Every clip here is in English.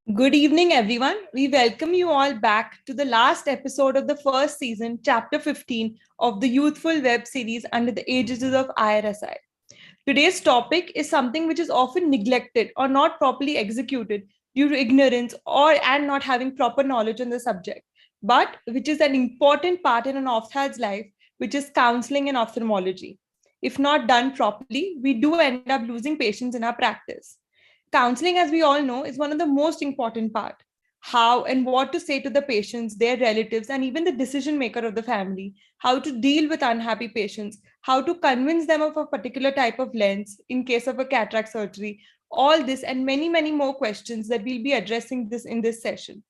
Good evening, everyone. We welcome you all back to the last episode of the first season, Chapter 15 of the youthful web series under the aegis of IRSI. Today's topic is something which is often neglected or not properly executed due to ignorance or and not having proper knowledge on the subject, but which is an important part in an ophthalm's life, which is counseling and ophthalmology. If not done properly, we do end up losing patients in our practice. Counseling, as we all know, is one of the most important part. How and what to say to the patients, their relatives, and even the decision maker of the family, how to deal with unhappy patients, how to convince them of a particular type of lens in case of a cataract surgery, all this and many, many more questions that we'll be addressing this in this session.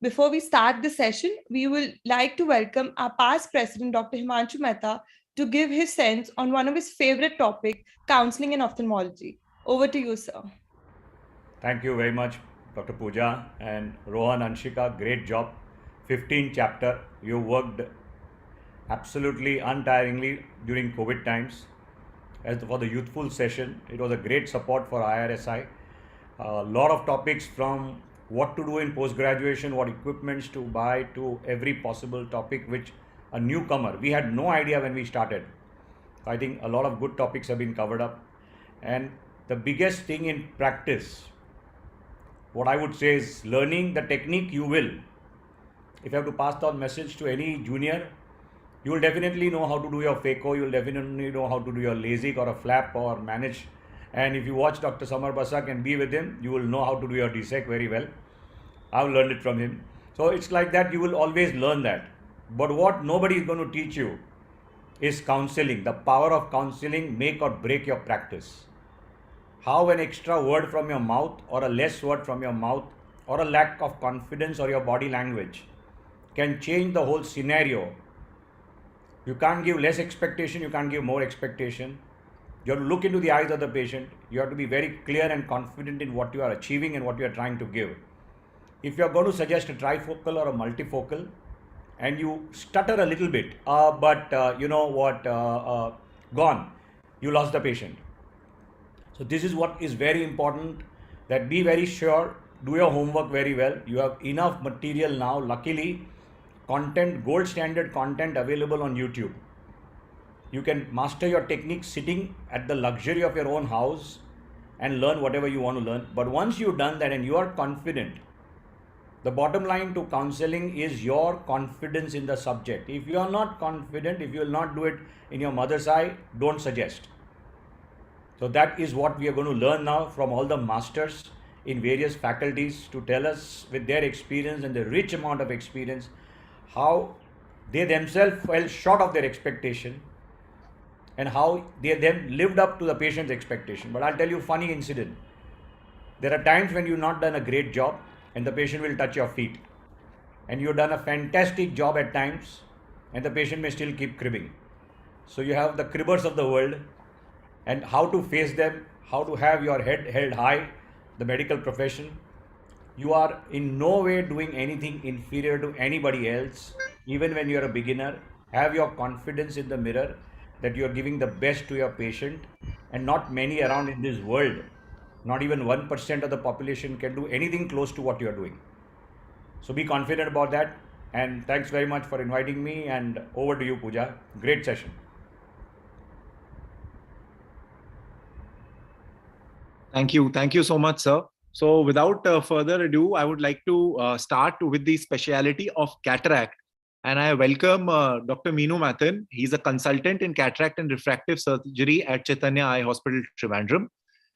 Before we start the session, we will like to welcome our past president, Dr. Himanshu Mehta, to give his sense on one of his favorite topic, counseling and ophthalmology. Over to you, sir. Thank you very much, Dr. Pooja and Rohan, Anshika. Great job. 15 chapter. You worked absolutely untiringly during COVID times. As for the youthful session, it was a great support for IRSI. A lot of topics from what to do in post graduation, what equipments to buy, to every possible topic which a newcomer, we had no idea when we started. I think a lot of good topics have been covered up. And the biggest thing in practice, what I would say is learning the technique you will. If you have to pass on message to any junior, you will definitely know how to do your phaco, you will definitely know how to do your Lasik or a flap or manage. And if you watch Dr. Samar Basak and be with him, you will know how to do your DSEC very well. I've learned it from him. So it's like that, you will always learn that. But what nobody is going to teach you is counseling. The power of counseling make or break your practice. How an extra word from your mouth or a less word from your mouth or a lack of confidence or your body language can change the whole scenario. You can't give less expectation, you can't give more expectation. You have to look into the eyes of the patient. You have to be very clear and confident in what you are achieving and what you are trying to give. If you are going to suggest a trifocal or a multifocal and you stutter a little bit, you know what, gone, you lost the patient. So this is what is very important, that be very sure, do your homework very well. You have enough material now, luckily, content, gold standard content available on YouTube. You can master your technique sitting at the luxury of your own house and learn whatever you want to learn. But once you've done that and you are confident, the bottom line to counseling is your confidence in the subject. If you are not confident, if you will not do it in your mother's eye, don't suggest. So that is what we are going to learn now from all the masters in various faculties to tell us with their experience and the rich amount of experience how they themselves fell short of their expectation and how they then lived up to the patient's expectation. But I'll tell you a funny incident. There are times when you've not done a great job and the patient will touch your feet. And you've done a fantastic job at times and the patient may still keep cribbing. So you have the cribbers of the world, and how to face them, how to have your head held high, the medical profession. You are in no way doing anything inferior to anybody else, even when you are a beginner. Have your confidence in the mirror that you are giving the best to your patient, and not many around in this world, not even 1% of the population can do anything close to what you are doing. So be confident about that, and thanks very much for inviting me, and over to you, Pooja. Great session. Thank you. Thank you so much, sir. So without further ado, I would like to start with the speciality of cataract. And I welcome Dr. Meenu Mathan. He's a consultant in cataract and refractive surgery at Chaitanya Eye Hospital, Trivandrum.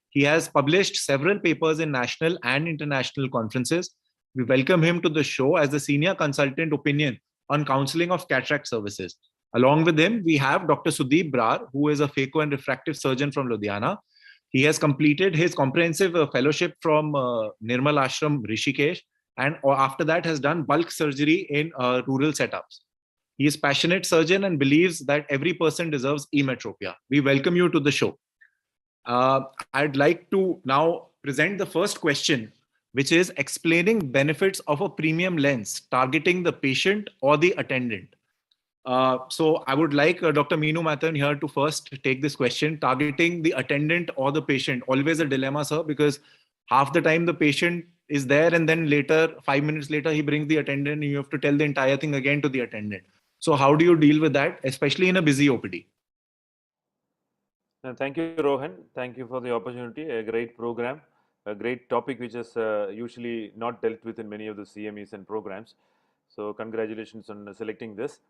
He has published several papers in national and international conferences. We welcome him to the show as the senior consultant opinion on counseling of cataract services. Along with him, we have Dr. Sudeep Brar, who is a phaco and refractive surgeon from Ludhiana. He has completed his comprehensive fellowship from Nirmal Ashram, Rishikesh, and after that has done bulk surgery in rural setups. He is a passionate surgeon and believes that every person deserves emetropia. We welcome you to the show. I'd like to now present the first question, which is explaining benefits of a premium lens targeting the patient or the attendant. So I would like Dr. Meenu Mathan here to first take this question, targeting the attendant or the patient. Always a dilemma, sir, because half the time the patient is there, and then later, 5 minutes later, he brings the attendant, and you have to tell the entire thing again to the attendant. So how do you deal with that, especially in a busy OPD? Thank you, Rohan. Thank you for the opportunity. A great program, a great topic which is usually not dealt with in many of the CMEs and programs. So congratulations on selecting this.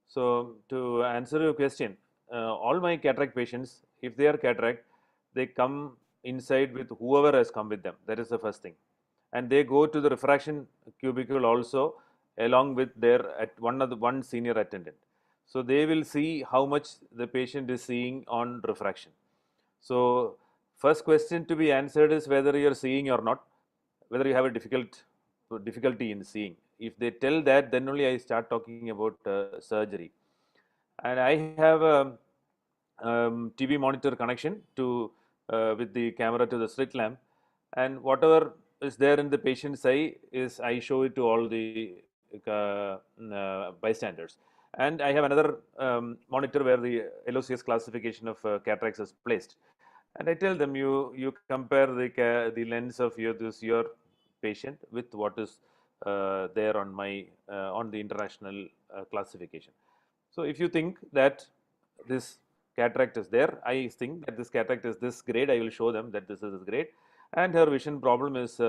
So to answer your question, all my cataract patients, if they are cataract, they come inside with whoever has come with them. That is the first thing. And they go to the refraction cubicle also along with their one senior attendant. So they will see how much the patient is seeing on refraction. So first question to be answered is whether you are seeing or not, whether you have a difficulty in seeing. If they tell that, then only I start talking about surgery. And I have a TV monitor connection to with the camera to the slit lamp, and whatever is there in the patient's eye is I show it to all the bystanders. And I have another monitor where the LOCS classification of cataracts is placed, and I tell them you compare the lens of your patient with what is there on my on the international classification. So if you think that this cataract is there, I think that this cataract is this grade, I will show them that this is this grade, and her vision problem is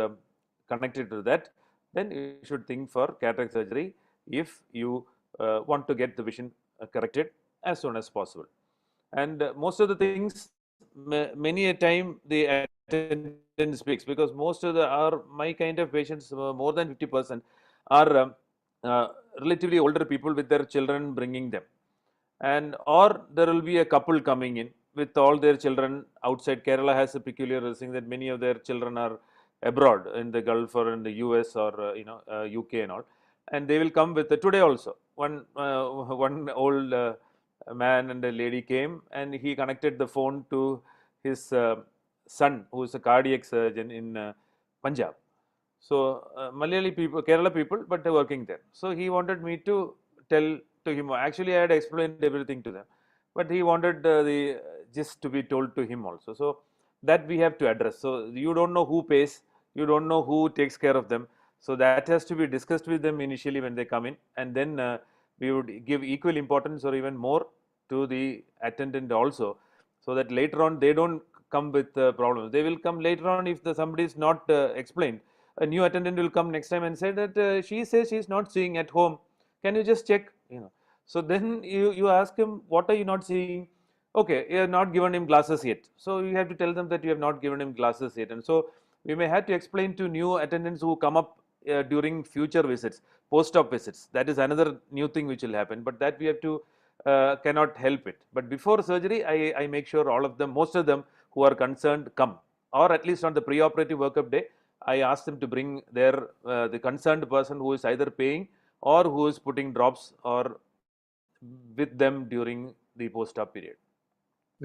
connected to that, then you should think for cataract surgery if you want to get the vision corrected as soon as possible. And most of the things, many a time the attendant speaks, because most of the are my kind of patients, more than 50% are relatively older people with their children bringing them, and or there will be a couple coming in with all their children outside. Kerala has a peculiar thing that many of their children are abroad in the Gulf or in the US or UK and all, and they will come with today also. One old man and a lady came, and he connected the phone to his son, who is a cardiac surgeon in Punjab. So Malayali people, Kerala people, but they're working there. So he wanted me to tell to him. Actually, I had explained everything to them, but he wanted the gist to be told to him also. So that we have to address. So you don't know who pays, you don't know who takes care of them. So that has to be discussed with them initially when they come in, and then we would give equal importance or even more to the attendant also, so that later on they don't come with problems. They will come later on if somebody is not explained. A new attendant will come next time and say that she says she is not seeing at home. Can you just check? So then you ask him, what are you not seeing? Okay, you have not given him glasses yet. So you have to tell them that you have not given him glasses yet. And so we may have to explain to new attendants who come up during future visits, post-op visits. That is another new thing which will happen, but that we have to cannot help it. But before surgery, I make sure all of them, most of them who are concerned come, or at least on the pre-operative workup day, I ask them to bring their the concerned person who is either paying or who is putting drops or with them during the post-op period.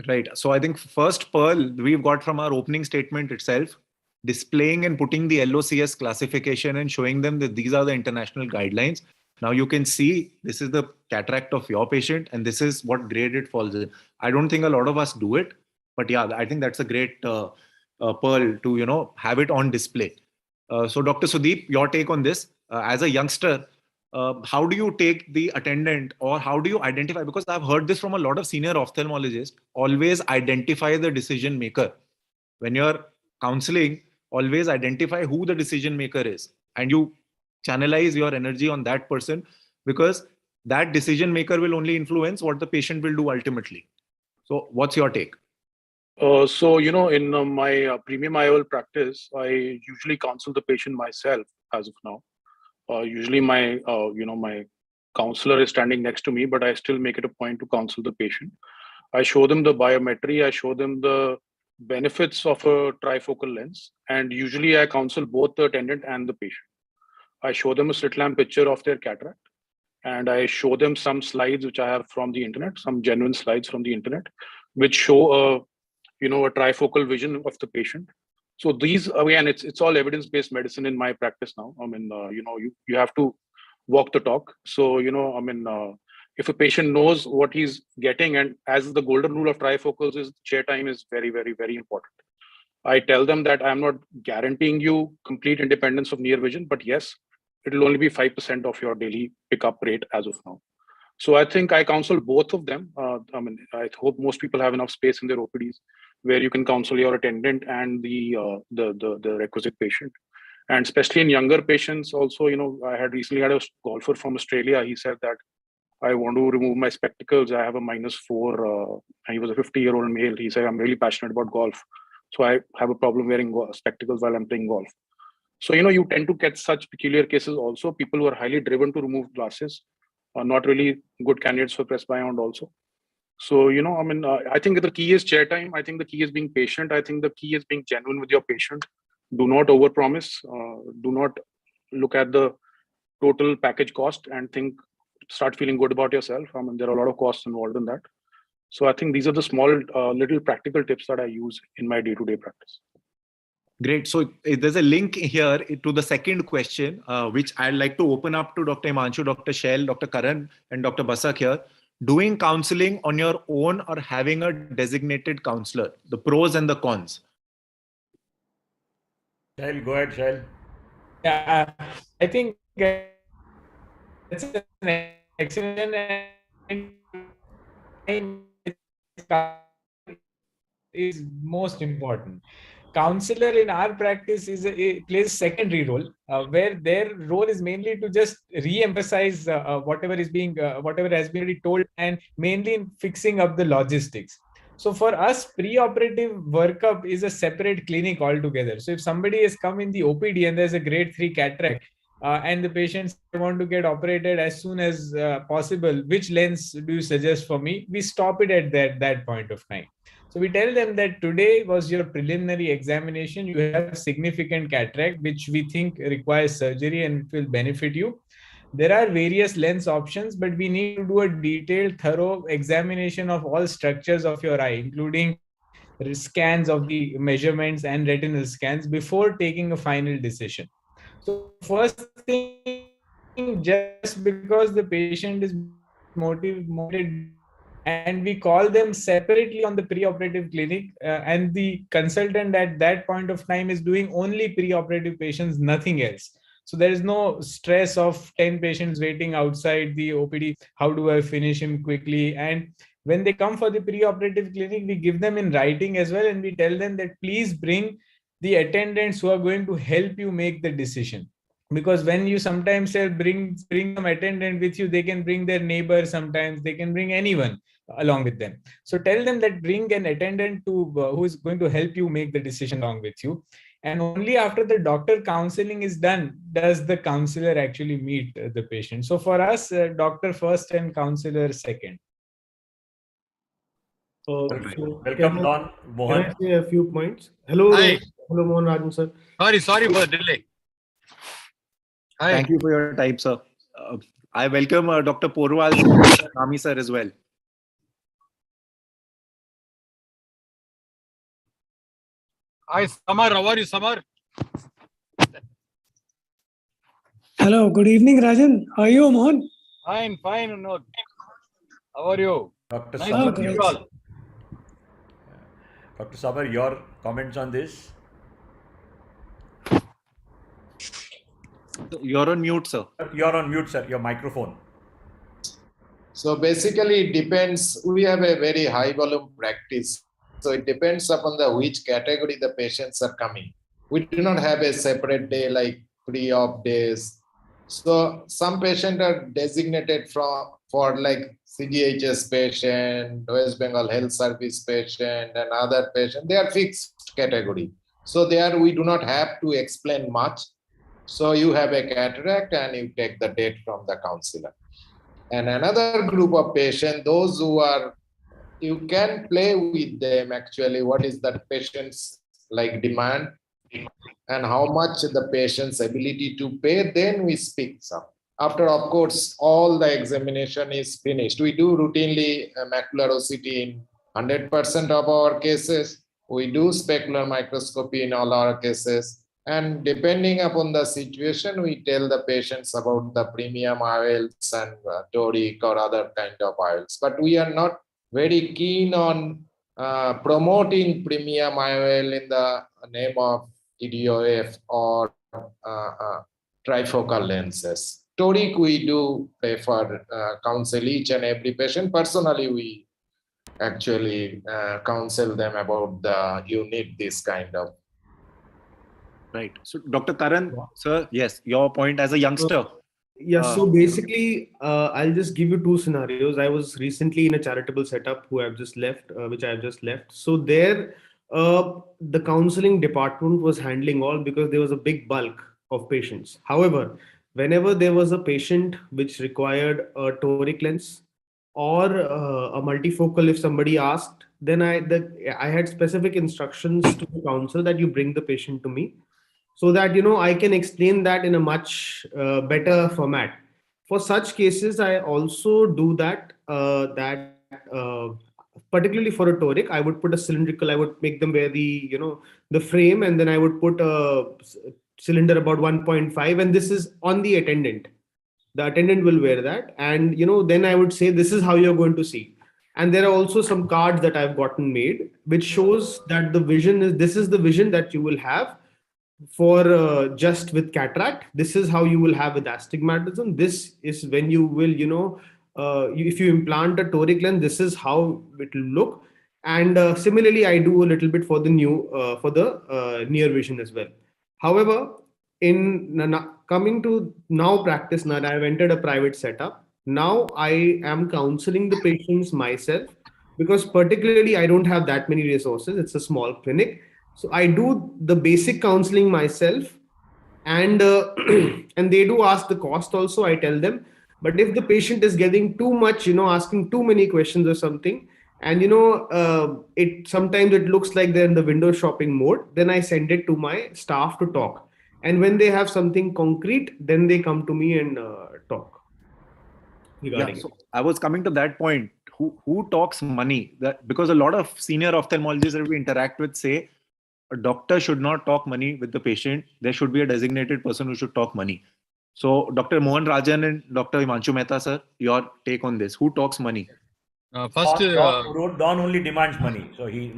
Right. So I think first pearl we've got from our opening statement itself, displaying and putting the LOCS classification and showing them that these are the international guidelines. Now you can see this is the cataract of your patient and this is what grade it falls in. I don't think a lot of us do it, but yeah, I think that's a great pearl to have it on display. So Dr. Sudeep, your take on this as a youngster. How do you take the attendant, or how do you identify? Because I've heard this from a lot of senior ophthalmologists, always identify the decision maker. When you're counseling, always identify who the decision maker is, and you channelize your energy on that person, because that decision maker will only influence what the patient will do ultimately. So what's your take? In my premium IOL practice, I usually counsel the patient myself as of now. Usually my counselor is standing next to me, but I still make it a point to counsel the patient. I show them the biometry, I show them the benefits of a trifocal lens, and usually I counsel both the attendant and the patient. I show them a slit lamp picture of their cataract, and I show them some slides which I have from the internet, some genuine slides from the internet, which show a trifocal vision of the patient. So these, again, it's all evidence-based medicine in my practice now. I mean, you have to walk the talk. So, if a patient knows what he's getting, and as the golden rule of trifocals is, chair time is very, very, very important. I tell them that I'm not guaranteeing you complete independence of near vision, but yes, it will only be 5% of your daily pickup rate as of now. So I think I counsel both of them. I hope most people have enough space in their OPDs where you can counsel your attendant and the requisite patient. And especially in younger patients, also, I had recently had a golfer from Australia. He said that I want to remove my spectacles. I have a -4. He was a 50-year-old male. He said, I'm really passionate about golf. So I have a problem wearing spectacles while I'm playing golf. So, you tend to get such peculiar cases also. People who are highly driven to remove glasses are not really good candidates for Presbyond also. So, I think the key is chair time. I think the key is being patient. I think the key is being genuine with your patient. Do not overpromise. Do not look at the total package cost and start feeling good about yourself. There are a lot of costs involved in that. So I think these are the small, little practical tips that I use in my day-to-day practice. Great. So there's a link here to the second question, which I'd like to open up to Dr. Himanshu, Dr. Shell, Dr. Karan, and Dr. Basak here. Doing counseling on your own or having a designated counselor, the pros and the cons. Shell, go ahead, Shell. Yeah, I think that's an excellent is most important. Counselor in our practice plays secondary role, where their role is mainly to just re-emphasize whatever has been already told, and mainly in fixing up the logistics. So for us, pre-operative workup is a separate clinic altogether. So if somebody has come in the OPD and there's a grade 3 cataract, and the patients want to get operated as soon as possible, which lens do you suggest for me? We stop it at that point of time. So we tell them that today was your preliminary examination. You have significant cataract, which we think requires surgery and it will benefit you. There are various lens options, but we need to do a detailed, thorough examination of all structures of your eye, including scans of the measurements and retinal scans before taking a final decision. So first thing, just because the patient is motivated, and we call them separately on the pre-operative clinic, and the consultant at that point of time is doing only pre-operative patients, nothing else. So there is no stress of 10 patients waiting outside the OPD. How do I finish him quickly? And when they come for the pre-operative clinic, we give them in writing as well, and we tell them that please bring the attendants who are going to help you make the decision. Because when you sometimes say bring some attendant with you, they can bring their neighbor, sometimes they can bring anyone along with them. So tell them that bring an attendant who is going to help you make the decision along with you. And only after the doctor counseling is done does the counselor actually meet the patient. So for us, doctor first and counselor second. Welcome, Don. Mohan. Can I say a few points? Hello, Hi. hello, Mohan Rajan sir. Sorry for the delay. Hi. Thank you for your time, sir. I welcome Dr. Porwal and Nami sir as well. Hi, Samar. How are you, Samar? Hello, good evening, Rajan. How are you, Mohan? Fine. No. How are you? Dr. Nice Samar, to meet you all. Dr. Samar, your comments on this? You're on mute, sir. You're on mute, sir. Your microphone. So basically it depends. We have a very high volume practice. So it depends upon which category the patients are coming. We do not have a separate day like pre-op days. So some patients are designated for like CGHS patient, West Bengal Health Service patient, and other patient. They are fixed category. So there we do not have to explain much. So you have a cataract and you take the date from the counselor. And another group of patients, those who are, you can play with them actually, what is that patient's like demand and how much the patient's ability to pay, then we speak some. After, of course, all the examination is finished. We do routinely macular OCT in 100% of our cases. We do specular microscopy in all our cases. And depending upon the situation, we tell the patients about the premium IOLs and toric or other kind of IOLs. But we are not very keen on promoting premium IOL in the name of EDOF or trifocal lenses. Toric, we do prefer counsel each and every patient. Personally, we actually counsel them about you need this kind of. Right. So, Dr. Karan, sir, yes, your point as a youngster. So basically, I'll just give you two scenarios. I was recently in a charitable setup which I have just left. So there, the counseling department was handling all because there was a big bulk of patients. However, whenever there was a patient which required a toric lens or a multifocal, if somebody asked, then I had specific instructions to the counsel that you bring the patient to me, so that I can explain that in a much better format. For such cases, I also do that particularly for a toric, I would put a cylindrical. I would make them wear the frame, and then I would put a cylinder about 1.5, and this is on the attendant. The attendant will wear that, and then I would say this is how you're going to see. And there are also some cards that I've gotten made which shows that this is the vision that you will have for just with cataract. This is how you will have with astigmatism. This is when you will if you implant a toric lens, this is how it will look. And similarly, I do a little bit for the near vision as well. However, coming to now practice, now I've entered a private setup. Now I am counseling the patients myself, because particularly I don't have that many resources. It's a small clinic. So I do the basic counseling myself, and and they do ask the cost also. I tell them. But if the patient is getting too much, asking too many questions or something, and it sometimes it looks like they're in the window shopping mode, then I send it to my staff to talk. And when they have something concrete, then they come to me and talk regarding So I was coming to that point. Who talks money? Because a lot of senior ophthalmologists that we interact with say a doctor should not talk money with the patient. There should be a designated person who should talk money. So Dr. Mohan Rajan and Dr. Himanshu Mehta, sir, your take on this. Who talks money? First, Don only demands money. So he.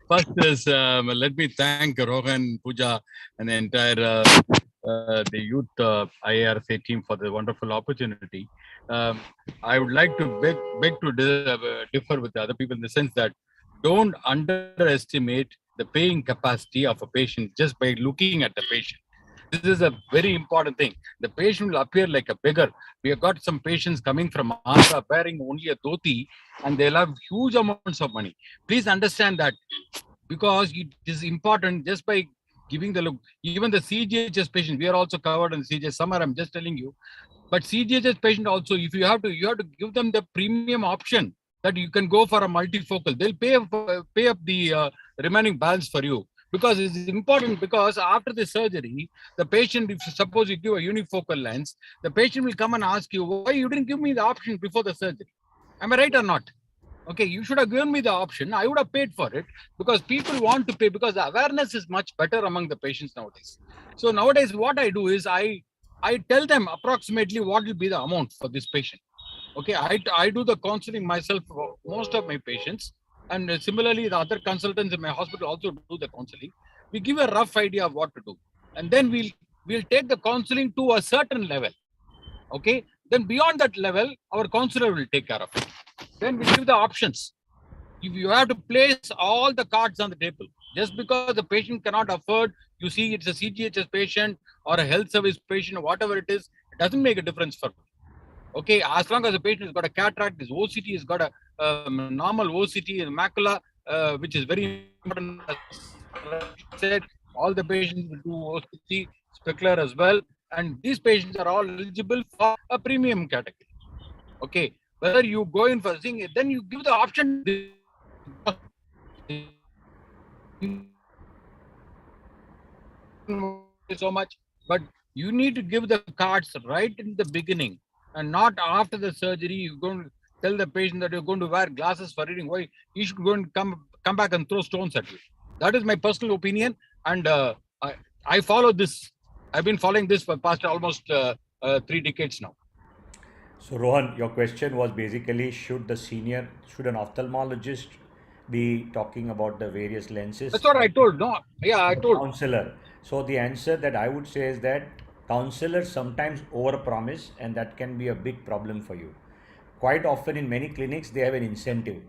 First is let me thank Rohan, Pooja, and the entire the youth IRSA team for the wonderful opportunity. I would like to beg to differ with the other people in the sense that don't underestimate the paying capacity of a patient just by looking at the patient. This is a very important thing. The patient will appear like a beggar. We have got some patients coming from Andhra wearing only a dhoti, and they'll have huge amounts of money. Please understand that, because it is important just by giving the look. Even the CGHS patient, we are also covered in CGHS. Somewhere I'm just telling you. But CGHS patient also, if you have to give them the premium option that you can go for a multifocal. They'll pay up the remaining balance for you. Because it's important, because after the surgery, the patient, if suppose you give a unifocal lens, the patient will come and ask you, why you didn't give me the option before the surgery? Am I right or not? Okay, you should have given me the option. I would have paid for it, because people want to pay, because the awareness is much better among the patients nowadays. So nowadays, what I do is I tell them approximately what will be the amount for this patient. Okay, I do the counseling myself for most of my patients. And similarly, the other consultants in my hospital also do the counseling. We give a rough idea of what to do. And then we'll take the counseling to a certain level. Okay. Then beyond that level, our counselor will take care of it. Then we give the options. If you have to place all the cards on the table, just because the patient cannot afford, you see it's a CGHS patient or a health service patient or whatever it is, it doesn't make a difference for me. Okay, as long as the patient has got a cataract, his OCT has got a normal OCT and macula, which is very important. As said, all the patients will do OCT, specular as well, and these patients are all eligible for a premium category. Okay, whether you go in for seeing it, then you give the option. So much, but you need to give the cards right in the beginning. And not after the surgery. You're going to tell the patient that you're going to wear glasses for reading. Why? He should go and come back and throw stones at you. That is my personal opinion, and I follow this. I've been following this for past almost 3 decades now. So Rohan, your question was basically should an ophthalmologist be talking about the various lenses. That's what I told. No, yeah, I told. Counselor. So the answer that I would say is that counselors sometimes overpromise, and that can be a big problem for you. Quite often in many clinics, they have an incentive.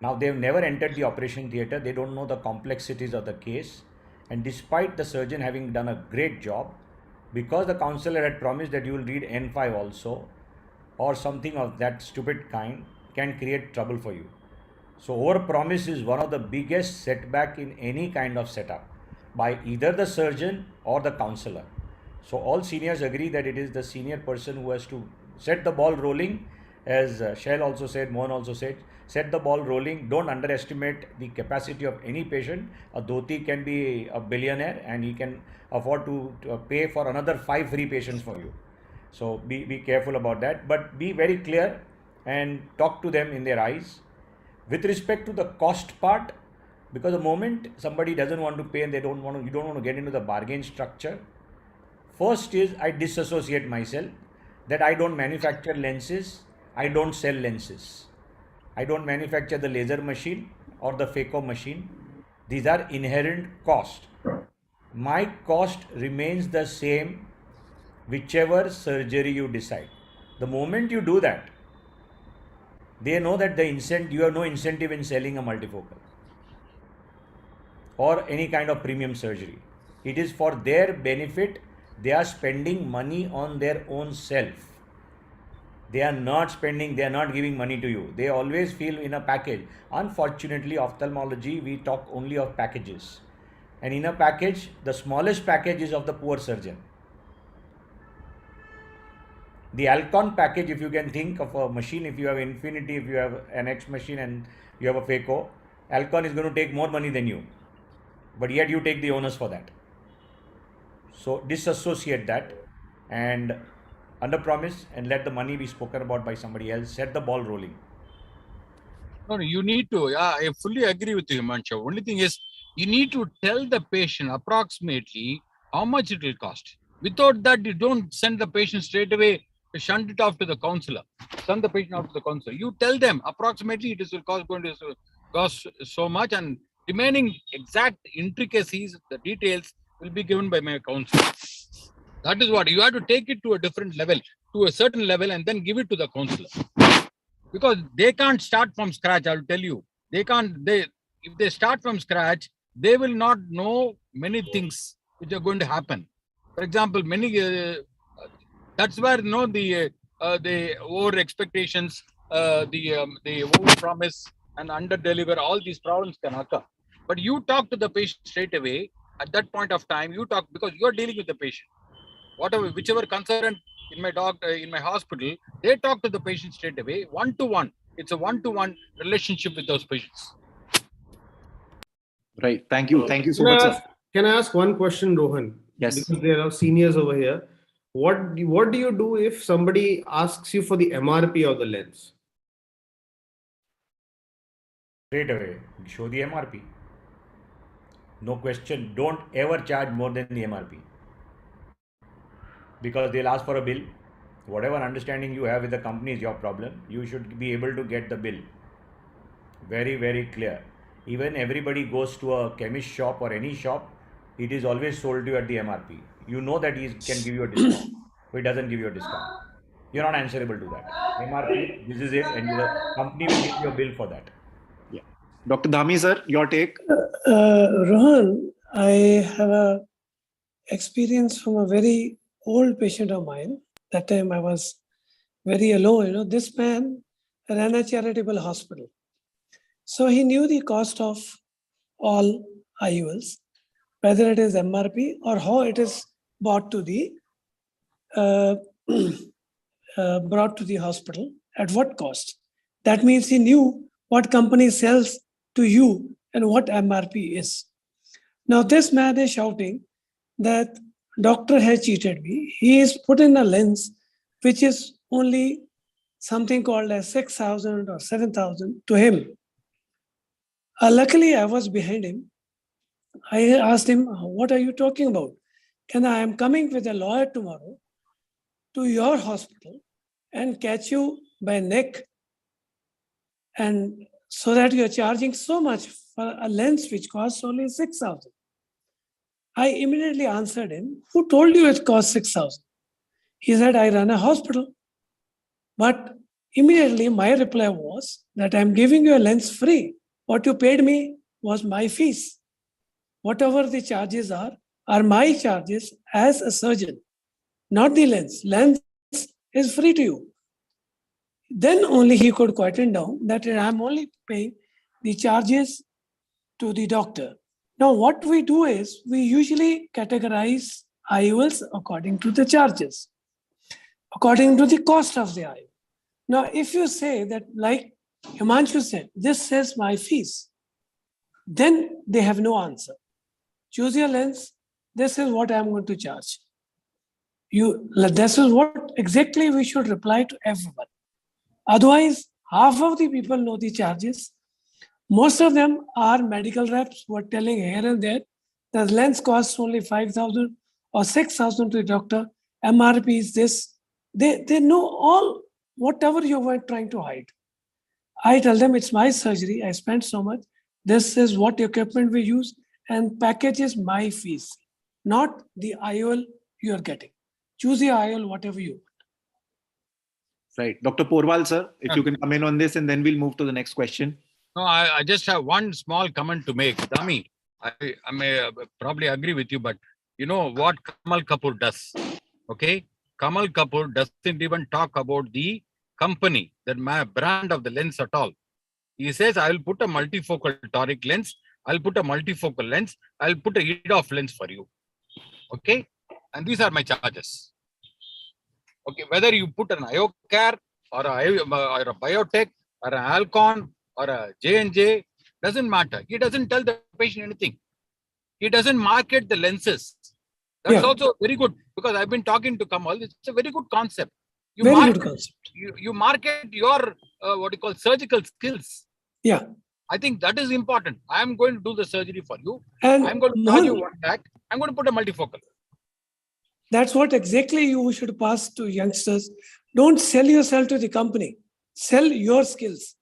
Now, they've never entered the operation theater, they don't know the complexities of the case, and despite the surgeon having done a great job, because the counselor had promised that you will read N5 also, or something of that stupid kind, can create trouble for you. So, overpromise is one of the biggest setback in any kind of setup by either the surgeon or the counselor. So, all seniors agree that it is the senior person who has to set the ball rolling, as Shell also said, Mohan also said, set the ball rolling. Don't underestimate the capacity of any patient. A dhoti can be a billionaire and he can afford to pay for another 5 free patients for you. So be careful about that, but be very clear and talk to them in their eyes. With respect to the cost part, because the moment somebody doesn't want to pay and you don't want to get into the bargain structure, first is I disassociate myself that I don't manufacture lenses, I don't sell lenses. I don't manufacture the laser machine or the phaco machine. These are inherent cost. My cost remains the same whichever surgery you decide. The moment you do that, they know that you have no incentive in selling a multifocal or any kind of premium surgery. It is for their benefit. They are spending money on their own self. They are not giving money to you. They always feel in a package. Unfortunately, ophthalmology, we talk only of packages. And in a package, the smallest package is of the poor surgeon. The Alcon package, if you can think of a machine, if you have Infinity, if you have an X machine and you have a phaco, Alcon is going to take more money than you. But yet you take the onus for that. So disassociate that and under promise and let the money be spoken about by somebody else. Set the ball rolling. No, you need to. Yeah, I fully agree with you, Himanshu. Only thing is, you need to tell the patient approximately how much it will cost. Without that, you don't send the patient straight away, shunt it off to the counselor. Send the patient off to the counselor. You tell them approximately it is going to cost so much, and remaining exact intricacies, the details will be given by my counselor. That is what you have to take it to a different level, to a certain level, and then give it to the counselor. Because they can't start from scratch. I'll tell you, if they start from scratch, they will not know many things which are going to happen. For example, that's where the over expectations, the over promise and under deliver, all these problems can occur. But you talk to the patient straight away. At that point of time, you talk because you are dealing with the patient. Whichever consultant in my hospital, they talk to the patient straight away, one-to-one. It's a one-to-one relationship with those patients. Right. Thank you. Thank you so much, sir. Can I ask one question, Rohan? Yes. Because there are seniors over here. What do you do if somebody asks you for the MRP of the lens? Straight away, show the MRP. No question. Don't ever charge more than the MRP. Because they'll ask for a bill. Whatever understanding you have with the company is your problem. You should be able to get the bill. Very, very clear. Even everybody goes to a chemist shop or any shop, it is always sold to you at the MRP. You know that he can give you a discount, but he doesn't give you a discount. You're not answerable to that. MRP, this is it, and the company will give you a bill for that. Yeah. Dr. Dhami, sir, your take? Rohan, I have a experience from a very old patient of mine. That time I was very alone. This man ran a charitable hospital. So he knew the cost of all IULs, whether it is MRP or how it is brought to the hospital, at what cost. That means he knew what company sells to you and what MRP is. Now this man is shouting that doctor has cheated me. He is put in a lens which is only something called as 6,000 or 7,000 to him. Luckily, I was behind him. I asked him, what are you talking about? I am coming with a lawyer tomorrow to your hospital and catch you by neck and so that you're charging so much for a lens which costs only 6,000. I immediately answered him, who told you it costs 6,000? He said, I run a hospital. But immediately my reply was that I'm giving you a lens free. What you paid me was my fees. Whatever the charges are my charges as a surgeon, not the lens. Lens is free to you. Then only he could quieten down that I'm only paying the charges to the doctor. Now, what we do is we usually categorize IOLs according to the charges, according to the cost of the IOL. Now, if you say that, like Himanshu said, this is my fees, then they have no answer. Choose your lens. This is what I'm going to charge. This is what exactly we should reply to everyone. Otherwise, half of the people know the charges. Most of them are medical reps who are telling here and there that lens costs only 5,000 or 6,000 to the doctor. MRP is this. They know all whatever you were trying to hide. I tell them it's my surgery. I spent so much. This is what equipment we use, and package is my fees, not the IOL you are getting. Choose the IOL, whatever you want. Right. Dr. Porwal, sir, if you can come in on this, and then we'll move to the next question. No, I just have one small comment to make. Dami, I may probably agree with you, but you know what Kamal Kapoor does? Okay? Kamal Kapoor doesn't even talk about the company, the brand of the lens at all. He says, I will put a multifocal toric lens, I'll put a multifocal lens, I'll put a EDOF lens for you. Okay? And these are my charges. Okay, whether you put an IOCare or a Biotech or an Alcon or a J&J, doesn't matter. He doesn't tell the patient anything. He doesn't market the lenses. That's also very good, because I've been talking to Kamal. It's a very good concept. Very good concept. You market your surgical skills. Yeah. I think that is important. I'm going to do the surgery for you. And I'm going to charge you 1 lakh. I'm going to put a multifocal. That's what exactly you should pass to youngsters. Don't sell yourself to the company. Sell your skills.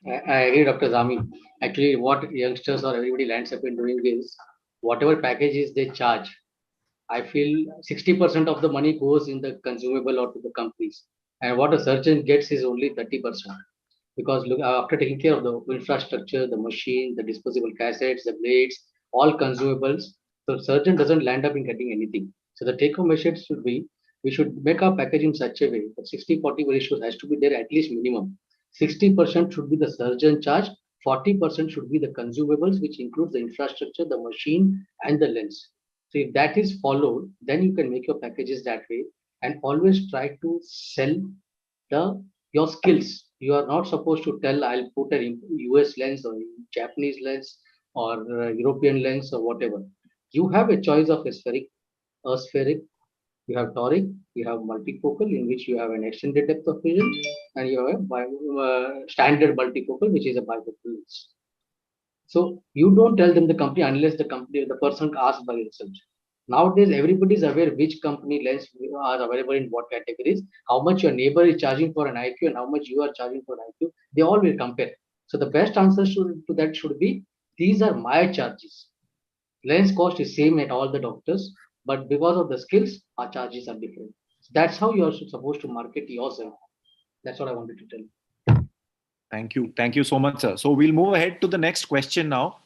I agree, Dr. Zami. Actually, what youngsters or everybody lands up in doing is, whatever packages they charge, I feel 60% of the money goes in the consumable or to the companies. And what a surgeon gets is only 30%. Because look, after taking care of the infrastructure, the machine, the disposable cassettes, the blades, all consumables, the surgeon doesn't land up in getting anything. So the take-home message should be, we should make our package in such a way that 60-40 ratio has to be there at least minimum. 60% should be the surgeon charge, 40% should be the consumables, which includes the infrastructure, the machine, and the lens. So if that is followed, then you can make your packages that way, and always try to sell your skills. You are not supposed to tell, I'll put a US lens or Japanese lens or European lens or whatever. You have a choice of aspheric, you have toric, you have multifocal, in which you have an extended depth of vision, and you have a standard multifocal, which is a bifocal lens. So you don't tell them the company unless the person asks by themselves. Nowadays, everybody is aware which company lens are available in what categories, how much your neighbor is charging for an IQ and how much you are charging for an IQ. They all will compare. So the best answer to that should be, these are my charges. Lens cost is same at all the doctors, but because of the skills, our charges are different. So that's how you are supposed to market yourself. That's what I wanted to tell you. Thank you. Thank you so much, sir. So we'll move ahead to the next question now.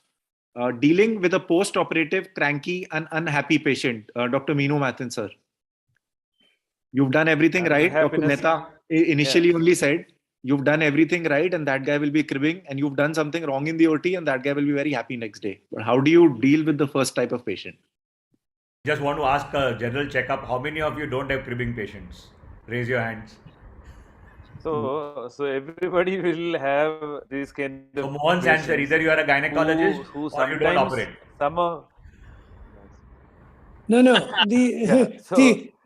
Dealing with a post-operative, cranky and unhappy patient. Dr. Meenu Mathan, sir. You've done everything right. Dr. Mehta initially only said, you've done everything right and that guy will be cribbing, and you've done something wrong in the OT and that guy will be very happy next day. But how do you deal with the first type of patient? Just want to ask a general checkup. How many of you don't have cribbing patients? Raise your hands. So everybody will have this kind of. So Mohan's answer, either you are a gynecologist who or you don't operate. No.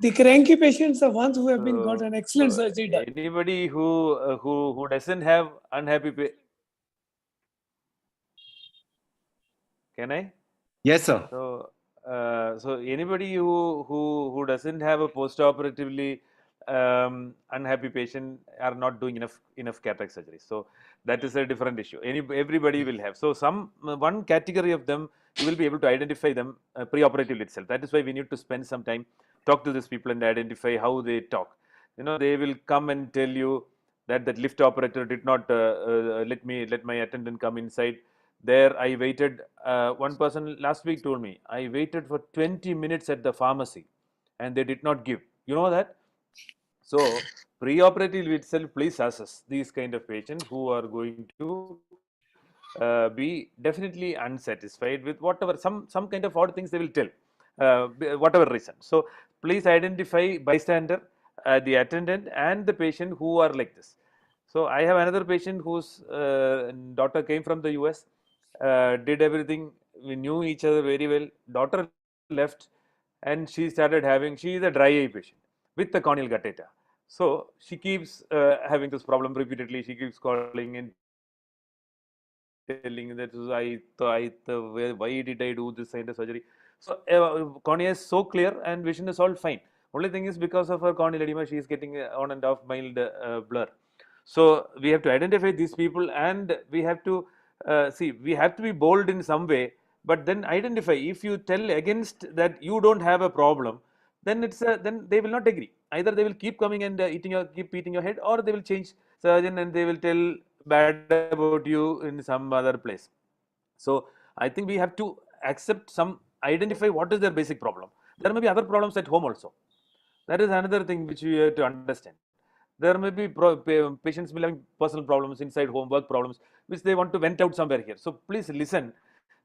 The cranky patients are ones who have been got an excellent surgery done. Anybody who doesn't have unhappy can I? Yes, sir. So anybody who doesn't have a post-operatively unhappy patient are not doing enough cataract surgery. So that is a different issue. Everybody will have. So one category of them, you will be able to identify them preoperatively itself. That is why we need to spend some time, talk to these people and identify how they talk. They will come and tell you that lift operator did not let my attendant come inside. There I waited. One person last week told me, I waited for 20 minutes at the pharmacy and they did not give. You know that? So preoperatively itself, please assess these kind of patients who are going to be definitely unsatisfied with whatever, some kind of odd things they will tell, whatever reason. So please identify bystander, the attendant and the patient who are like this. So I have another patient whose daughter came from the US, did everything. We knew each other very well. Daughter left and she started having, she is a dry eye patient with the corneal catheter. So she keeps having this problem repeatedly. She keeps calling and telling that why did I do this kind of surgery? So cornea is so clear and vision is all fine. Only thing is because of her corneal edema, she is getting on and off mild blur. So we have to identify these people and we have to see, we have to be bold in some way, but then identify. If you tell against that you don't have a problem, then it's then they will not agree. Either they will keep coming and keep eating your head, or they will change surgeon and they will tell bad about you in some other place. So I think we have to accept identify what is their basic problem. There may be other problems at home also. That is another thing which we have to understand. There may be patients will having personal problems inside home, work problems, which they want to vent out somewhere here. So please listen.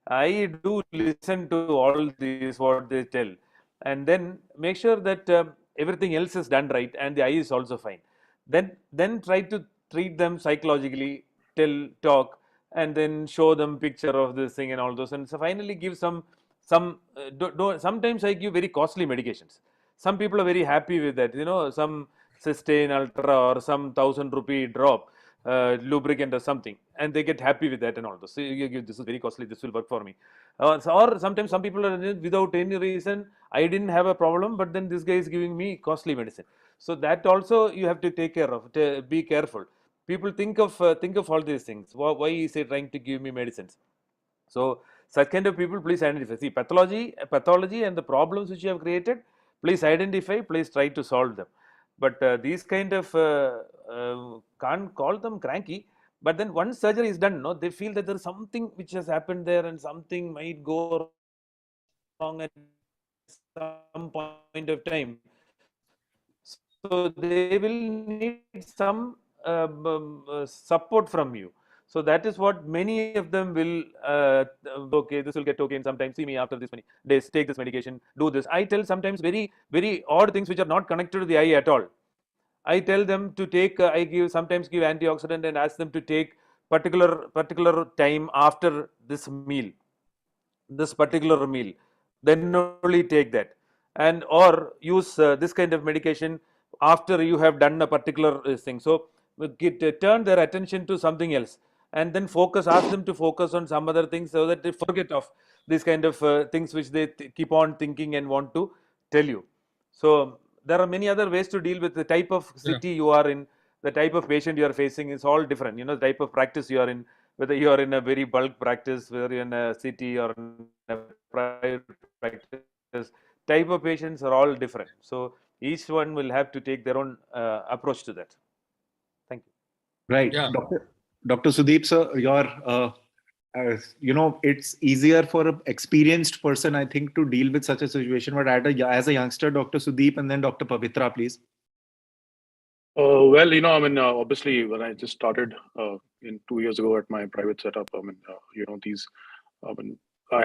I do listen to all these, what they tell, and then make sure that everything else is done right and the eye is also fine. Then try to treat them psychologically, talk, and then show them picture of this thing and all those. And so finally give sometimes I give very costly medications. Some people are very happy with that, some Sustain Ultra or some 1,000 rupee drop, lubricant or something, and they get happy with that and all those. So you give, this is very costly, this will work for me. Or sometimes some people are without any reason, I didn't have a problem, but then this guy is giving me costly medicine. So that also you have to take care of, be careful. People think of all these things. Why is he trying to give me medicines? So such kind of people, please identify. See, pathology and the problems which you have created, please identify, please try to solve them. But these kind of can't call them cranky. But then once surgery is done, they feel that there is something which has happened there and something might go wrong at some point of time. So they will need some support from you. So that is what many of them will, okay, this will get okay, and sometimes see me after this many days, take this medication, do this. I tell sometimes very, very odd things which are not connected to the eye at all. I tell them to take, sometimes give antioxidant and ask them to take particular time after this particular meal, then only take that, and or use this kind of medication after you have done a particular thing. So turn their attention to something else and then ask them to focus on some other things so that they forget of these kind of things which they keep on thinking and want to tell you. So there are many other ways to deal with the type of city you are in, the type of patient you are facing is all different. The type of practice you are in, whether you are in a very bulk practice, whether you're in a city or in a private practice, type of patients are all different. So each one will have to take their own approach to that. Thank you. Right. Yeah. Dr. Sudeep, sir, it's easier for an experienced person, I think, to deal with such a situation. But as a youngster, Dr. Sudeep and then Dr. Pavitra, please. Well, obviously, when I just started in 2 years ago at my private setup, I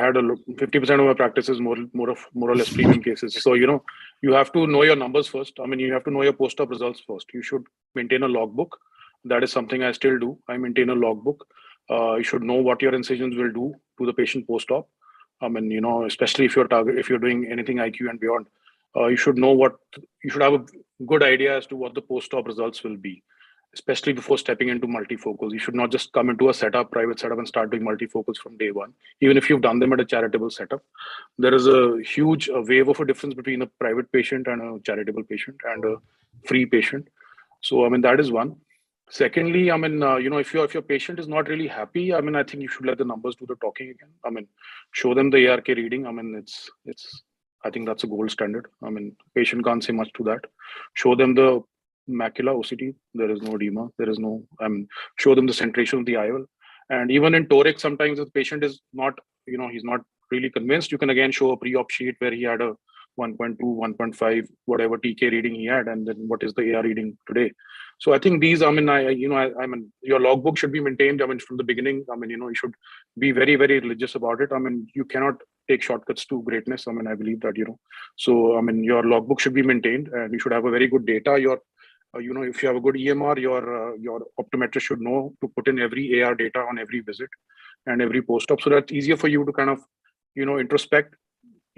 had 50% of my practice is more or less premium cases. So, you have to know your numbers first. You have to know your post-op results first. You should maintain a logbook. That is something I still do. I maintain a logbook. You should know what your incisions will do to the patient post-op. Especially if you're doing anything IQ and beyond, you should have a good idea as to what the post-op results will be, especially before stepping into multifocals. You should not just come into a private setup and start doing multifocals from day one. Even if you've done them at a charitable setup, there is a huge wave of a difference between a private patient and a charitable patient. And free patient. So I mean that is one. Secondly, I mean if your patient is not really happy, I mean I think you should let the numbers do the talking again. I mean show them the ARK reading. I mean it's I think that's a gold standard. I mean patient can't say much to that. Show them the macula OCT. There is no edema. There is no. I mean show them the centration of the IOL. And even in toric, sometimes if the patient is not he's not really convinced, you can again show a pre-op sheet where he had a 1.2, 1.5, whatever TK reading he had, and then what is the AR reading today. So I think these, I mean, I mean, your logbook should be maintained. I mean, from the beginning, I mean, you should be very, very religious about it. I mean, you cannot take shortcuts to greatness. I mean, I believe that, So, I mean, your logbook should be maintained, and you should have a very good data. Your, if you have a good EMR, your optometrist should know to put in every AR data on every visit and every post-op, so that's easier for you to kind of, introspect.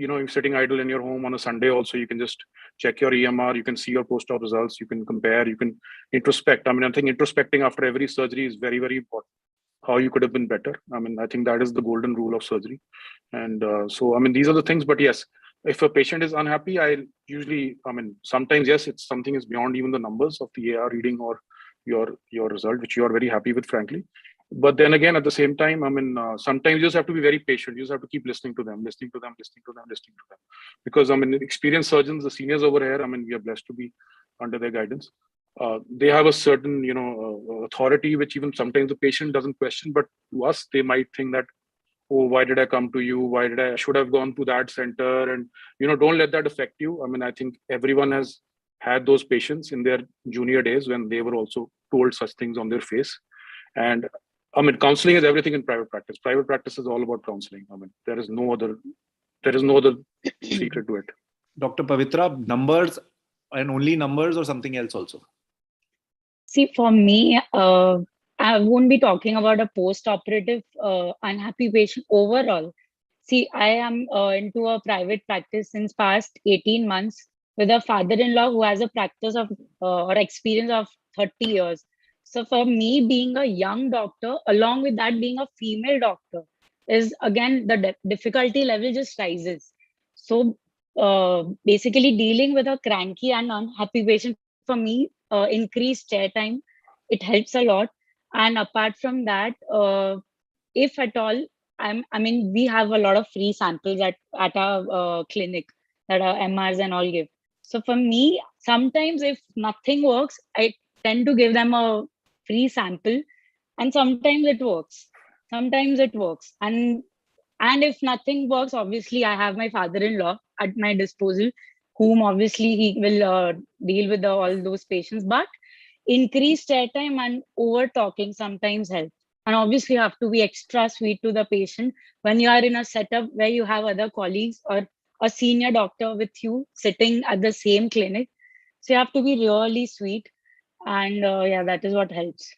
If sitting idle in your home on a Sunday, also you can just check your EMR, you can see your post-op results, you can compare, you can introspect. I mean, I think introspecting after every surgery is very, very important. How you could have been better. I mean, I think that is the golden rule of surgery. And so, I mean, these are the things. But yes, if a patient is unhappy, I usually, I mean, sometimes yes, it's something is beyond even the numbers of the AR reading or your result, which you are very happy with, frankly. But then again, at the same time, I mean, sometimes you just have to be very patient. You just have to keep listening to them, because I mean, experienced surgeons, the seniors over here, I mean, we are blessed to be under their guidance. They have a certain, authority, which even sometimes the patient doesn't question, but to us, they might think that, oh, why did I come to you? I should have gone to that center? And, don't let that affect you. I mean, I think everyone has had those patients in their junior days when they were also told such things on their face. And I mean, counseling is everything in private practice. Private practice is all about counseling. I mean, there is no other secret to it. Dr. Pavitra, numbers and only numbers or something else also? See, for me, I won't be talking about a post-operative unhappy patient overall. See, I am into a private practice since past 18 months with a father-in-law who has a practice of or experience of 30 years. So for me, being a young doctor, along with that being a female doctor, is again, the difficulty level just rises. So basically dealing with a cranky and unhappy patient, for me, increased chair time, it helps a lot. And apart from that, if at all, I mean, we have a lot of free samples at our clinic that our MRs and all give. So for me, sometimes if nothing works, I tend to give them a free sample, and sometimes it works. And if nothing works, obviously I have my father-in-law at my disposal, whom obviously he will deal with all those patients. But increased airtime and over talking sometimes help. And obviously you have to be extra sweet to the patient when you are in a setup where you have other colleagues or a senior doctor with you sitting at the same clinic. So you have to be really sweet. And yeah, that is what helps.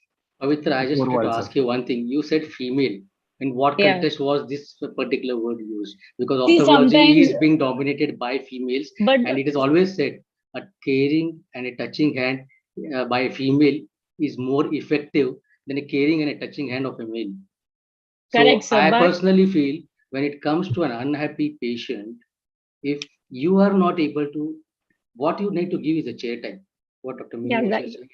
Pavitra, I just wanted to ask you one thing. You said female. In what context was this particular word used? Because ophthalmology is being dominated by females, and it is always said a caring and a touching hand by a female is more effective than a caring and a touching hand of a male. Correct, so I personally feel when it comes to an unhappy patient, if you are not able to, what you need to give is a chair time. What Dr.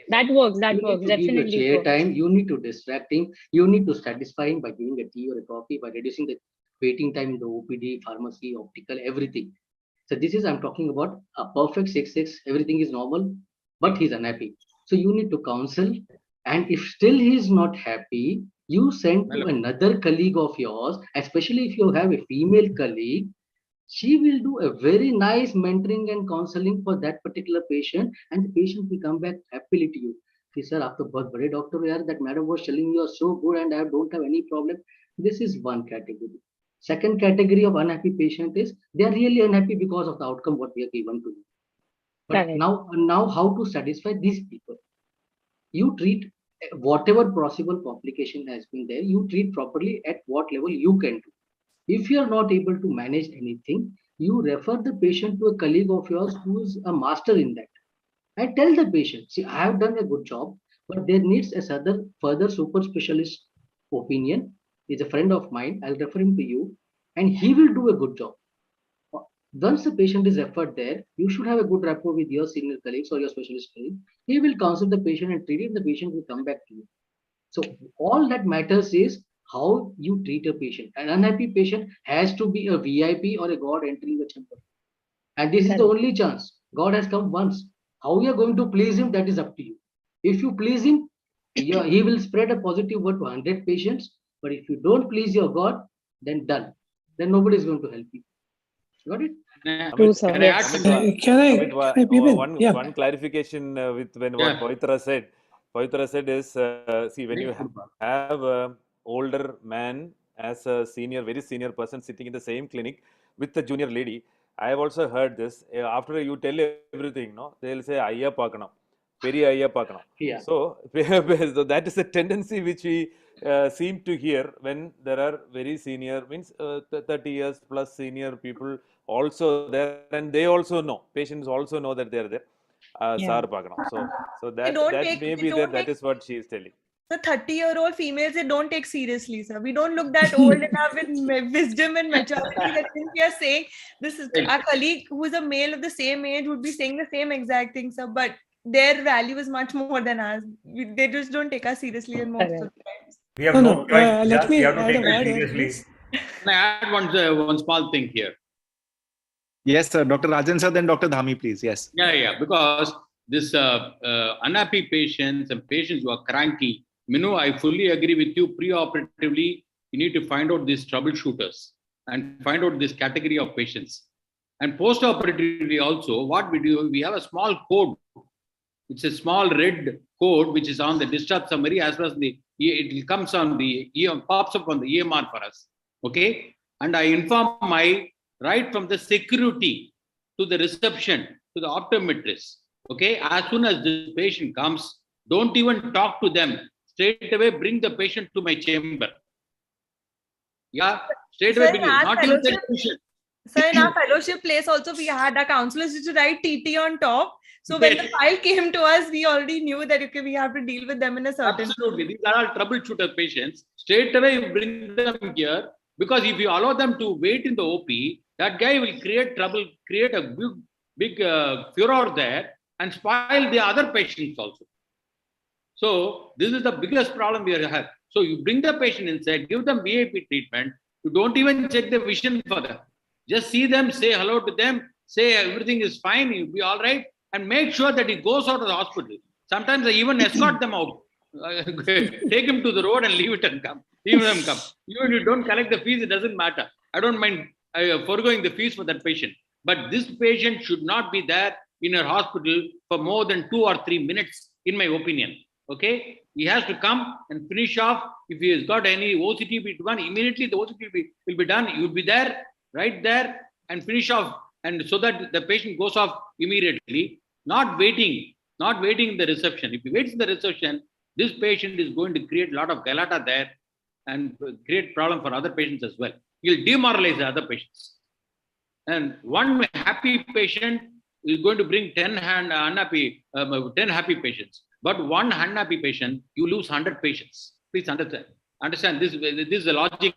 That works. That works. Definitely give your chair time. You need to distract him. You need to satisfy him by giving a tea or a coffee, by reducing the waiting time in the OPD, pharmacy, optical, everything. So this is, I'm talking about a perfect 6-6. Everything is normal, but he's unhappy. So you need to counsel. And if still he's not happy, you send to another colleague of yours, especially if you have a female colleague. She will do a very nice mentoring and counseling for that particular patient, and the patient will come back happily to you. See, sir, after बहुत बड़े doctor यार, that madam was telling you are so good and I don't have any problem. This is one category. Second category of unhappy patient is they are really unhappy because of the outcome what we are given to you. But now how to satisfy these people? You treat whatever possible complication has been there. You treat properly at what level you can do. If you are not able to manage anything, you refer the patient to a colleague of yours who is a master in that. I tell the patient, see, I have done a good job, but there needs a further super specialist opinion. He's a friend of mine. I'll refer him to you, and he will do a good job. Once the patient is referred there, you should have a good rapport with your senior colleagues or your specialist colleague. He will counsel the patient and treat it, the patient will come back to you. So all that matters is how you treat a patient. An unhappy patient has to be a VIP or a god entering the chamber. And this is the only chance. God has come once. How you are going to please him, that is up to you. If you please him, he will spread a positive word to 100 patients. But if you don't please your God, then done. Then nobody is going to help you. Got it? True, sir. Can Yes. Can I peep in? one clarification with what Pavitra said. Pavitra said is, see, when you have a older man as a senior, very senior person sitting in the same clinic with the junior lady, I have also heard this. After you tell everything, no, they'll say, "Ayya pakanam, peri ayya pakanam." Yeah. So, so that is a tendency which we seem to hear when there are very senior, means 30 years plus senior people also there, and they also know, patients also know that they are there. Sir pakanam. So that may be there. That is what she is telling. The 30-year-old females, they don't take seriously, sir. We don't look that old enough with wisdom and maturity that things we are saying. This is our colleague who is a male of the same age would be saying the same exact thing, sir. But their value is much more than ours. They just don't take us seriously in most of the times. We have no choice. Let me we have to add take a it word here, seriously. please. Can I add one small thing here? Yes, sir. Dr. Rajan sir, then Dr. Dhami, please. Yes. Yeah. Because this unhappy patients and patients who are cranky, Minu, I fully agree with you. Pre-operatively, you need to find out these troubleshooters and find out this category of patients. And post-operatively also, what we do, we have a small code. It's a small red code which is on the discharge summary as well as it comes on the pops up on the EMR for us. Okay, and I inform right from the security to the reception to the optometrist. Okay, as soon as the patient comes, don't even talk to them. Straight away, bring the patient to my chamber. Yeah, straight away, bring it. Not even the patient. So in our fellowship place also, we had our counselors used to write TT on top. So when the file came to us, we already knew that okay, we have to deal with them in a certain. Absolutely, these are all troubleshooter patients. Straight away, you bring them here, because if you allow them to wait in the OP, that guy will create trouble, create a big furor there, and spoil the other patients also. So this is the biggest problem we have. So you bring the patient inside, give them VIP treatment. You don't even check the vision for them. Just see them, say hello to them, say everything is fine, you'll be all right, and make sure that he goes out of the hospital. Sometimes I even escort them out. Take him to the road and leave it and come. Leave them come. Even if you don't collect the fees, it doesn't matter. I don't mind foregoing the fees for that patient. But this patient should not be there in a hospital for more than 2 or 3 minutes, in my opinion. Okay, he has to come and finish off. If he has got any OCT be done, immediately the OCT will be done. You will be there, right there, and finish off, and so that the patient goes off immediately. Not waiting in the reception. If he waits in the reception, this patient is going to create a lot of galata there and create problem for other patients as well. He'll demoralize the other patients. And one happy patient is going to bring 10 happy patients. But one unhappy patient, you lose 100 patients. Please understand. This is the logic,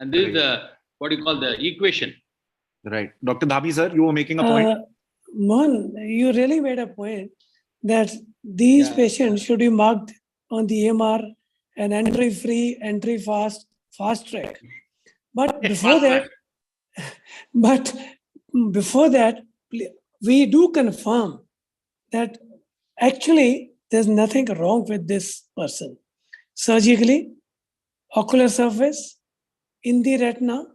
and this is the what you call the equation. Right. Dr. Dhabi sir, you were making a point. Mohan, you really made a point that these patients should be marked on the EMR and entry free, entry fast track. But before that, we do confirm that actually there's nothing wrong with this person. Surgically, ocular surface, in the retina,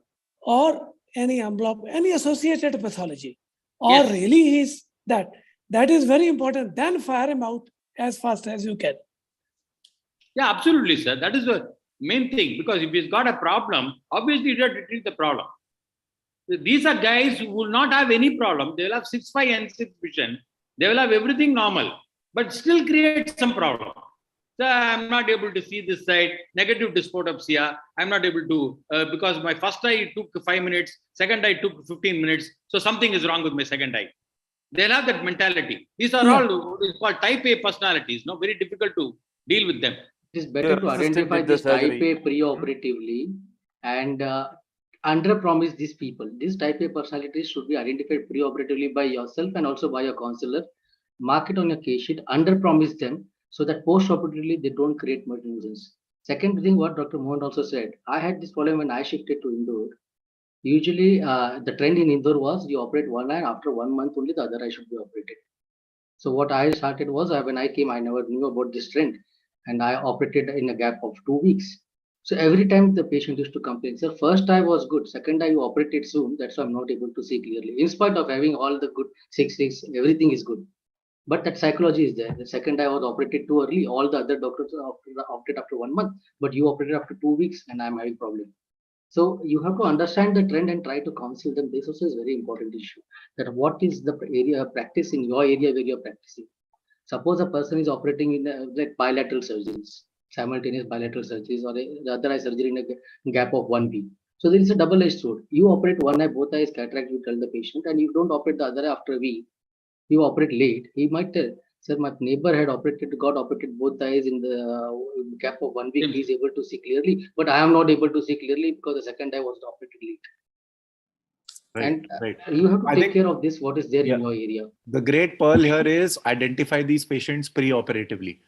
or any envelope, any associated pathology, or really he's that is very important. Then fire him out as fast as you can. Yeah, absolutely, sir. That is the main thing, because if he's got a problem, obviously you have to treat the problem. These are guys who will not have any problem. They will have 6/5 and 6 vision. They will have everything normal, but still create some problem. So I'm not able to see this side, negative dysphotopsia. I'm not able to, because my first eye took 5 minutes, second eye took 15 minutes. So something is wrong with my second eye. They'll have that mentality. These are all what is called type A personalities. No, very difficult to deal with them. It is better to identify this type A pre-operatively and under-promise these people. This type A personalities should be identified pre-operatively by yourself and also by your counselor. Mark it on your case sheet, under-promise them so that post-operatively they don't create more nuisance. Second thing, what Dr. Mohan also said, I had this problem when I shifted to Indore. Usually, the trend in Indore was you operate one eye, after 1 month only the other eye should be operated. So what I started was when I came, I never knew about this trend, and I operated in a gap of 2 weeks. So every time the patient used to complain, sir, first eye was good, second eye you operated soon, that's why I'm not able to see clearly. In spite of having all the good 6, everything is good. But that psychology is there. The second eye was operated too early. All the other doctors operated after 1 month, but you operated after 2 weeks, and I'm having problem. So you have to understand the trend and try to counsel them. This also is very important issue. That what is the area of practice in your area where you're practicing. Suppose a person is operating in like bilateral surgeries, simultaneous bilateral surgeries, or the other eye surgery in a gap of 1 week. So there is a double-edged sword. You operate one eye, both eyes cataract, you tell the patient, and you don't operate the other eye after a week. You operate late. He might tell, sir, my neighbor had got operated both eyes in the gap of 1 week. He's able to see clearly, but I am not able to see clearly because the second eye was operated late. And you have to take care of this, what is there in your area. The great pearl here is identify these patients pre-operatively.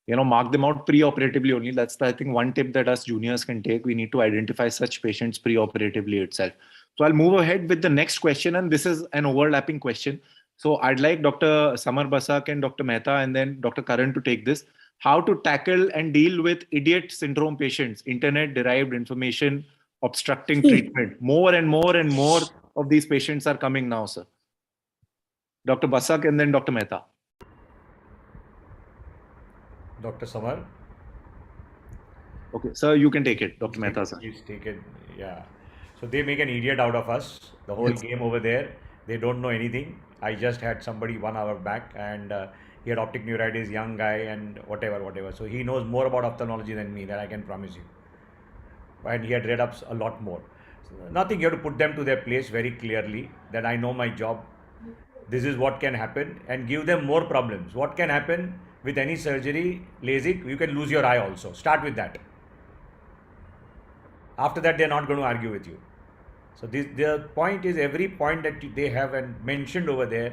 Mark them out pre-operatively only. That's I think one tip that us juniors can take. We need to identify such patients pre-operatively itself. So I'll move ahead with the next question, and this is an overlapping question. So I'd like Dr. Samar Basak and Dr. Mehta and then Dr. Karan to take this. How to tackle and deal with idiot syndrome patients, internet-derived information obstructing treatment. More and more and more of these patients are coming now, sir. Dr. Basak and then Dr. Mehta. Dr. Samar. Okay, sir, you can take it. Dr. Mehta, sir. Please take it. Yeah. So they make an idiot out of us. The whole game over there. They don't know anything. I just had somebody 1 hour back, and he had optic neuritis, young guy, and whatever. So he knows more about ophthalmology than me, that I can promise you. And he had read up a lot more. So nothing, you have to put them to their place very clearly, that I know my job. This is what can happen, and give them more problems. What can happen with any surgery, Lasik, you can lose your eye also. Start with that. After that, they're not going to argue with you. So the point is, every point that they have and mentioned over there,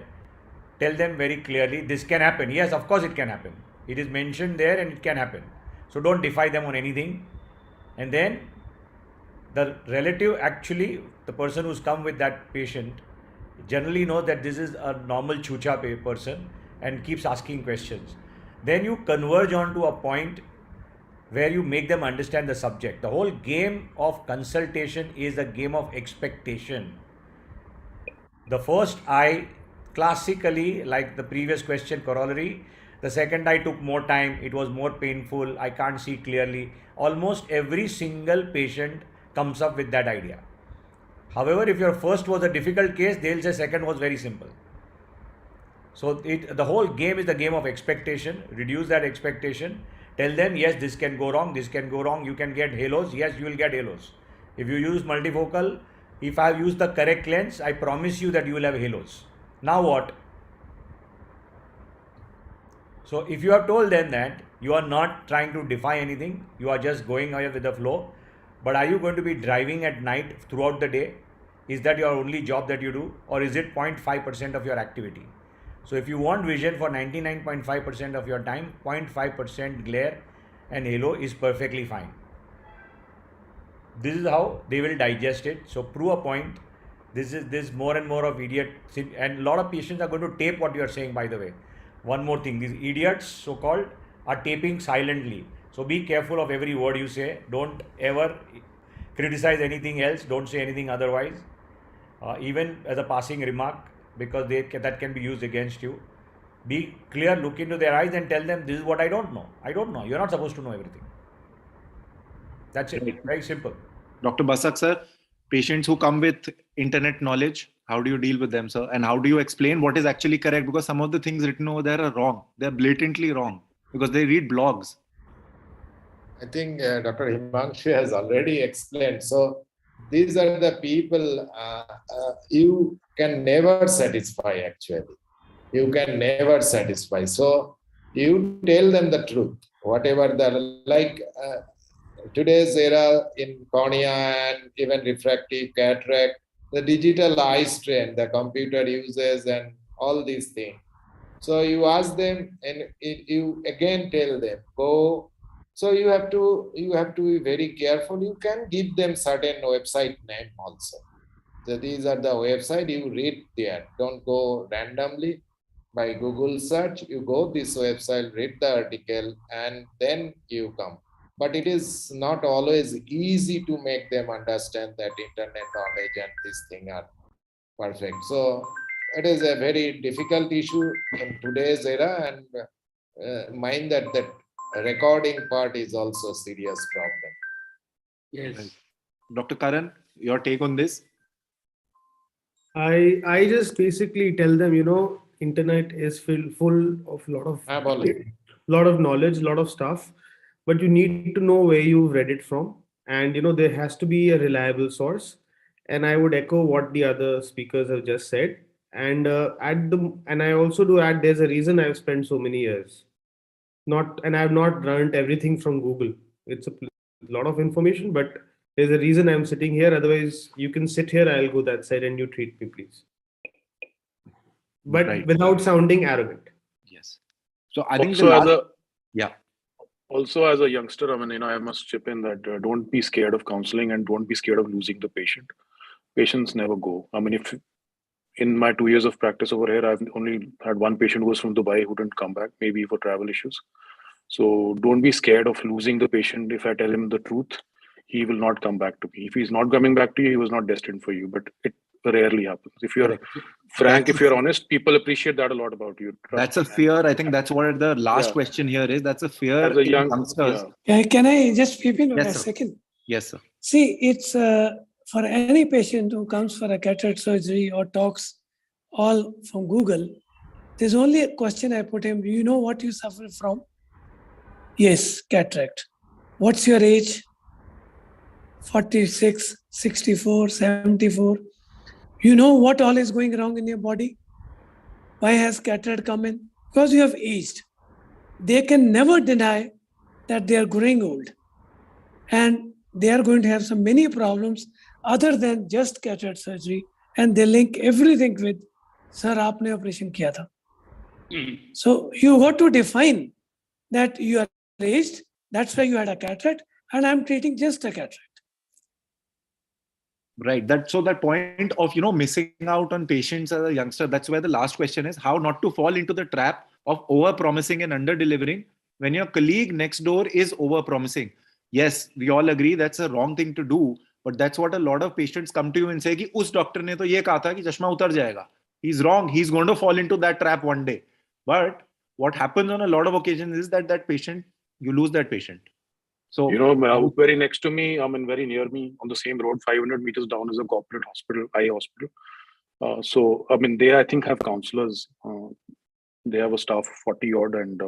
tell them very clearly, this can happen. Yes, of course it can happen. It is mentioned there and it can happen. So don't defy them on anything. And then the relative, actually, the person who's come with that patient generally knows that this is a normal chucha person and keeps asking questions. Then you converge on to a point where you make them understand the subject. The whole game of consultation is a game of expectation. The first eye, classically, like the previous question corollary, the second eye took more time, it was more painful, I can't see clearly. Almost every single patient comes up with that idea. However, if your first was a difficult case, they'll say second was very simple. So the whole game is the game of expectation. Reduce that expectation. Tell them, yes, this can go wrong, this can go wrong, you can get halos, yes, you will get halos. If you use multifocal, if I use the correct lens, I promise you that you will have halos. Now what? So if you have told them that, you are not trying to defy anything, you are just going ahead with the flow, but are you going to be driving at night throughout the day? Is that your only job that you do? Or is it 0.5% of your activity? So if you want vision for 99.5% of your time, 0.5% glare and halo is perfectly fine. This is how they will digest it. So prove a point. This more and more of idiot, and a lot of patients are going to tape what you are saying, by the way. One more thing, these idiots, so-called, are taping silently. So be careful of every word you say. Don't ever criticize anything else. Don't say anything otherwise. Even as a passing remark, because that can be used against you. Be clear, look into their eyes and tell them, this is what I don't know. I don't know. You're not supposed to know everything. That's it. Very simple. Dr. Basak, sir, patients who come with internet knowledge, how do you deal with them, sir? And how do you explain what is actually correct? Because some of the things written over there are wrong. They're blatantly wrong because they read blogs. I think Dr. Himanshu has already explained. So these are the people you can never satisfy, actually. You can never satisfy. So you tell them the truth, whatever today's era in cornea and even refractive cataract, the digital eye strain, the computer uses and all these things. So you ask them and you again tell them, go. So you have to be very careful. You can give them certain website name also. So these are the website you read there. Don't go randomly by Google search. You go this website, read the article, and then you come. But it is not always easy to make them understand that internet knowledge and this thing are perfect. So it is a very difficult issue in today's era, and mind that recording part is also a serious problem. Yes. Dr. Karan, your take on this? I just basically tell them, internet is full of lot of knowledge, lot of stuff, but you need to know where you've read it from, and there has to be a reliable source. And I would echo what the other speakers have just said. And I also do add, there's a reason I've spent so many years. And I've not learned everything from Google. It's a lot of information, but there's a reason I'm sitting here. Otherwise, you can sit here, I'll go that side and you treat me, please. But without sounding arrogant. Yes. So I think also as a youngster, I must chip in that don't be scared of counseling and don't be scared of losing the patient. Patients never go. If in my 2 years of practice over here, I've only had one patient who was from Dubai who didn't come back, maybe for travel issues. So don't be scared of losing the patient. If I tell him the truth, he will not come back to me. If he's not coming back to you, he was not destined for you. But it rarely happens. If you're frank, if you're honest, people appreciate that a lot about you. That's a fear. I think that's what the last question here is. That's a fear as a young youngsters. Can I just peep in Yes, a second? Yes, sir. See, it's for any patient who comes for a cataract surgery or talks all from Google, there's only a question I put him. Do you know what you suffer from? Yes, cataract. What's your age? 46, 64, 74. You know what all is going wrong in your body? Why has cataract come in? Because you have aged. They can never deny that they are growing old. And they are going to have some many problems other than just cataract surgery. And they link everything with, sir, aapne operation kiya tha. So you got to define that you are aged, that's why you had a cataract, and I'm treating just a cataract. Right. That point of missing out on patients as a youngster, that's where the last question is, how not to fall into the trap of over promising and under delivering when your colleague next door is over promising. Yes, we all agree that's a wrong thing to do, but that's what a lot of patients come to you and say, ki us doctor ne to ye kaha tha ki chashma utar jayega. He's wrong. He's going to fall into that trap one day. But what happens on a lot of occasions is that patient, you lose that patient. So, very next to me, very near me on the same road, 500 meters down is a corporate hospital, eye hospital. They, I think, have counselors. They have a staff of 40 odd, and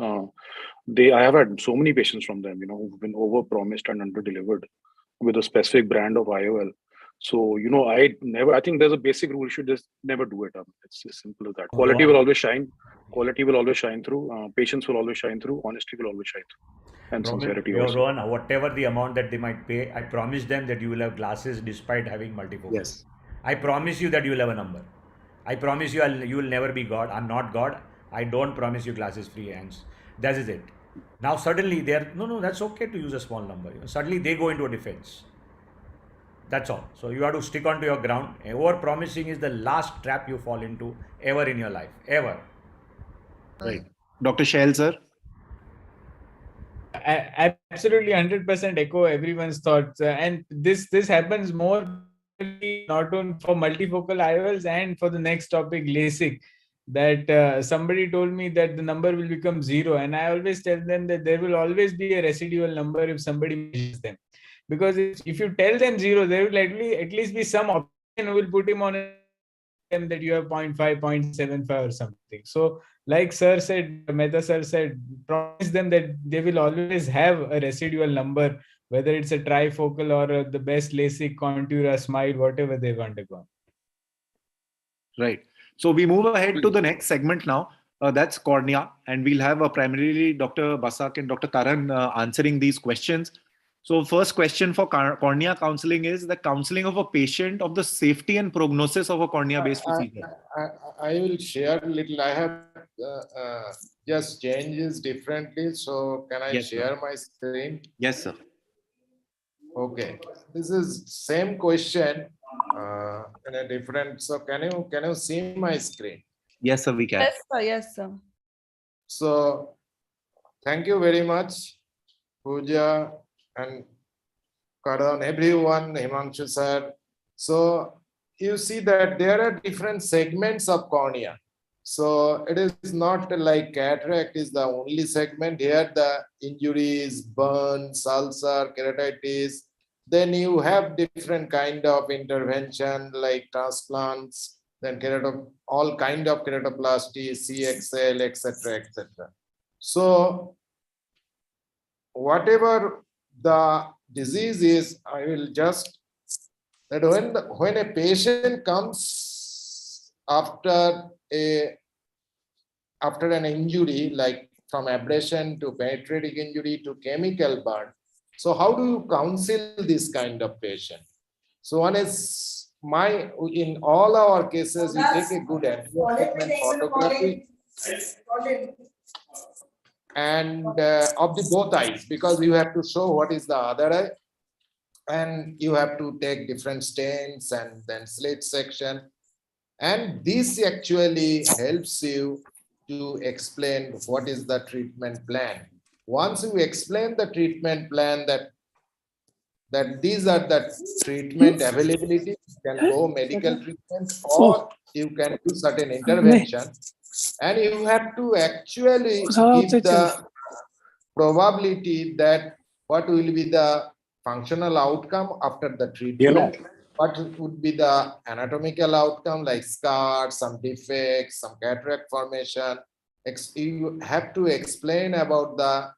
I have had so many patients from them, who've been over promised and under delivered with a specific brand of IOL. So, I think there's a basic rule, you should just never do it. It's as simple as that. Quality will always shine. Quality will always shine through. Patience will always shine through. Honesty will always shine through. And sincerity also. Rohan, whatever the amount that they might pay, I promise them that you will have glasses despite having multifocal. Yes. I promise you that you will have a number. I promise you you will never be God. I'm not God. I don't promise you glasses free hands. That is it. Now suddenly no, that's okay to use a small number. Suddenly they go into a defense. That's all. So you have to stick on to your ground. Over promising is the last trap you fall into ever in your life. Ever. Right. Dr. Shail, sir? I absolutely 100% echo everyone's thoughts. And this happens more not only for multifocal IOLs and for the next topic, Lasik. That somebody told me that the number will become 0. And I always tell them that there will always be a residual number if somebody measures them. Because if you tell them 0, there will at least be some option who will put him on them that you have 0.5, 0.75 or something. So like sir said, Mehta sir said, promise them that they will always have a residual number, whether it's a trifocal or the best Lasik, Contour, Smile, whatever they've undergone. Right. So we move ahead to the next segment now. That's Cornea. And we'll have primarily Dr. Basak and Dr. Karan answering these questions. So first question for cornea counseling is the counseling of a patient of the safety and prognosis of a cornea-based procedure. I will share a little. I have just changes differently. So can I share my screen? Yes, sir. Okay. This is same question in a different. So can you see my screen? Yes, sir. We can. Yes, sir. Yes, sir. So thank you very much, Pooja and Karan, everyone, Himanshu sir. So you see that there are different segments of cornea. So it is not like cataract is the only segment. Here the injuries, burns, ulcer, keratitis. Then you have different kind of intervention like transplants, then all kind of keratoplasty, CXL, etc., etc. So whatever the disease is, I will just that when a patient comes after an injury, like from abrasion to penetrating injury to chemical burn, so how do you counsel this kind of patient? So one is in all our cases, we take a good segment photography and of the both eyes, because you have to show what is the other eye, and you have to take different stains and then slit section, and this actually helps you to explain what is the treatment plan. Once you explain the treatment plan, that these are the treatment availability, you can go medical treatment or you can do certain intervention, and you have to actually give the probability that what will be the functional outcome after the treatment, what would be the anatomical outcome like scars, some defects, some cataract formation. You have to explain about the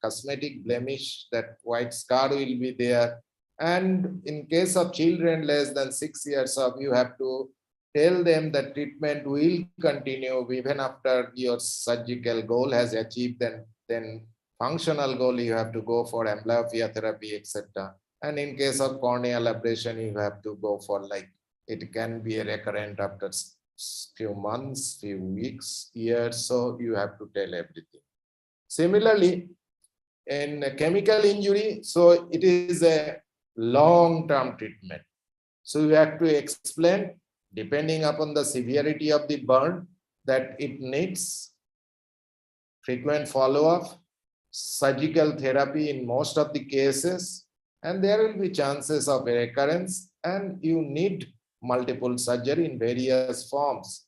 cosmetic blemish, that white scar will be there. And in case of children less than 6 years of, you have to tell them that treatment will continue even after your surgical goal has achieved, then functional goal you have to go for amblyopia therapy, etc. And in case of corneal abrasion, you have to go for it can be a recurrent after few months, few weeks, years, so you have to tell everything. Similarly, in a chemical injury, so it is a long-term treatment. So you have to explain, depending upon the severity of the burn, that it needs frequent follow-up, surgical therapy in most of the cases, and there will be chances of recurrence, and you need multiple surgery in various forms,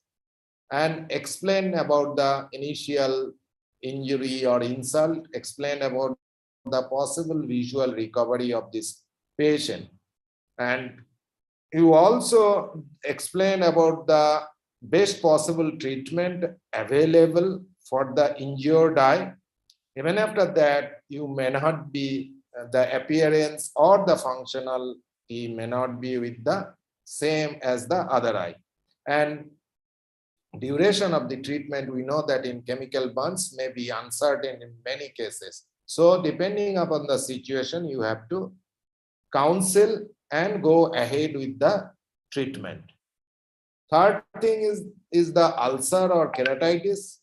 and explain about the initial injury or insult, explain about the possible visual recovery of this patient, and you also explain about the best possible treatment available for the injured eye. Even after that, you may not be the appearance or the functionality may not be with the same as the other eye. And duration of the treatment, we know that in chemical burns may be uncertain in many cases. So depending upon the situation, you have to counsel and go ahead with the treatment. Third thing is the ulcer or keratitis.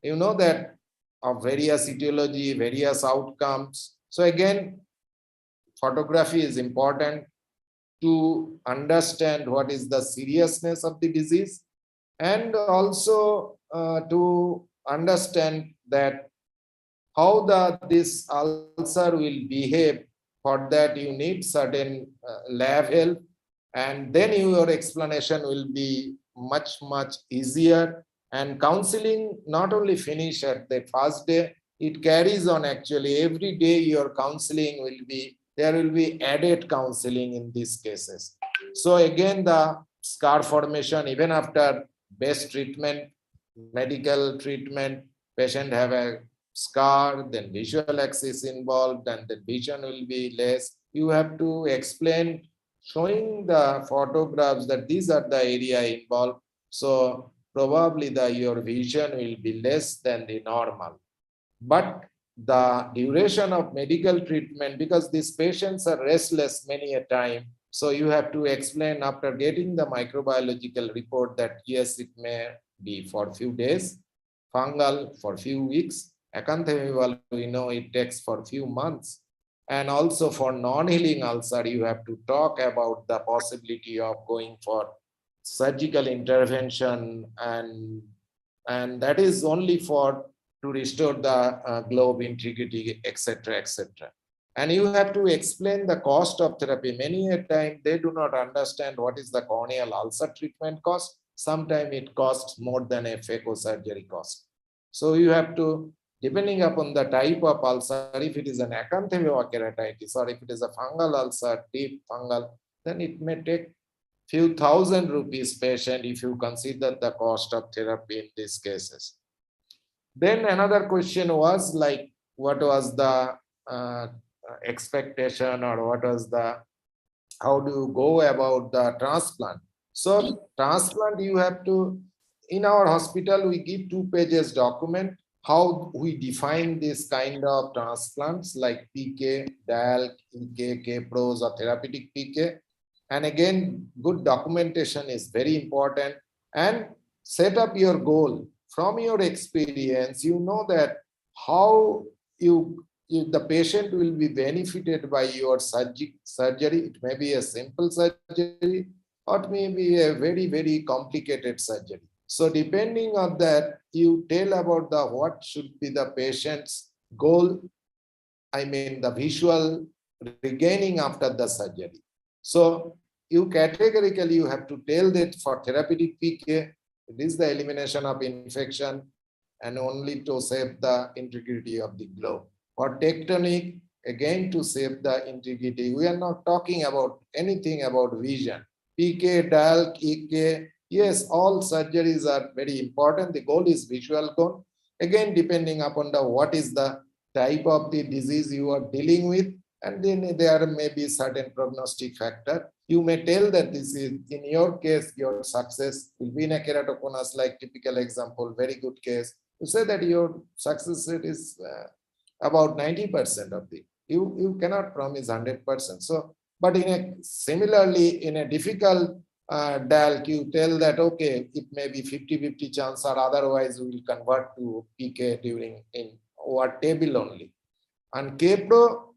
You know that of various etiology, various outcomes. So again, photography is important to understand what is the seriousness of the disease, and also to understand that how this ulcer will behave. For that, you need certain lab help, and then your explanation will be much easier. And counseling not only finish at the first day, it carries on actually every day. Your counseling will be, there will be added counseling in these cases. So again, the scar formation, even after best treatment, medical treatment, patient have a scar, then visual axis involved, and the vision will be less. You have to explain, showing the photographs that these are the area involved. So probably your vision will be less than the normal. But the duration of medical treatment, because these patients are restless many a time. So you have to explain after getting the microbiological report that yes, it may be for a few days, fungal for a few weeks, acanthamoebal, we know it takes for a few months. And also for non-healing ulcer, you have to talk about the possibility of going for surgical intervention, and that is only for to restore the globe integrity, etc., etc. And you have to explain the cost of therapy. Many a time they do not understand what is the corneal ulcer treatment cost. Sometimes it costs more than a phaco surgery cost. So you have to, depending upon the type of ulcer, if it is an acanthamoeba keratitis or if it is a fungal ulcer, deep fungal, then it may take few thousand rupees patient if you consider the cost of therapy in these cases. Then another question was like, what was the expectation, or what was the, how do you go about the transplant? So transplant, you have to, in our hospital, we give 2 pages document, how we define this kind of transplants like PK, DALK, EK, K-PROS or therapeutic PK. And again, good documentation is very important, and set up your goal. From your experience, you know that how the patient will be benefited by your surgery. It may be a simple surgery or it may be a very, very complicated surgery. So depending on that, you tell about the what should be the patient's goal, I mean the visual regaining after the surgery. So you categorically, you have to tell that for therapeutic PK, it is the elimination of infection and only to save the integrity of the globe. For tectonic, again to save the integrity. We are not talking about anything about vision. PK, DALK, EK, yes, all surgeries are very important. The goal is visual goal. Again, depending upon the what is the type of the disease you are dealing with, and then there may be certain prognostic factor. You may tell that this is, in your case, your success will be in a keratoconus, like typical example, very good case. You say that your success rate is about 90% of the, you cannot promise 100%. So, but in a similarly, in a difficult DALK, you tell that, okay, it may be 50-50 chance, or otherwise we will convert to PK during in over table only. And K-PRO,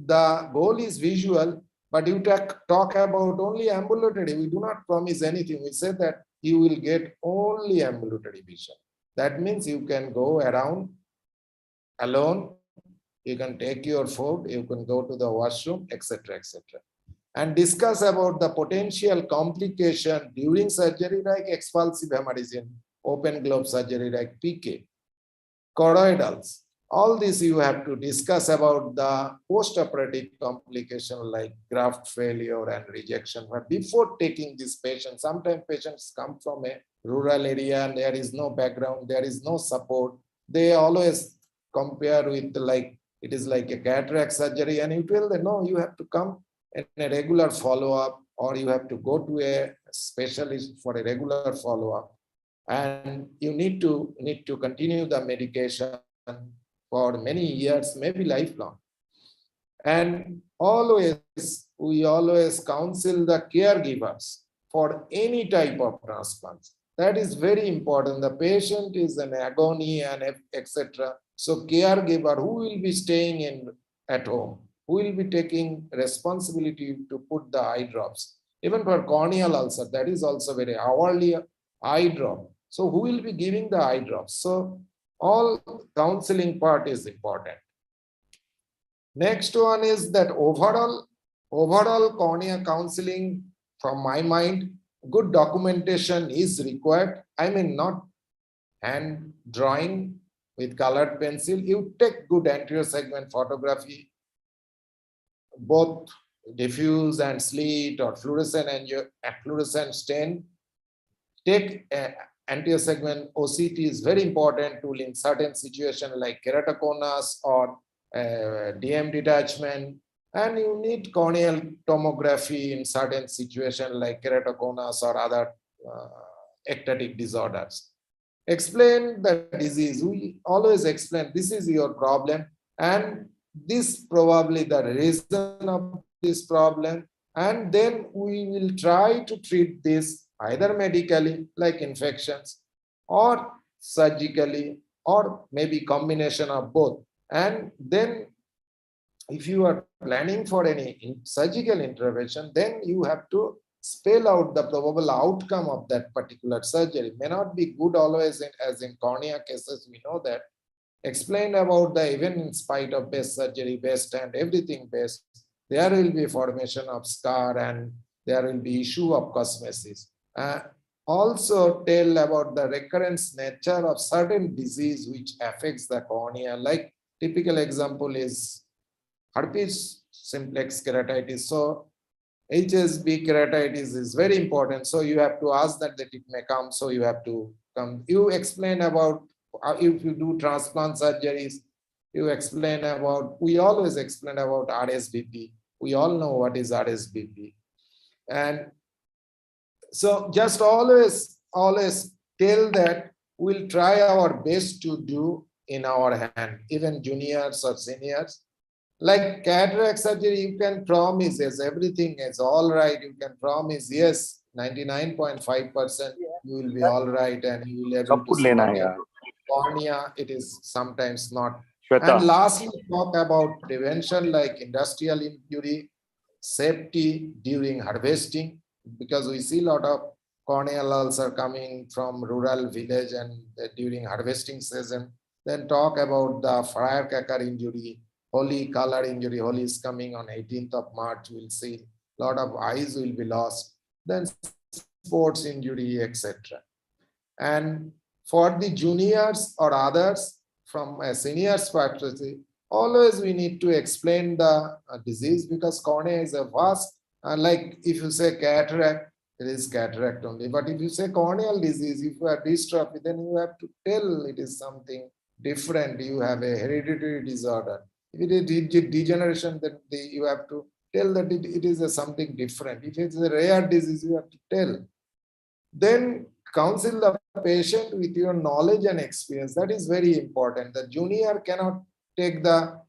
the goal is visual, but you talk about only ambulatory. We do not promise anything. We say that you will get only ambulatory vision. That means you can go around alone, you can take your food, you can go to the washroom, etc., etc. And discuss about the potential complication during surgery like expulsive hemorrhage, open globe surgery like PK, choroidals. All this you have to discuss about the post-operative complication like graft failure and rejection. But before taking this patient, sometimes patients come from a rural area and there is no background, there is no support. They always compare with like, it is like a cataract surgery, and you tell them, no, you have to come in a regular follow-up, or you have to go to a specialist for a regular follow-up. And you need to continue the medication for many years, maybe lifelong. And we always counsel the caregivers for any type of transplants. That is very important. The patient is in agony and etc. So caregiver who will be staying in at home, who will be taking responsibility to put the eye drops. Even for corneal ulcer, that is also very hourly eye drop. So who will be giving the eye drops? So all counseling part is important. Next one is that overall cornea counseling, from my mind, good documentation is required. I mean, not hand drawing with colored pencil. You take good anterior segment photography, both diffuse and slit or fluorescent stain. Take anterior segment OCT is very important tool in certain situations like keratoconus or DM detachment, and you need corneal tomography in certain situations like keratoconus or other ectatic disorders. Explain the disease. We always explain, this is your problem. And this probably the reason of this problem. And then we will try to treat this either medically, like infections, or surgically, or maybe combination of both. And then if you are planning for any surgical intervention, then you have to spell out the probable outcome of that particular surgery. It may not be good always, as in cornea cases, we know that. Explain about the, even in spite of best surgery, best and everything best, there will be formation of scar and there will be issue of cosmesis. Also tell about the recurrence nature of certain disease which affects the cornea. Like typical example is herpes simplex keratitis. So HSB keratitis is very important. So you have to ask that it may come. So you have to come. You explain about if you do transplant surgeries, you explain about, we always explain about RSVP. We all know what is RSVP. And so just always tell that we'll try our best to do in our hand, even juniors or seniors. Like cataract surgery, you can promise, yes, everything is all right. You can promise, yes, 99.5% you will be all right and you will be able to see your cornea. It is sometimes not. And lastly, talk about prevention like industrial injury, safety during harvesting, because we see a lot of corneal ulcer coming from rural village and during harvesting season. Then talk about the firecracker injury, Holi color injury. Holi is coming on 18th of March. We'll see a lot of eyes will be lost. Then sports injury, etc. And for the juniors or others from a senior's perspective, always we need to explain the disease, because cornea is a vast, like if you say cataract, it is cataract only. But if you say corneal disease, if you have dystrophy, then you have to tell it is something different. You have a hereditary disorder. If it is degeneration, then you have to tell that it is something different. If it's a rare disease, you have to tell. Then counsel the patient with your knowledge and experience. That is very important. The junior cannot take that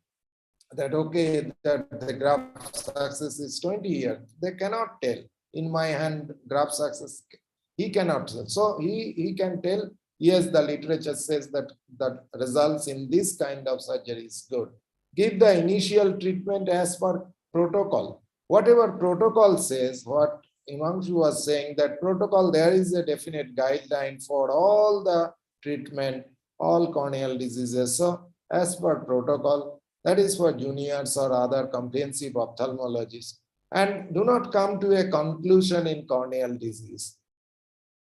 the graft success is 20 years. They cannot tell. In my hand, graft success, he cannot tell. So he can tell, yes, the literature says that the results in this kind of surgery is good. Give the initial treatment as per protocol. Whatever protocol says, what Himanshu was saying, that protocol, there is a definite guideline for all the treatment, all corneal diseases. So as per protocol, that is for juniors or other comprehensive ophthalmologists. And do not come to a conclusion in corneal disease.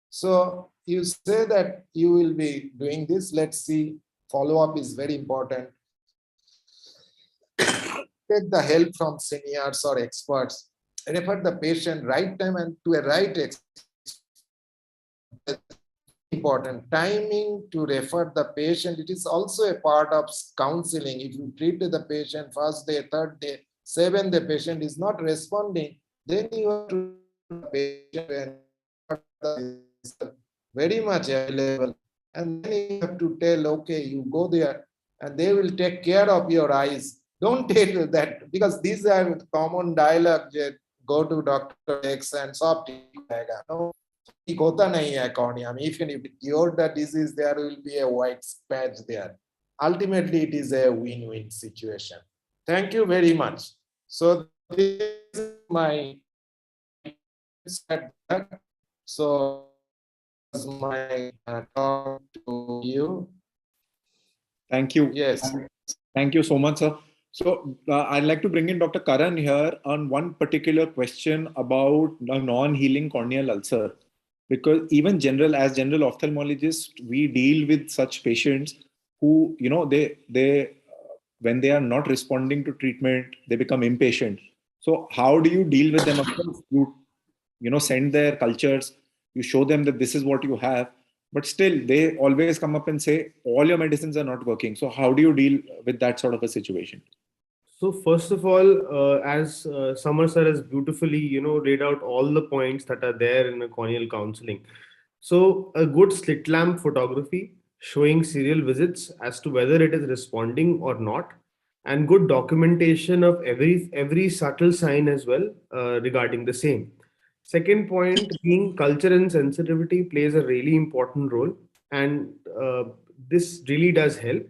So you say that you will be doing this. Let's see, follow-up is very important. Take the help from seniors or experts. Refer the patient right time and to a right expert. Important timing to refer the patient. It is also a part of counseling. If you treat the patient first day, third day, seventh, the patient is not responding, then you have to the patient very much available, and then you have to tell, okay, you go there and they will take care of your eyes. Don't tell that, because these are common dialogue. Go to Dr. X and soft. No, cornea. Even if it cured the disease, there will be a white patch there. Ultimately, it is a win-win situation. Thank you very much. So this is my so my talk to you. Thank you. Yes. Thank you so much, sir. So I'd like to bring in Dr. Karan here on one particular question about a non-healing corneal ulcer. Because even as general ophthalmologists, we deal with such patients who, they when they are not responding to treatment, they become impatient. So how do you deal with them? Of course, you send their cultures, you show them that this is what you have, but still they always come up and say, all your medicines are not working. So how do you deal with that sort of a situation? So first of all, as Samar sir has beautifully, laid out all the points that are there in a corneal counseling. So a good slit lamp photography showing serial visits as to whether it is responding or not. and good documentation of every subtle sign as well regarding the same. Second point being culture and sensitivity plays a really important role, and this really does help.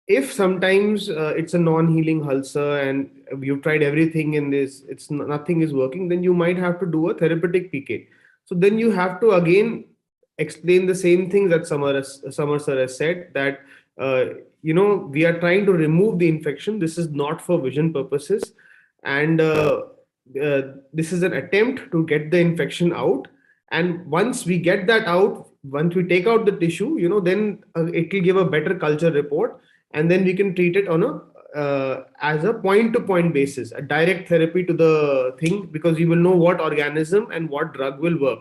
If sometimes it's a non-healing ulcer and you've tried everything in this, nothing is working, then you might have to do a therapeutic PK. So then you have to again explain the same thing that Samar sir has said, that uh, we are trying to remove the infection. This is not for vision purposes, and this is an attempt to get the infection out. And once we get that out, once we take out the tissue, then it will give a better culture report, and then we can treat it on a as a point-to-point basis, a direct therapy to the thing, because you will know what organism and what drug will work.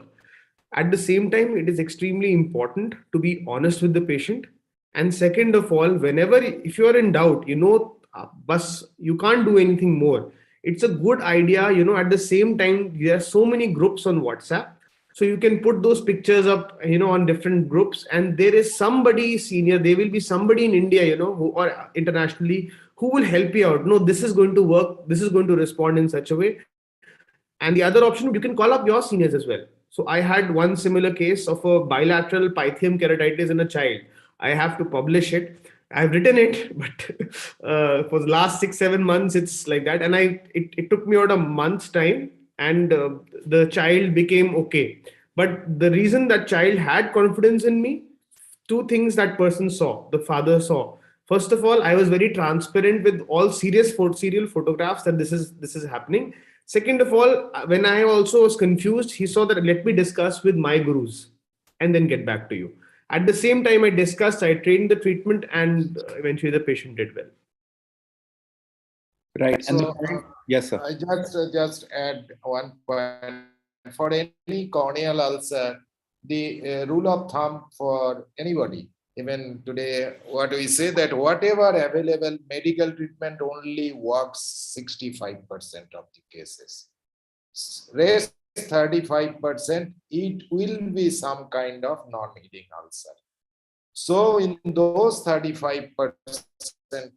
At the same time, it is extremely important to be honest with the patient. And second of all, whenever if you are in doubt, bus you can't do anything more. It's a good idea, at the same time, there are so many groups on WhatsApp, so you can put those pictures up, on different groups, and there is somebody senior, there will be somebody in India, who, or internationally, who will help you out. No, this is going to work, this is going to respond in such a way. And the other option, you can call up your seniors as well. So I had one similar case of a bilateral pythium keratitis in a child. I have to publish it. I've written it, but for the last 6-7 months, it's like that. And it took me about a month's time, and the child became okay. But the reason that child had confidence in me, two things that person saw, the father saw. First of all, I was very transparent with all serial photographs that this is happening. Second of all, when I also was confused, he saw that let me discuss with my gurus and then get back to you. At the same time, I discussed, I trained the treatment, and eventually the patient did well. Right. So, yes, sir. I just add one point. For any corneal ulcer, the rule of thumb for anybody, even today, what we say that whatever available medical treatment only works 65% of the cases. Rest 35%, it will be some kind of non-healing ulcer. So in those 35%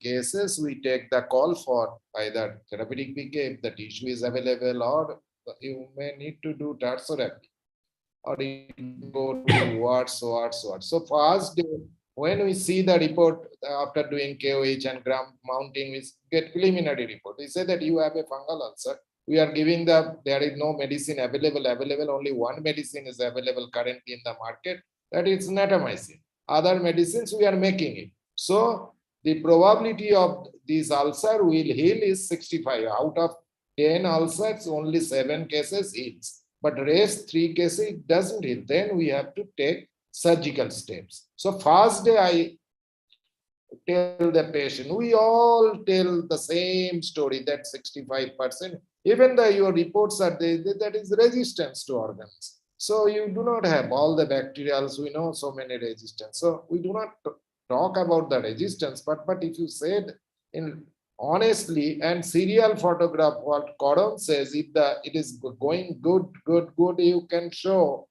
cases, we take the call for either therapeutic PK if the tissue is available, or you may need to do therapy, or you go to wards. So first day, when we see the report after doing KOH and gram mounting, we get preliminary report. We say that you have a fungal ulcer. We are giving there is no medicine available, only one medicine is available currently in the market, that is natamycin. Other medicines we are making it. So the probability of this ulcer will heal is 65. Out of 10 ulcers, only 7 cases heals. But rest 3 cases, it doesn't heal. Then we have to take surgical steps. So first day I tell the patient, we all tell the same story, that 65%, even though your reports are there, that is resistance to organs. So you do not have all the bacterials, we know so many resistance. So we do not talk about the resistance, but if you said in honestly and serial photograph, what Cordon says, if it is going good, you can show.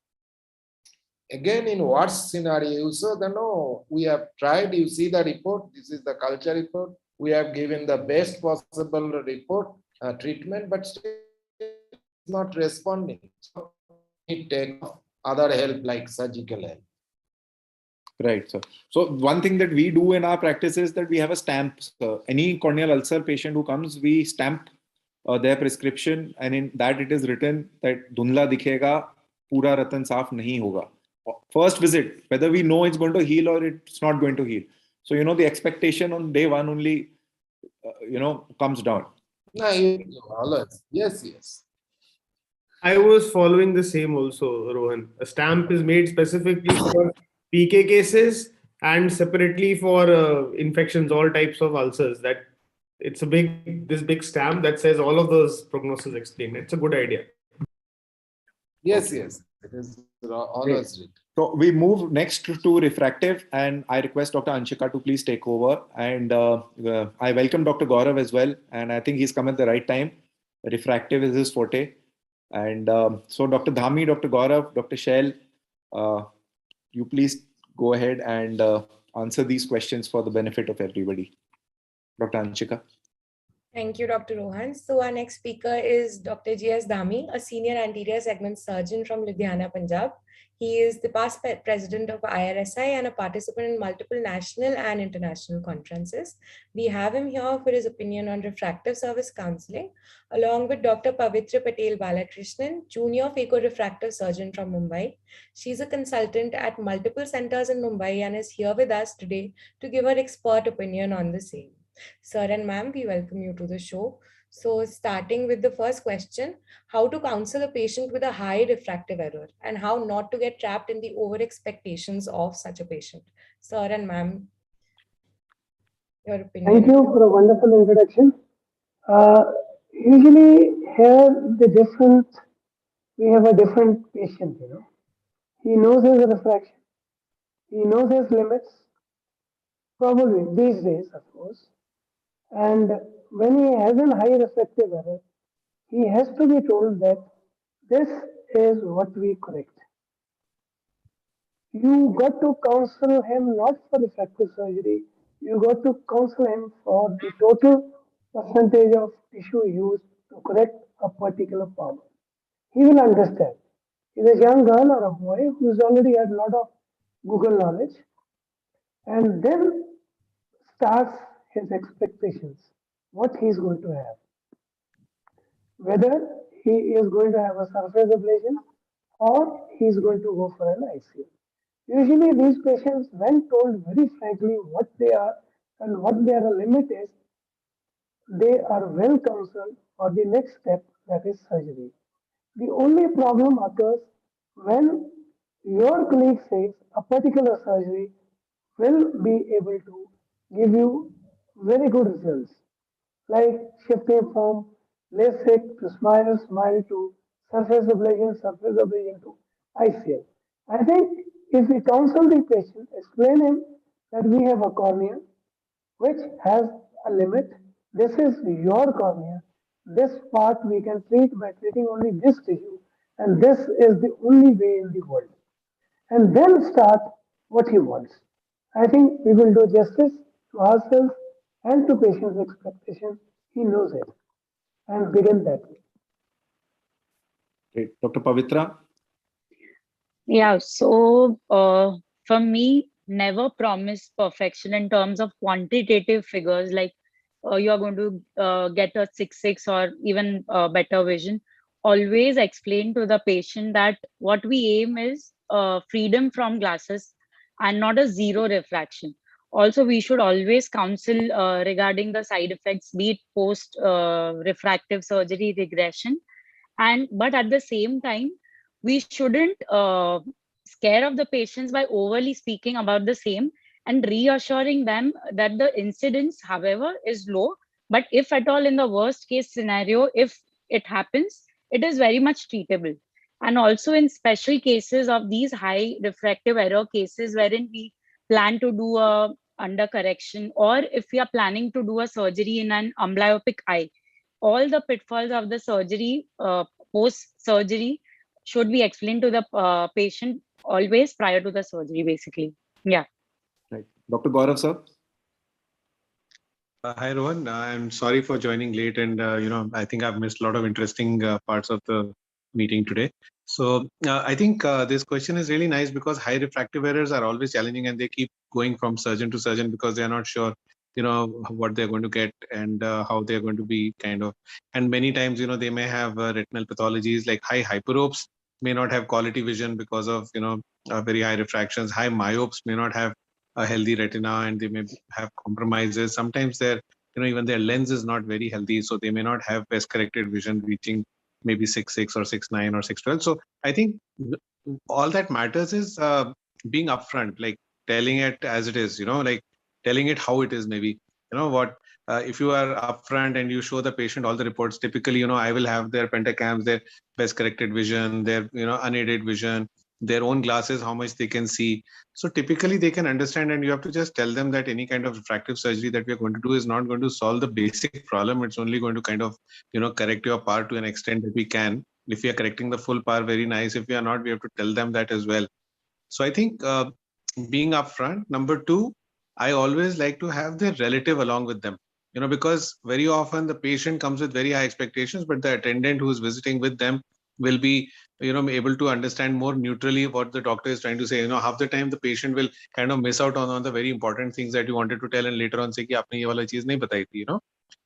Again, in worst scenario, you say that no, we have tried, you see the report, this is the culture report, we have given the best possible report, treatment, but still not responding. So it takes other help like surgical help. Right, sir. So one thing that we do in our practice is that we have a stamp. Any corneal ulcer patient who comes, we stamp their prescription, and in that it is written that dhundla dikhega, pura ratan saaf nahi hoga. First visit, whether we know it's going to heal or it's not going to heal. So, the expectation on day one only, comes down. No, yes. I was following the same also, Rohan. A stamp is made specifically for PK cases and separately for infections, all types of ulcers. That it's this big stamp that says all of those prognosis explained. It's a good idea. Yes. It is always written. So we move next to refractive, and I request Dr. Anshika to please take over. And I welcome Dr. Gaurav as well. And I think he's come at the right time. Refractive is his forte. And so Dr. Dhami, Dr. Gaurav, Dr. Shell, you please go ahead and answer these questions for the benefit of everybody. Dr. Anshika. Thank you, Dr. Rohan. So our next speaker is Dr. G.S. Dami, a senior anterior segment surgeon from Ludhiana, Punjab. He is the past president of IRSI and a participant in multiple national and international conferences. We have him here for his opinion on refractive service counseling, along with Dr. Pavitra Patel Balakrishnan, junior phaco-refractive surgeon from Mumbai. She's a consultant at multiple centers in Mumbai and is here with us today to give her expert opinion on the same. Sir and ma'am, we welcome you to the show. So starting with the first question, how to counsel a patient with a high refractive error and how not to get trapped in the over expectations of such a patient. Sir and ma'am, your opinion. Thank you for a wonderful introduction. Usually here we have a different patient, He knows his refraction. He knows his limits, probably these days, of course. And when he has a high refractive error, he has to be told that this is what we correct. You got to counsel him not for refractive surgery, you got to counsel him for the total percentage of tissue used to correct a particular problem. He will understand. He's a young girl or a boy who's already had a lot of Google knowledge, and then starts his expectations, what he's going to have. Whether he is going to have a surface ablation or he's going to go for an ICL. Usually these patients, when told very frankly what they are and what their limit is, they are well counseled for the next step, that is surgery. The only problem occurs when your colleague says a particular surgery will be able to give you very good results, like shifting from Lasik to smile to surface ablation to ICL. I think if we counsel the patient, explain him that we have a cornea which has a limit, this is your cornea, this part we can treat by treating only this tissue, and this is the only way in the world. And then start what he wants. I think we will do justice to ourselves and to patient's expectation. He knows it. And begin that way. Great. Dr. Pavitra. Yeah, so for me, never promise perfection in terms of quantitative figures like you are going to get a 6/6 or even better vision. Always explain to the patient that what we aim is freedom from glasses and not a zero refraction. Also, we should always counsel regarding the side effects, be it post refractive surgery regression. But at the same time, we shouldn't scare of the patients by overly speaking about the same and reassuring them that the incidence, however, is low. But if at all in the worst case scenario, if it happens, it is very much treatable. And also in special cases of these high refractive error cases wherein we plan to do a undercorrection, or if we are planning to do a surgery in an amblyopic eye, all the pitfalls of the surgery, post-surgery, should be explained to the patient always prior to the surgery, basically. Yeah. Right. Dr. Gaurav, sir. Hi, Rohan. I'm sorry for joining late, and I think I've missed a lot of interesting parts of the meeting today. So I think this question is really nice because high refractive errors are always challenging, and they keep going from surgeon to surgeon because they are not sure, what they're going to get and how they're going to be kind of. And many times, they may have retinal pathologies like high hyperopes may not have quality vision because of very high refractions. High myopes may not have a healthy retina and they may have compromises. Sometimes their even their lens is not very healthy, so they may not have best corrected vision reaching maybe 6/6 or 6/9 or 6/12. So I think all that matters is being upfront, like telling it as it is, like telling it how it is. Maybe if you are upfront and you show the patient all the reports, typically I will have their pentacams, their best corrected vision, their unaided vision, their own glasses, how much they can see. So typically they can understand, and you have to just tell them that any kind of refractive surgery that we are going to do is not going to solve the basic problem. It's only going to kind of correct your power to an extent that we can. If we are correcting the full power, very nice. If we are not, we have to tell them that as well. So I think being upfront. Number two, I always like to have their relative along with them. because very often the patient comes with very high expectations, but the attendant who is visiting with them will be, able to understand more neutrally what the doctor is trying to say. Half the time the patient will kind of miss out on the very important things that you wanted to tell, and later on say ki aapne ye wala cheez nahi batai thi,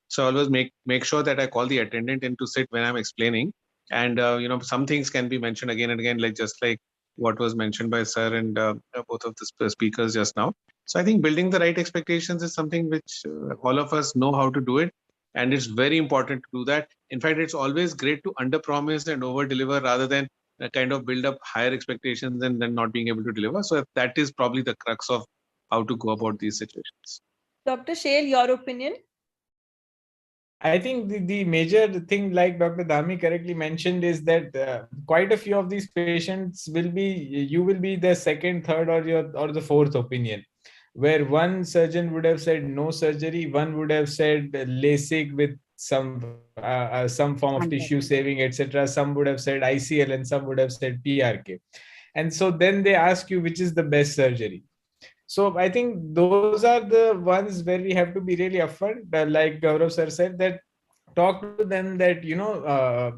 So I always make sure that I call the attendant in to sit when I'm explaining. And some things can be mentioned again and again, like just like what was mentioned by sir and both of the speakers just now. So I think building the right expectations is something which all of us know how to do it, and it's very important to do that. In fact, it's always great to under promise and over deliver rather than kind of build up higher expectations and then not being able to deliver. So that is probably the crux of how to go about these situations. Dr. Shale, your opinion? I think the major thing, like Dr. Dhami correctly mentioned, is that quite a few of these patients you will be the second, third, or the fourth opinion, where one surgeon would have said no surgery, one would have said Lasik with some form of tissue saving, etc. Some would have said ICL, and some would have said PRK. And so then they ask you which is the best surgery. So I think those are the ones where we have to be really upfront, like Gaurav sir said, that talk to them that,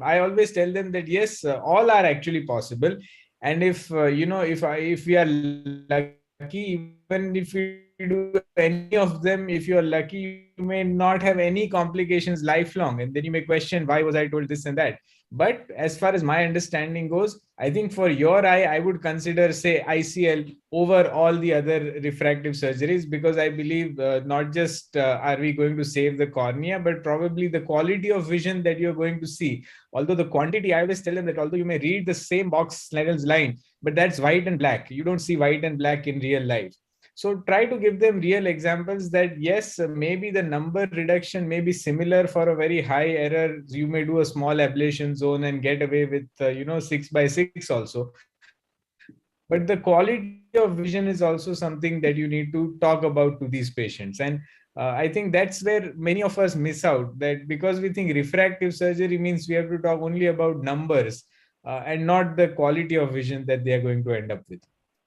I always tell them that yes, all are actually possible. And if, if we are lucky, even if we do any of them, if you are lucky, you may not have any complications lifelong. And then you may question, why was I told this and that? But as far as my understanding goes, I think for your eye, I would consider, say, ICL over all the other refractive surgeries, because I believe not just are we going to save the cornea, but probably the quality of vision that you're going to see. Although the quantity, I always tell them that although you may read the same box Snell's line, but that's white and black. You don't see white and black in real life. So try to give them real examples that yes, maybe the number reduction may be similar for a very high error. You may do a small ablation zone and get away with 6x6 also. But the quality of vision is also something that you need to talk about to these patients. And I think that's where many of us miss out, that because we think refractive surgery means we have to talk only about numbers and not the quality of vision that they are going to end up with.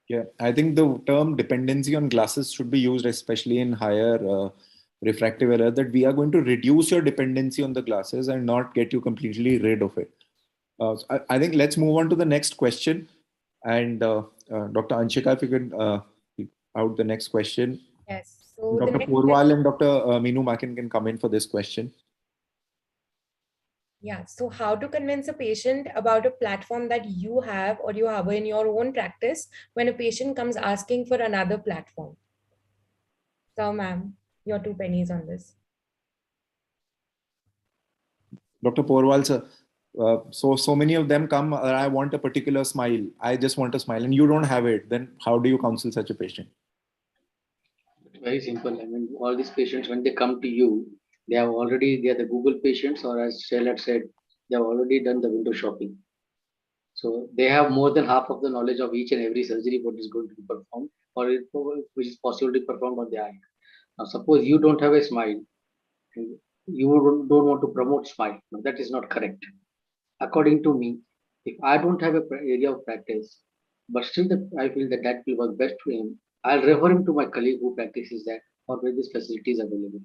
Yeah, I think the term dependency on glasses should be used, especially in higher refractive error, that we are going to reduce your dependency on the glasses and not get you completely rid of it. So I think let's move on to the next question. And Dr. Anshika, if you could pick out the next question. Yes. So Dr. Porwal and Dr. Meenu Makin can come in for this question. Yeah. So how to convince a patient about a platform that you have or you have in your own practice when a patient comes asking for another platform? So, ma'am, your 2 pennies on this. Dr. Porwal, sir, so many of them come, I want a particular smile. I just want a smile, and you don't have it. Then how do you counsel such a patient? Very simple. I mean, all these patients, when they come to you, they are the Google patients, or as Shell had said, they have already done the window shopping. So they have more than half of the knowledge of each and every surgery, what is going to be performed, or which is possible to perform on the eye. Now, suppose you don't have a smile, you don't want to promote smile. No, that is not correct. According to me, if I don't have an area of practice, but still I feel that will work best for him, I'll refer him to my colleague who practices that, or where this facility is available.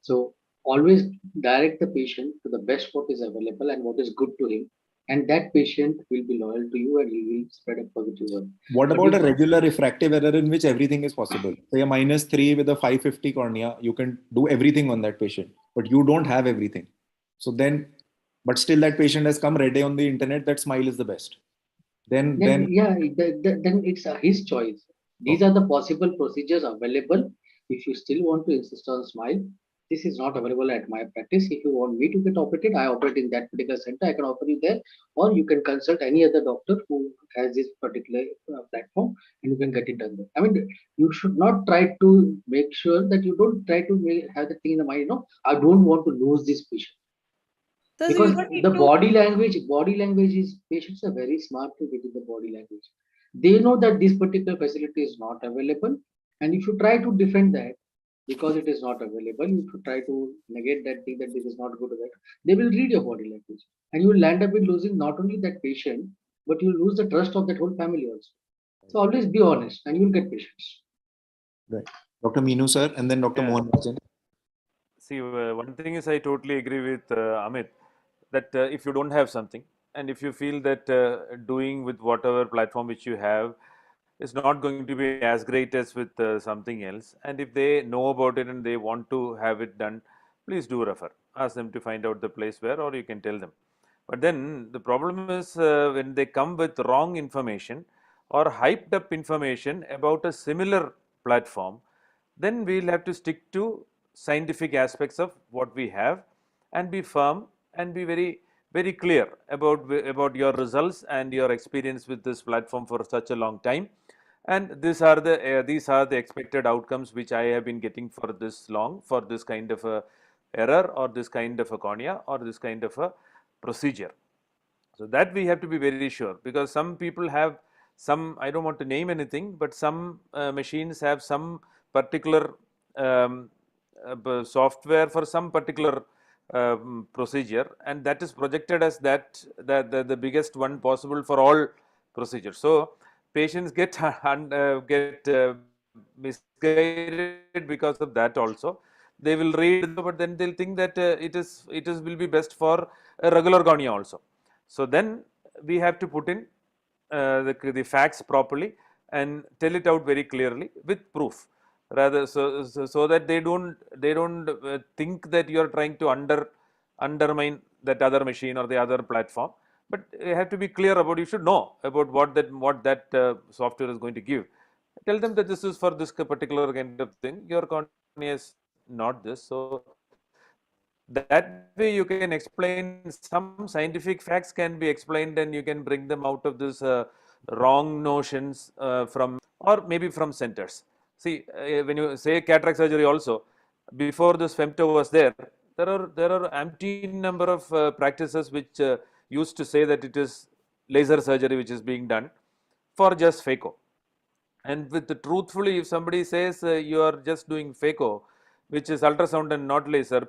So always direct the patient to the best what is available and what is good to him, and that patient will be loyal to you and he will spread a positive word. What about a regular refractive error in which everything is possible? Say a -3 with a 550 cornea, you can do everything on that patient, but you don't have everything. So then, but still that patient has come ready on the internet that smile is the best. Then it's his choice. These are the possible procedures available. If you still want to insist on smile, this is not available at my practice. If you want me to get operated, I operate in that particular center. I can offer you there, or you can consult any other doctor who has this particular platform, and you can get it done there. I mean, you should not try to make sure that you don't try to have the thing in the mind. I don't want to lose this patient. So because the body language is, patients are very smart to get in the body language. They know that this particular facility is not available, and if you try to defend that because it is not available, if you try to negate that thing that this is not good, that they will read your body language, and you will land up with losing not only that patient, but you will lose the trust of that whole family also. So always be honest, and you will get patients. Right, Dr. Meenu sir, and then Dr. Mohan Rajan. See, one thing is I totally agree with Amit that if you don't have something and if you feel that doing with whatever platform which you have is not going to be as great as with something else, and if they know about it and they want to have it done, please do refer. Ask them to find out the place where, or you can tell them. But then the problem is when they come with wrong information or hyped up information about a similar platform, then we'll have to stick to scientific aspects of what we have and be firm and be very clear about your results and your experience with this platform for such a long time. And these are the expected outcomes which I have been getting for this long, for this kind of a error or this kind of a cornea or this kind of a procedure. So that we have to be very sure, because some people have some, I don't want to name anything, but some machines have some particular software for some particular procedure, and that is projected as the biggest one possible for all procedures. So patients get misguided because of that also. They will read, but then they'll think that it will be best for a regular cornea also. So then we have to put in the facts properly and tell it out very clearly with proof, rather so that they don't think that you are trying to undermine that other machine or the other platform. But you have to be clear about, you should know about what that software is going to give. Tell them that this is for this particular kind of thing, your cornea is not this. So that way you can explain, some scientific facts can be explained, and you can bring them out of this wrong notions from, or maybe from centers. See, when you say cataract surgery also, before this femto was there are umpteen number of practices which used to say that it is laser surgery which is being done for just phaco. And with the truthfully, if somebody says you are just doing phaco, which is ultrasound and not laser,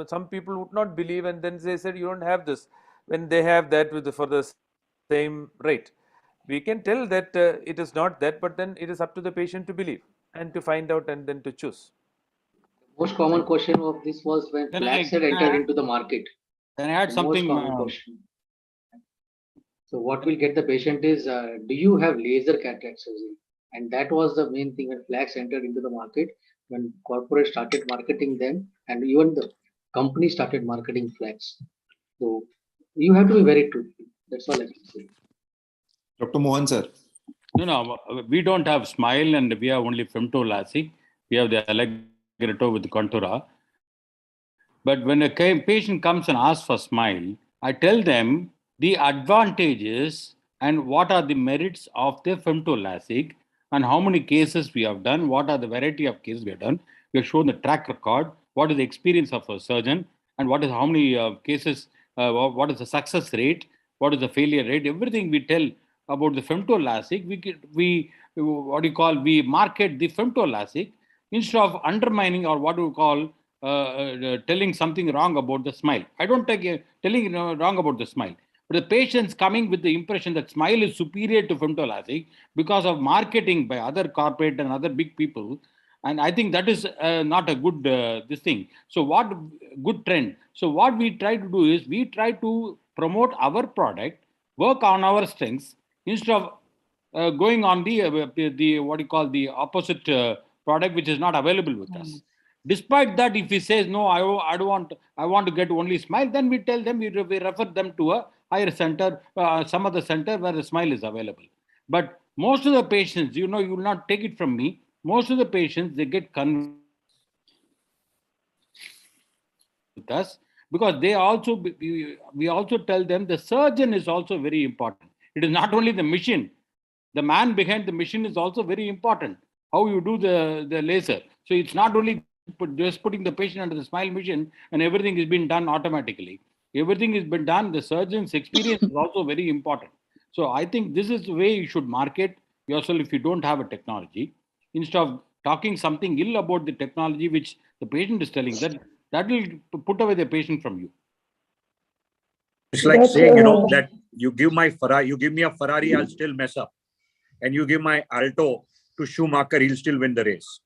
some people would not believe, and then they said you don't have this when they have that for the same rate. We can tell that it is not that, but then it is up to the patient to believe and to find out and then to choose. Most common question of this was when flags had entered into the market. Can I add something? Most common question. So what will get the patient is, do you have laser cataract surgery? And that was the main thing when flags entered into the market, when corporate started marketing them, and even the company started marketing flags. So you have to be very truthful. That's all I can say. Dr. Mohan sir. No, we don't have smile, and we have only femto Lasik. We have the allegretto with contura. But when a patient comes and asks for smile, I tell them the advantages and what are the merits of the femto Lasik, and how many cases we have done, what are the variety of cases we have done. We have shown the track record, what is the experience of a surgeon, and what is how many cases, what is the success rate, what is the failure rate, everything we tell about the femto Lasik. We market the femto Lasik instead of undermining, or what we call telling something wrong about the smile. I don't take telling wrong about the smile. But the patients coming with the impression that smile is superior to femto Lasik because of marketing by other corporate and other big people. And I think that is not a good this thing. So what good trend? So what we try to do is we try to promote our product, work on our strengths instead of going on the what you call the opposite product which is not available with us. Despite that, if he says no, I want to get only smile, then we tell them, we refer them to a higher center, some other center where the smile is available. But most of the patients, you will not take it from me. Most of the patients, they get convinced with us, because they also, we also tell them the surgeon is also very important. It is not only the machine. The man behind the machine is also very important. How you do the laser. So it's not only just putting the patient under the smile machine and everything is being done automatically. Everything has been done. The surgeon's experience is also very important. So I think this is the way you should market yourself if you don't have a technology. Instead of talking something ill about the technology which the patient is telling, that will put away the patient from you. It's like saying, that you give me a Ferrari, I'll still mess up. And you give my Alto to Schumacher, he'll still win the race.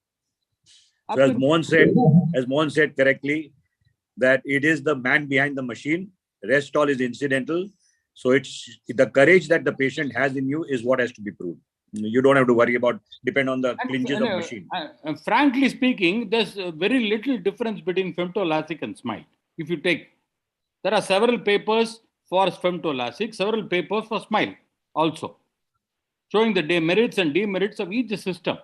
So as Mohan said correctly, that it is the man behind the machine. Rest all is incidental. So it's the courage that the patient has in you is what has to be proved. You don't have to worry about, depend on the clinches of machine. Frankly speaking, there's very little difference between femtolasik and smile. If you take, there are several papers for femtolasik, several papers for smile also, showing the merits and demerits of each system.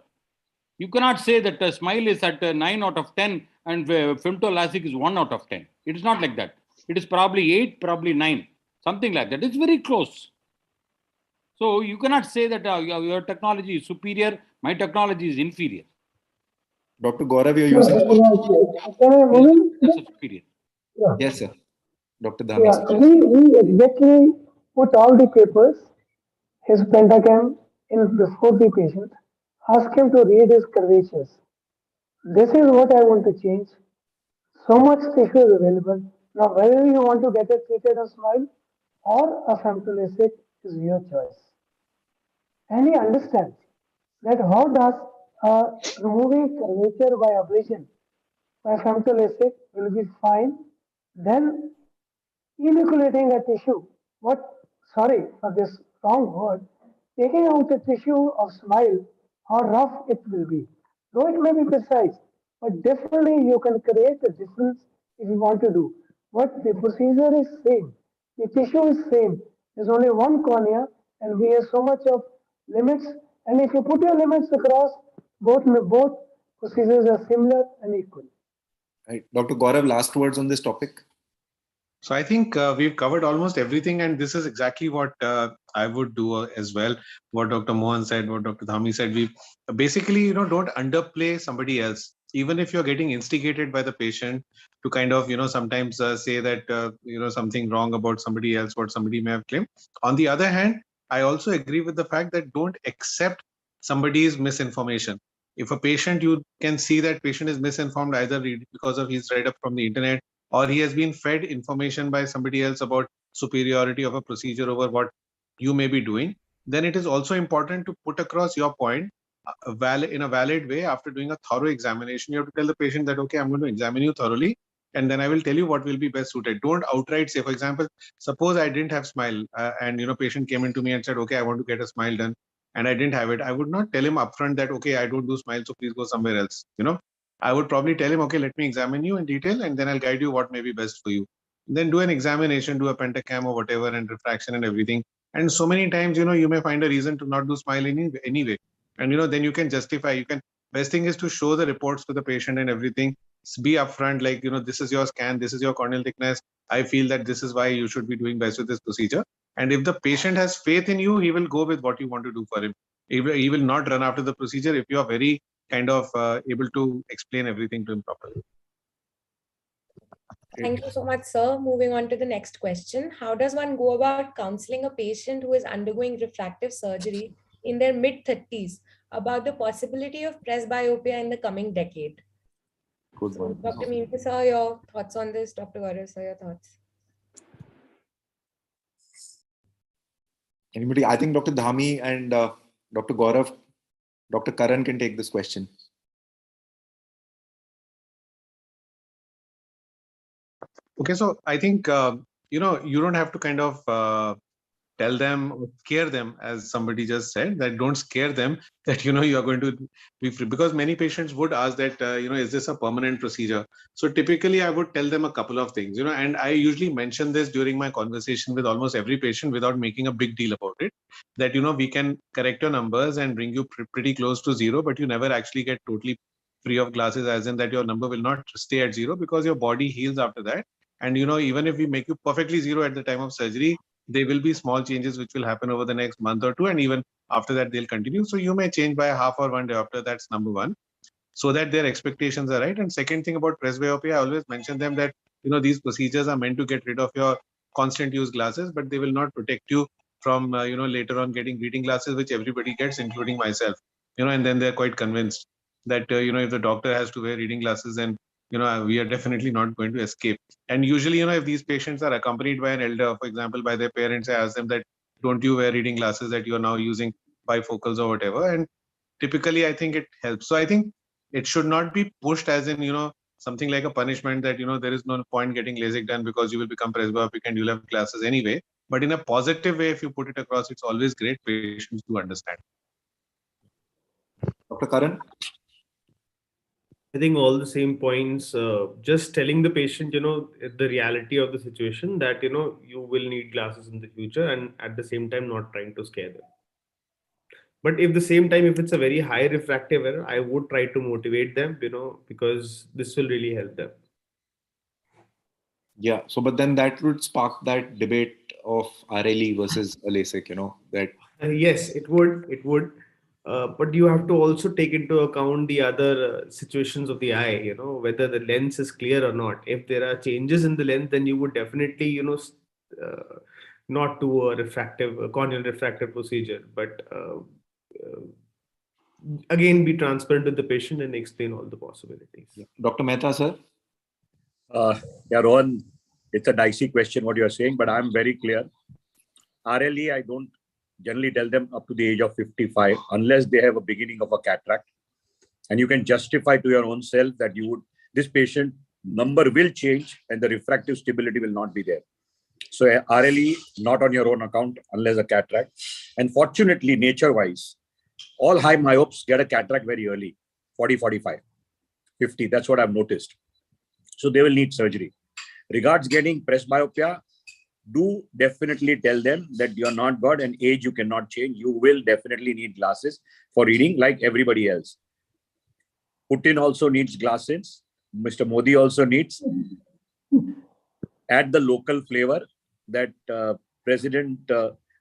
You cannot say that a smile is at 9 out of 10 and femtolasik is 1 out of 10. It is not like that. It is probably 8, probably 9, something like that. It's very close. So you cannot say that your technology is superior, my technology is inferior. Dr. Gaurav, you're using... Can I superior. Yeah. Yes, sir. Dr. Dhami. Yeah, he exactly put all the papers, his pentacam in before the patient, ask him to read his curvatures. This is what I want to change. So much tissue is available. Now, whether you want to get it treated a smile or a femtolasik is your choice. And he understands that how does removing curvature by ablation by femtolasik will be fine, then enucleating a tissue, sorry for this wrong word, taking out the tissue of smile, how rough it will be. Though it may be precise, but definitely you can create a difference if you want to do. But the procedure is same, the tissue is same. There's only one cornea, and we have so much of limits. And if you put your limits across, both procedures are similar and equal. Right. Dr. Gaurav, last words on this topic. So I think we've covered almost everything, and this is exactly what I would do as well. What Dr. Mohan said, what Dr. Dhami said. We basically, don't underplay somebody else. Even if you're getting instigated by the patient to kind of, sometimes say that, something wrong about somebody else, what somebody may have claimed. On the other hand, I also agree with the fact that don't accept somebody's misinformation. If a patient, you can see that patient is misinformed either because of he's read up from the internet, or he has been fed information by somebody else about superiority of a procedure over what you may be doing, then it is also important to put across your point in a valid way. After doing a thorough examination, you have to tell the patient that, okay, I'm going to examine you thoroughly, and then I will tell you what will be best suited. Don't outright say, for example, suppose I didn't have smile and, patient came into me and said, okay, I want to get a smile done, and I didn't have it. I would not tell him upfront that, okay, I don't do smile, so please go somewhere else. I would probably tell him, okay, let me examine you in detail, and then I'll guide you what may be best for you. Then do an examination, do a pentacam or whatever, and refraction and everything. And so many times, you may find a reason to not do smile anyway. And, then you can justify, best thing is to show the reports to the patient and everything. Be upfront, like, this is your scan, this is your corneal thickness. I feel that this is why you should be doing best with this procedure. And if the patient has faith in you, he will go with what you want to do for him. He will not run after the procedure if you are very kind of able to explain everything to him properly. Thank you so much, sir. Moving on to the next question. How does one go about counseling a patient who is undergoing refractive surgery in their mid-30s about the possibility of presbyopia in the coming decade? Good one. So, Dr. Meenu, sir, your thoughts on this? Dr. Gaurav, sir, your thoughts? Anybody? I think Dr. Dhami and Dr. Gaurav, Dr. Karan can take this question. Okay, so I think, you don't have to kind of tell them or scare them, as somebody just said, that don't scare them that, you are going to be free. Because many patients would ask that, is this a permanent procedure? So typically I would tell them a couple of things, and I usually mention this during my conversation with almost every patient without making a big deal about it, that, we can correct your numbers and bring you pretty close to zero, but you never actually get totally free of glasses, as in that your number will not stay at zero because your body heals after that. And, even if we make you perfectly zero at the time of surgery, there will be small changes which will happen over the next month or two. And even after that, they'll continue. So you may change by a half or 1 day after. That's number one, so that their expectations are right. And second thing about presbyopia, I always mention them that, these procedures are meant to get rid of your constant use glasses, but they will not protect you from, later on getting reading glasses, which everybody gets, including myself, and then they're quite convinced that, if the doctor has to wear reading glasses, then, we are definitely not going to escape. And usually, if these patients are accompanied by an elder, for example, by their parents, I ask them that, don't you wear reading glasses, that you are now using bifocals or whatever. And typically, I think it helps. So I think it should not be pushed as in, something like a punishment that, there is no point getting LASIK done because you will become presbyopic and you'll have glasses anyway. But in a positive way, if you put it across, it's always great. Patients do understand. Dr. Karan? I think all the same points, just telling the patient, the reality of the situation that, you will need glasses in the future, and at the same time, not trying to scare them. But if the same time, if it's a very high refractive error, I would try to motivate them, because this will really help them. Yeah. So, but then that would spark that debate of RLE versus LASIK, that. Yes, it would. It would. But you have to also take into account the other situations of the eye, whether the lens is clear or not. If there are changes in the lens, then you would definitely, not do a corneal refractive procedure. But again, be transparent with the patient and explain all the possibilities. Yeah. Dr. Mehta, sir? Yeah, Rohan, it's a dicey question what you are saying, but I'm very clear. RLE, I don't generally tell them up to the age of 55, unless they have a beginning of a cataract. And you can justify to your own self that this patient number will change and the refractive stability will not be there. So RLE, not on your own account, unless a cataract. And fortunately, nature-wise, all high myopes get a cataract very early, 40, 45, 50. That's what I've noticed. So they will need surgery. Regards getting presbyopia, do definitely tell them that you're not God and age you cannot change. You will definitely need glasses for reading like everybody else. Putin also needs glasses. Mr. Modi also needs. Add the local flavor that President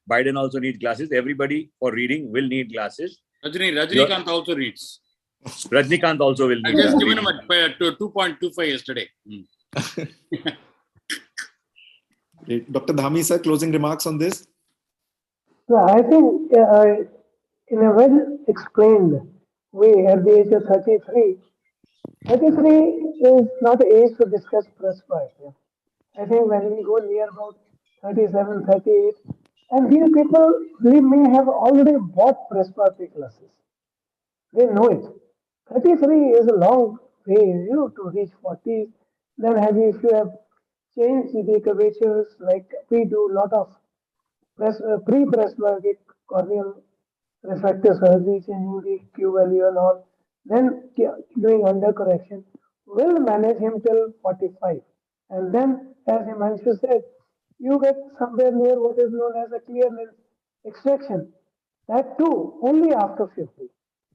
Biden also needs glasses. Everybody for reading will need glasses. Rajnikant also needs. Rajnikant also will need. I just given him a 2.25 yesterday. Dr. Dhami, sir, closing remarks on this? Yeah, I think in a well explained way, at the age of 33 is not the age to discuss presbyopia. I think when we go near about 37, 38, and these people, they may have already bought presbyopic glasses. They know it. 33 is a long way, to reach 40. Then if you have changed the curvatures, like we do a lot of pre-presbyopic corneal refractive surgery, changing the Q value and all, then doing under correction, will manage him till 45. And then, as Himanshu said, you get somewhere near what is known as a clear lens extraction. That too, only after 50.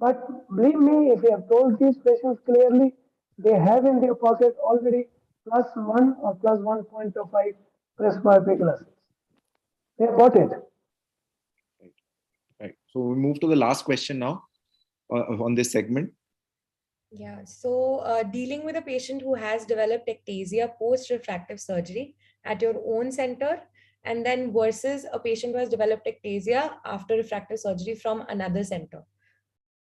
But believe me, if you have told these patients clearly, they have in their pocket already +1 or +1.25 presbyopic glasses. They have bought it. Right. So we move to the last question now on this segment. Yeah, so dealing with a patient who has developed ectasia post-refractive surgery at your own center, and then versus a patient who has developed ectasia after refractive surgery from another center.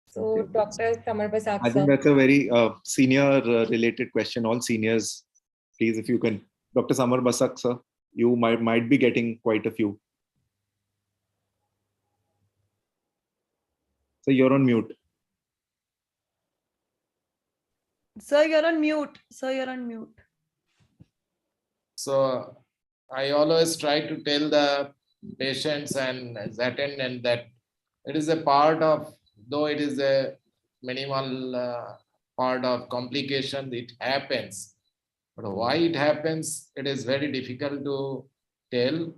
So Dr. Samar Basak, I think that's a very senior related question. All seniors, please, if you can. Dr. Samar Basak, sir, you might be getting quite a few. So you're on mute. Sir, you're on mute. Sir, you're on mute. So I always try to tell the patients and attendant that it is a part of, though it is a minimal part of complication, it happens. But why it happens, it is very difficult to tell.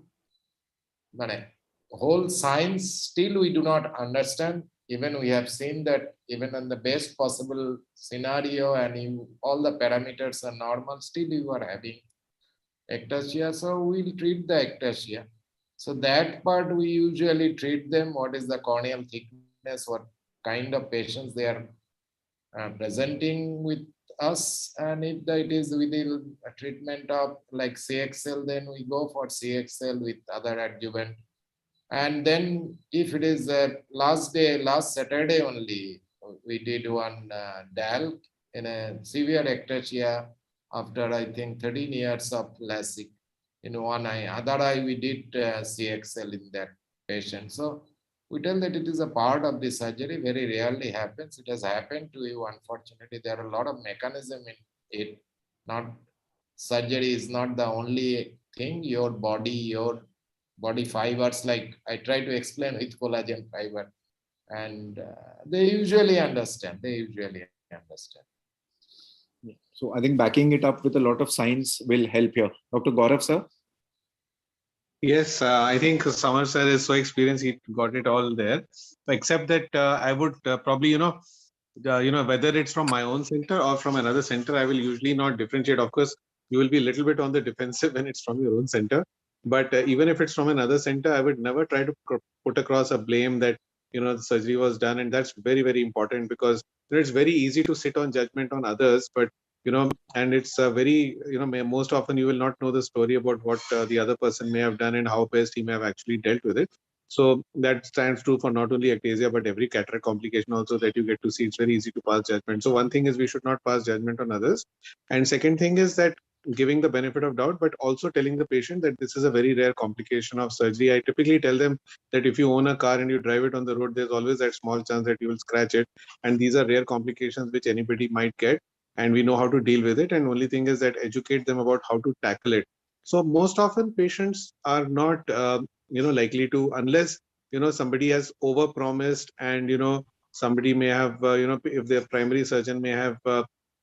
But whole science, still we do not understand. Even we have seen that even in the best possible scenario and all the parameters are normal, still you are having ectasia, so we'll treat the ectasia. So that part we usually treat them, what is the corneal thickness, what kind of patients they are presenting with us, and if it is within a treatment of like CXL, then we go for CXL with other adjuvant. And then if it is last Saturday only, we did one DALC in a severe ectasia after I think 13 years of Lasik in one eye. Other eye we did CXL in that patient. So We tell that it is a part of the surgery, very rarely happens. It has happened to you, unfortunately. There are a lot of mechanism in it. Not surgery is not the only thing. Your body fibers, like I try to explain with collagen fiber, and they usually understand. So I think backing it up with a lot of science will help here. Dr. Gaurav, sir? Yes, I think Samar sir is so experienced, he got it all there. Except that I would probably, whether it's from my own center or from another center, I will usually not differentiate. Of course, you will be a little bit on the defensive when it's from your own center. But even if it's from another center, I would never try to put across a blame that, the surgery was done. And that's very, very important because it's very easy to sit on judgment on others, but and it's very, most often you will not know the story about what the other person may have done and how best he may have actually dealt with it. So that stands true for not only ectasia, but every cataract complication also that you get to see. It's very easy to pass judgment. So one thing is we should not pass judgment on others. And second thing is that giving the benefit of doubt, but also telling the patient that this is a very rare complication of surgery. I typically tell them that if you own a car and you drive it on the road, there's always that small chance that you will scratch it. And these are rare complications which anybody might get. And we know how to deal with it. And only thing is that educate them about how to tackle it. So most often patients are not, likely to, unless, somebody has overpromised and, somebody may have, if their primary surgeon may have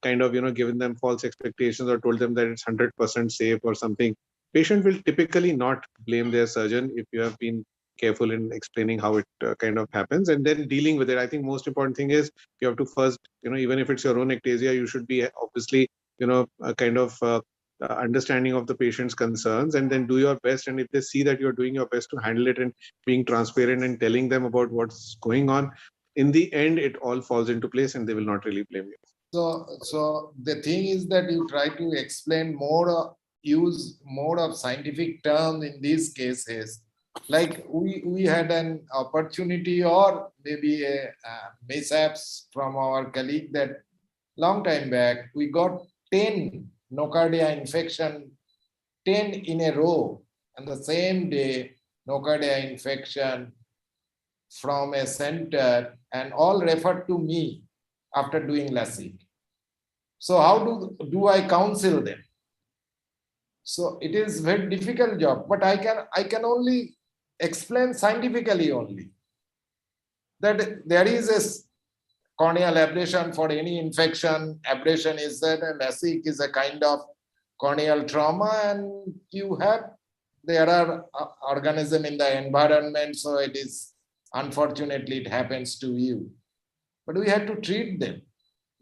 kind of, given them false expectations or told them that it's 100% safe or something. Patient will typically not blame their surgeon if you have been careful in explaining how it kind of happens and then dealing with it. I think most important thing is you have to first, even if it's your own ectasia, you should be obviously, a kind of understanding of the patient's concerns and then do your best. And if they see that you're doing your best to handle it and being transparent and telling them about what's going on, in the end, it all falls into place and they will not really blame you. So the thing is that you try to explain more, use more of scientific terms in these cases. Like we had an opportunity or maybe a mishaps from our colleague that long time back, we got 10 nocardia infection, 10 in a row, and the same day, nocardia infection from a center and all referred to me after doing Lasik. So how do I counsel them? So it is very difficult job, but I can only explain scientifically only that there is a corneal abrasion for any infection. Abrasion is that a Lasik is a kind of corneal trauma, and there are organism in the environment, so it is unfortunately it happens to you. But we have to treat them.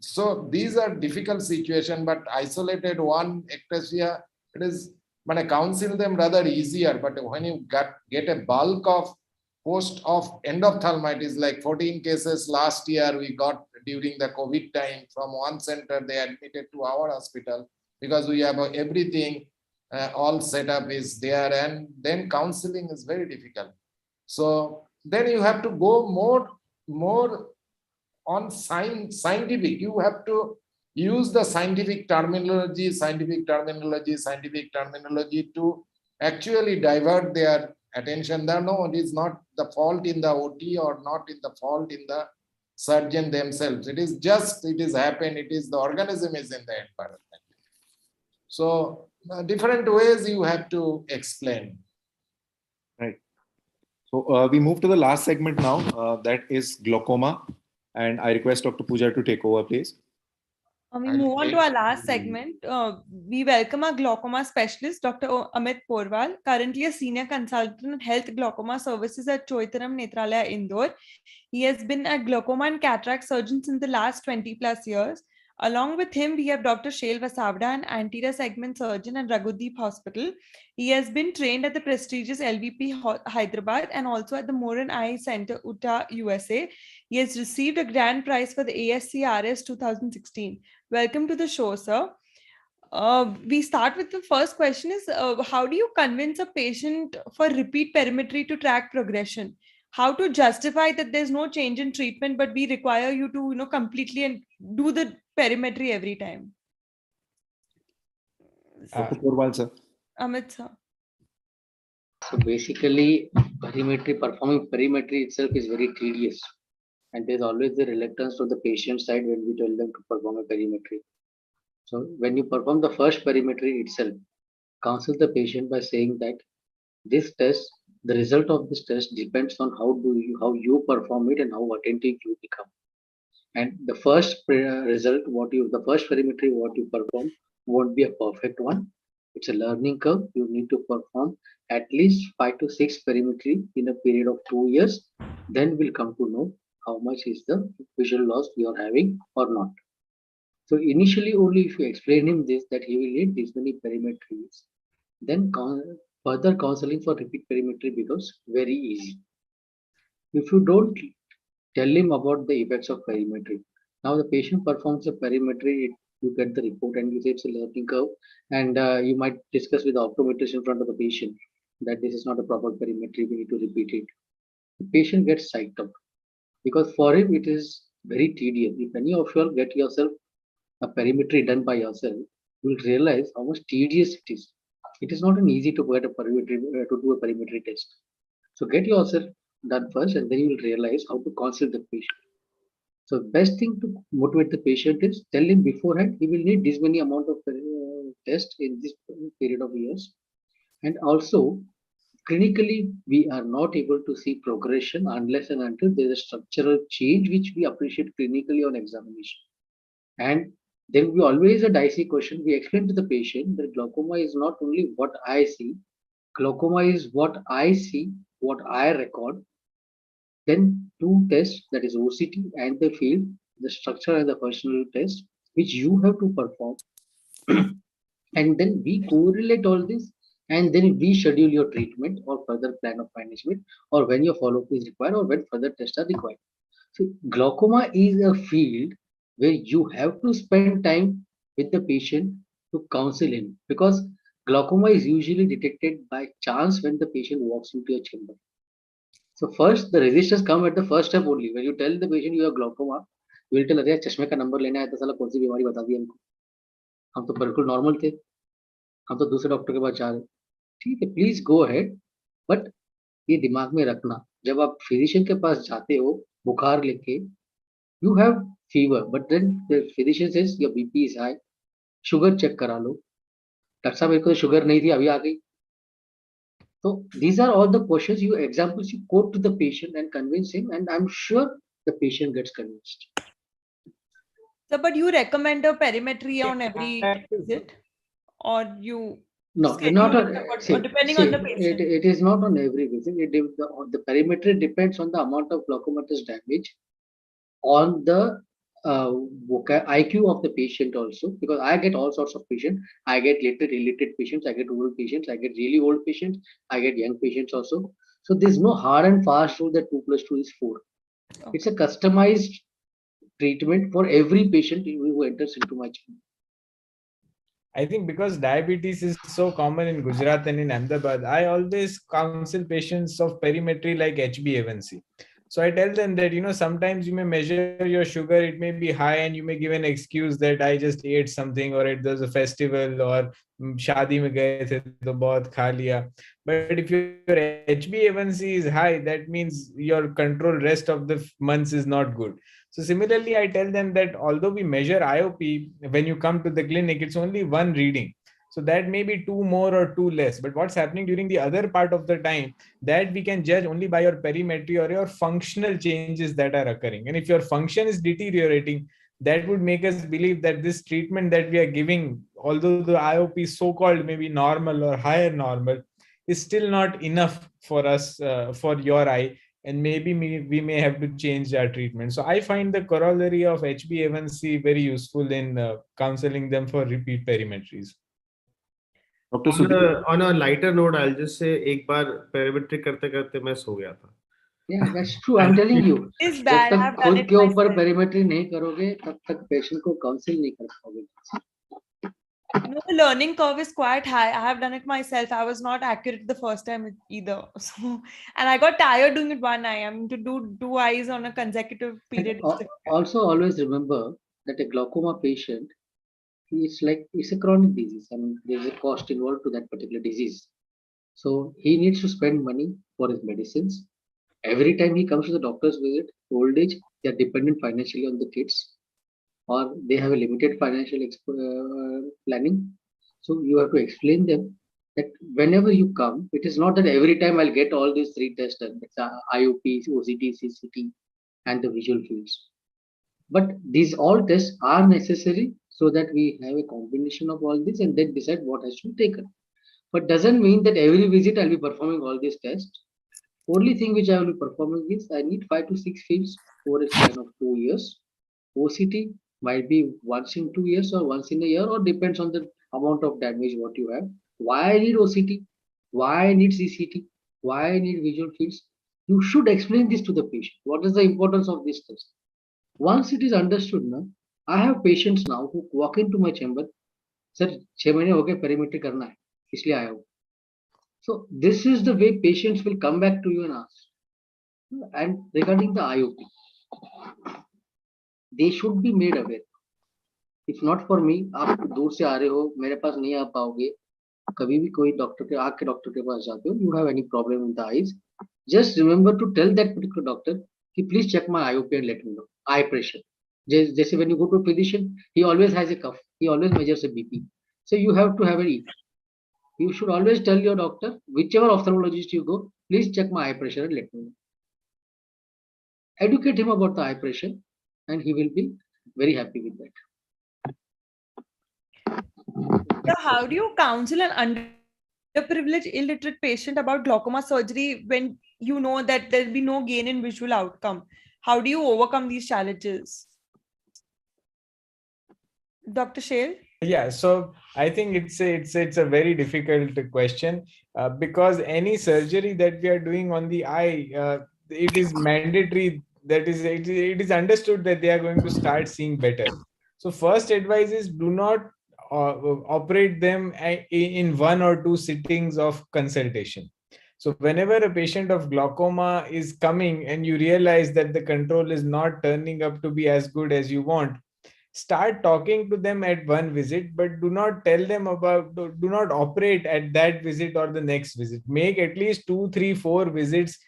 So these are difficult situations, but isolated one ectasia, it is when I counsel them rather easier. But when you get a bulk of post-op endophthalmitis, like 14 cases last year we got during the COVID time from one center, they admitted to our hospital because we have everything, all setup is there, and then counseling is very difficult. So then you have to go more on scientific. You have to use the scientific terminology to actually divert their attention. No, it is not the fault in the OT or not in the fault in the surgeon themselves. It is happened. It is the organism is in the environment. So different ways you have to explain. Right. So we move to the last segment now. That is glaucoma. And I request Dr. Pooja to take over, please. We move on to our last segment. We welcome our glaucoma specialist, Dr. Amit Porwal, currently a senior consultant in health glaucoma services at Choitaram Netralaya, Indore. He has been a glaucoma and cataract surgeon since the last 20 plus years. Along with him, we have Dr. Shail Vasavda, an anterior segment surgeon at Raghudeep Hospital. He has been trained at the prestigious LVP Hyderabad and also at the Moran Eye Center, Utah, USA. He has received a grand prize for the ASCRS 2016. Welcome to the show, sir. We start with the first question is, how do you convince a patient for repeat perimetry to track progression? How to justify that there's no change in treatment, but we require you to, completely and do the perimetry every time? Dr. Porwal, sir. Amit, sir. So basically, performing perimetry itself is very tedious. And there's always the reluctance to the patient side when we tell them to perform a perimetry. So when you perform the first perimetry itself, counsel the patient by saying that this test, the result of this test depends on how you perform it and how attentive you become. And the first the first perimetry what you perform won't be a perfect one. It's a learning curve. You need to perform at least 5 to 6 perimetry in a period of 2 years. Then we'll come to know how much is the visual loss you are having or not. So initially, only if you explain him this that he will need this many perimetries, then further counseling for repeat perimetry becomes very easy. If you don't tell him about the effects of perimetry, now the patient performs a perimetry, you get the report and you say it's a learning curve, and you might discuss with the optometrist in front of the patient that this is not a proper perimetry, we need to repeat it. The patient gets psyched out because for him it is very tedious. If any of you all get yourself a perimetry done by yourself, you will realize how much tedious it is. It is not an easy to get a perimetry to do a perimetry test. So get yourself done first, and then you will realize how to counsel the patient. So best thing to motivate the patient is tell him beforehand he will need this many amount of test in this period of years, and also clinically we are not able to see progression unless and until there is a structural change which we appreciate clinically on examination. And there will be always a dicey question. We explain to the patient that glaucoma is not only what I see, glaucoma is what I see, what I record. Then two tests, that is OCT and the field, the structure and the functional test, which you have to perform. And then we correlate all this, and then we schedule your treatment or further plan of management, or when your follow-up is required, or when further tests are required. So glaucoma is a field where you have to spend time with the patient to counsel him, because glaucoma is usually detected by chance when the patient walks into a chamber. So first, the resistance come at the first step only. When you tell the patient you have glaucoma, you will tell, अरे चश्मे का number लेना है तो साला कौन सी बीमारी बता दी हमको, हम तो बिल्कुल नॉर्मल थे, हम तो दूसरे डॉक्टर के पास जा रहे. ठीक है, प्लीज गो अहेड, बट ये दिमाग में रखना, जब आप फिजिशियन के पास जाते हो बुखार लेके, you have fever, but then the physician says your BP is high, sugar check करा लो, डॉक्टर साहब मेरे को शुगर नहीं थी अभी आ गई. So these are all the questions, you examples you quote to the patient and convince him, and I'm sure the patient gets convinced. So, but you recommend a perimetry on every visit, or you no, not on, or depending on the patient? It is not on every visit. The perimetry depends on the amount of glaucomatous damage, on the IQ of the patient also, because I get all sorts of patients. I get illiterate patients, I get old patients, I get really old patients, I get young patients also. So there's no hard and fast rule that 2 plus 2 is 4. Okay. It's a customized treatment for every patient who enters into my chamber. I think because diabetes is so common in Gujarat and in Ahmedabad, I always counsel patients of perimetry like HbA1c. So I tell them that, sometimes you may measure your sugar, it may be high, and you may give an excuse that I just ate something, or there's a festival, or शादी में गए थे तो बहुत खा लिया. But if your HbA1c is high, that means your control rest of the months is not good. So similarly, I tell them that although we measure IOP, when you come to the clinic, it's only one reading. So that may be 2 more or 2 less. But what's happening during the other part of the time, that we can judge only by your perimetry or your functional changes that are occurring. And if your function is deteriorating, that would make us believe that this treatment that we are giving, although the IOP so-called maybe normal or higher normal, is still not enough for us, for your eye. And maybe we may have to change our treatment. So I find the corollary of HbA1c very useful in counseling them for repeat perimetries. On a lighter note, I'll just say, एक बार perimetry करते करते मैं सो गया था. Yeah, that's true. I'm telling you. It's bad. जब तक खुद के ऊपर perimetry नहीं करोगे, तब तक patient को counsel नहीं कर पाओगे. No, the learning curve is quite high. I have done it myself. I was not accurate the first time either. So, and I got tired doing it one eye. I mean, to do 2 eyes on a consecutive period. Also, always remember that a glaucoma patient, it's a chronic disease. I mean, there's a cost involved to that particular disease. So he needs to spend money for his medicines. Every time he comes to the doctor's visit, old age, they are dependent financially on the kids, or they have a limited financial planning. So you have to explain them that whenever you come, it is not that every time I'll get all these three tests done. It's IOP, OCT, CCT, and the visual fields. But these all tests are necessary so that we have a combination of all this and then decide what has to be taken. But doesn't mean that every visit I'll be performing all these tests. Only thing which I will be performing is I need 5 to 6 fields over a span of 2 years. OCT might be once in 2 years or once in a year, or depends on the amount of damage what you have. Why I need OCT? Why I need CCT? Why I need visual fields? You should explain this to the patient. What is the importance of this test? Once it is understood, now I have patients now who walk into my chamber. Sir, 6 महीने हो गए perimetry करना है, इसलिए आया हूँ. So this is the way patients will come back to you and ask. And regarding the IOP, they should be made aware. If not for me, आप दूर से आ रहे हो, मेरे पास नहीं आ पाओगे. कभी भी कोई डॉक्टर के आँख के डॉक्टर के पास जाते हो, you have any problem in the eyes, just remember to tell that particular doctor कि please check my IOP and let me know. Eye pressure. जैसे when you go to a physician, he always has a cuff. He always measures a BP. So you have to have an E. You should always tell your doctor, whichever ophthalmologist you go, please check my eye pressure and let me know. Educate him about the eye pressure, and he will be very happy with that. So how do you counsel an underprivileged illiterate patient about glaucoma surgery when you know that there'll be no gain in visual outcome? How do you overcome these challenges? Dr. Shale? Yeah, so I think it's a very difficult question because any surgery that we are doing on the eye, it is mandatory. That is, it is understood that they are going to start seeing better. So first advice is do not operate them in 1 or 2 sittings of consultation. So whenever a patient of glaucoma is coming and you realize that the control is not turning up to be as good as you want, start talking to them at one visit, but do not tell them do not operate at that visit or the next visit. Make at least 2, 3, 4 visits.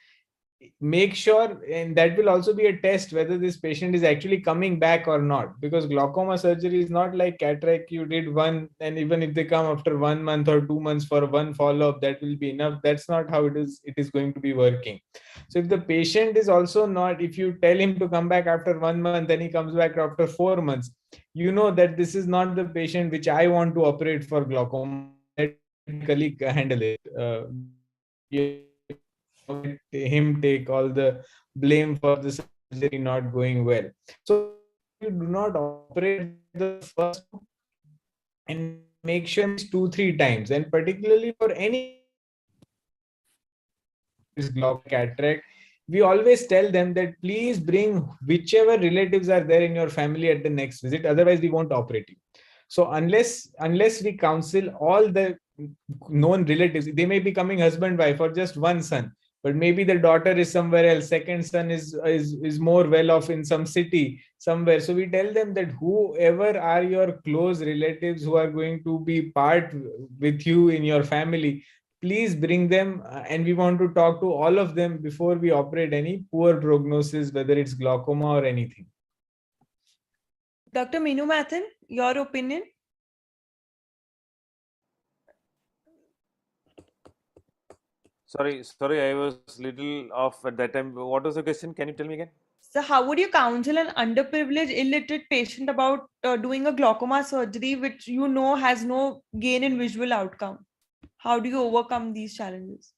Make sure, and that will also be a test whether this patient is actually coming back or not, because glaucoma surgery is not like cataract. You did one, and even if they come after 1 month or 2 months for one follow-up, that will be enough. That's not how it is going to be working. So if the patient is also not, if you tell him to come back after 1 month and he comes back after 4 months, you know that this is not the patient which I want to operate for glaucoma. Let my colleague handle it. Him take all the blame for the surgery not going well. So you do not operate the first and make sure it's 2, 3 times, and particularly for any cataract, we always tell them that please bring whichever relatives are there in your family at the next visit, otherwise we won't operate you. So unless we counsel all the known relatives, they may be coming husband, wife, or just one son, but maybe the daughter is somewhere else, second son is more well off in some city somewhere. So we tell them that whoever are your close relatives who are going to be part with you in your family, please bring them, and we want to talk to all of them before we operate any poor prognosis, whether it's glaucoma or anything. Dr. Meenumathan, your opinion? Sorry, I was little off at that time. What was the question? Can you tell me again? So how would you counsel an underprivileged illiterate patient about doing a glaucoma surgery which you know has no gain in visual outcome? How do you overcome these challenges?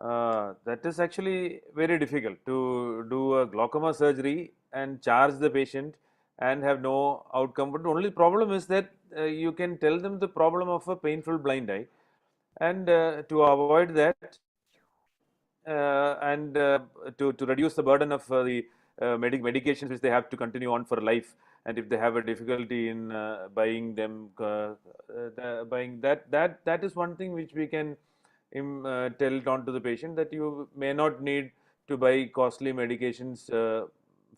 That is actually very difficult to do a glaucoma surgery and charge the patient and have no outcome. But the only problem is that you can tell them the problem of a painful blind eye, and to avoid that and to reduce the burden of the medications which they have to continue on for life, and if they have a difficulty in buying them, buying that is one thing which we can tell it on to the patient, that you may not need to buy costly medications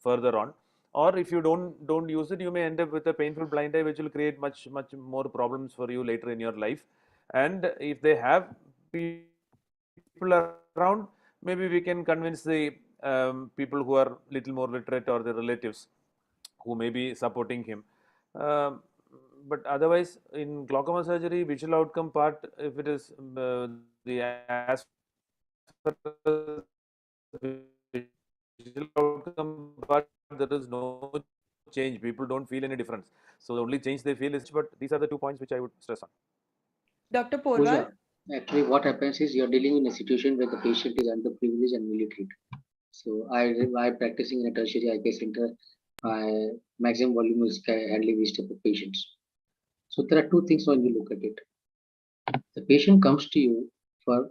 further on, or if you don't use it, you may end up with a painful blind eye which will create much more problems for you later in your life. And if they have people around, maybe we can convince the people who are little more literate or the relatives who may be supporting him. But otherwise, in glaucoma surgery, visual outcome part, if it is the as far as visual outcome part, there is no change. People don't feel any difference. So the only change they feel is, but these are the 2 points which I would stress on. Dr. Porwal? Pooja, actually, what happens is you're dealing in a situation where the patient is underprivileged and illiterate. So I practicing in a tertiary eye care center. My maximum volume is handling these type of patients. So there are two things when you look at it. The patient comes to you for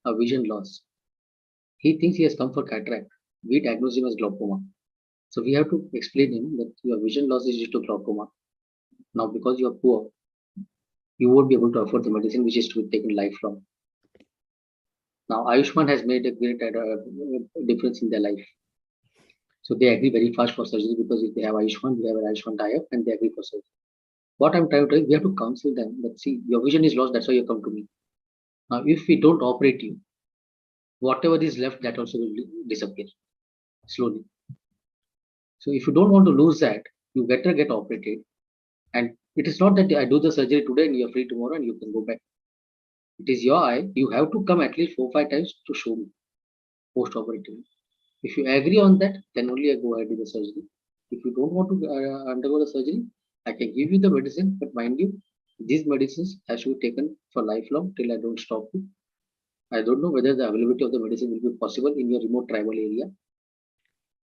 a vision loss. He thinks he has come for cataract. We diagnose him as glaucoma. So we have to explain him that your vision loss is due to glaucoma. Now, because you are poor, you won't be able to afford the medicine which is to be taken lifelong. Now, Ayushman has made a great difference in their life. So they agree very fast for surgery because if they have Ayushman, we have an Ayushman tie-up and they agree for surgery. What I'm trying to tell you, we have to counsel them that see, your vision is lost, that's why you come to me. Now, if we don't operate you, whatever is left, that also will disappear slowly. So if you don't want to lose that, you better get operated. And it is not that I do the surgery today and you're free tomorrow and you can go back. It is your eye. You have to come at least 4 or 5 times to show me post-operative. If you agree on that, then only I go ahead with the surgery. If you don't want to undergo the surgery, I can give you the medicine, but mind you, these medicines has to be taken for lifelong till I don't stop you. I don't know whether the availability of the medicine will be possible in your remote tribal area.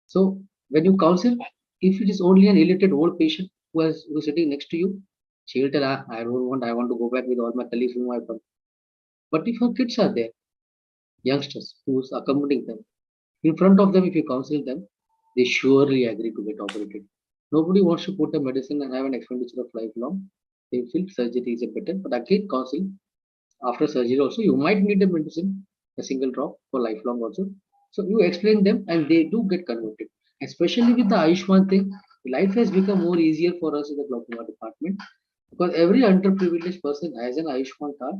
So when you counsel, if it is only an illiterate old patient who is sitting next to you, she will tell, I want to go back with all my colleagues whom I've come. But if her kids are there, youngsters who's accompanying them, in front of them, if you counsel them, they surely agree to get operated. Nobody wants to put a medicine and have an expenditure of lifelong. They feel surgery is a better, but again, counsel after surgery also, you might need a medicine, a single drop for lifelong also. So you explain them and they do get converted. Especially with the Ayushman thing, life has become more easier for us in the glaucoma department because every underprivileged person has an Ayushman card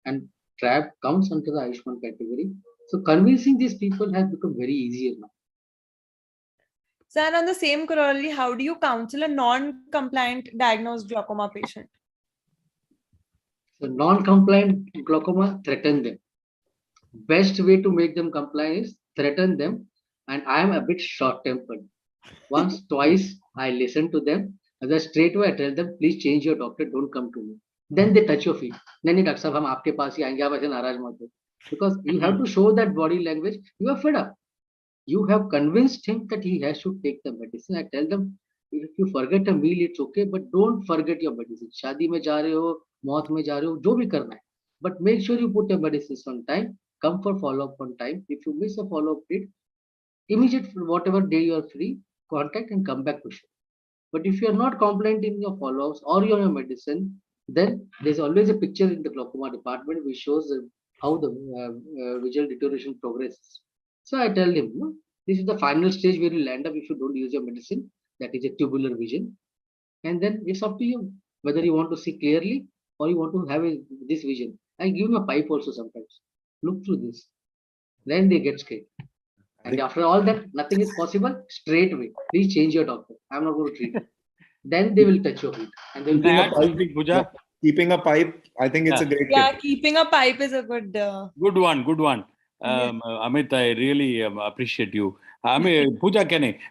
and TRAP comes under the Ayushman category. So convincing these people has become very easier now. So, and on the same corollary, how do you counsel a non-compliant diagnosed glaucoma patient? So non-compliant glaucoma, threaten them. Best way to make them compliant is threaten them. And I am a bit short-tempered. Once, twice, I listen to them. And then straight away I tell them, please change your doctor, don't come to me. Then they touch your feet. Then doctor sahab, hum aapke paas hi aayenge, aap aise naraj mat ho. Because you have to show that body language. You are fed up. You have convinced him that he has to take the medicine. I tell them, if you forget a meal, it's okay, but don't forget your medicine. Shadi mein ja rahe ho, maut mein ja rahe ho, jo bhi karna hai. But make sure you put your medicines on time. Come for follow-up on time. If you miss a follow-up date, immediate whatever day you are free, contact and come back to show. But if you are not compliant in your follow-ups or your medicine, then there's always a picture in the glaucoma department which shows how the visual deterioration progresses. So I tell him, no, this is the final stage where you'll end up if you don't use your medicine. That is a tubular vision. And then it's up to you whether you want to see clearly or you want to have this vision. I give him a pipe also sometimes. Look through this. Then they get scared. And after all that, nothing is possible, straight away. Please change your doctor. I'm not going to treat you. Then they will touch your feet. And they will keeping a pipe, I think it's a great tip. Keeping a pipe is a good... Good one. Amit, I really appreciate you. Pooja,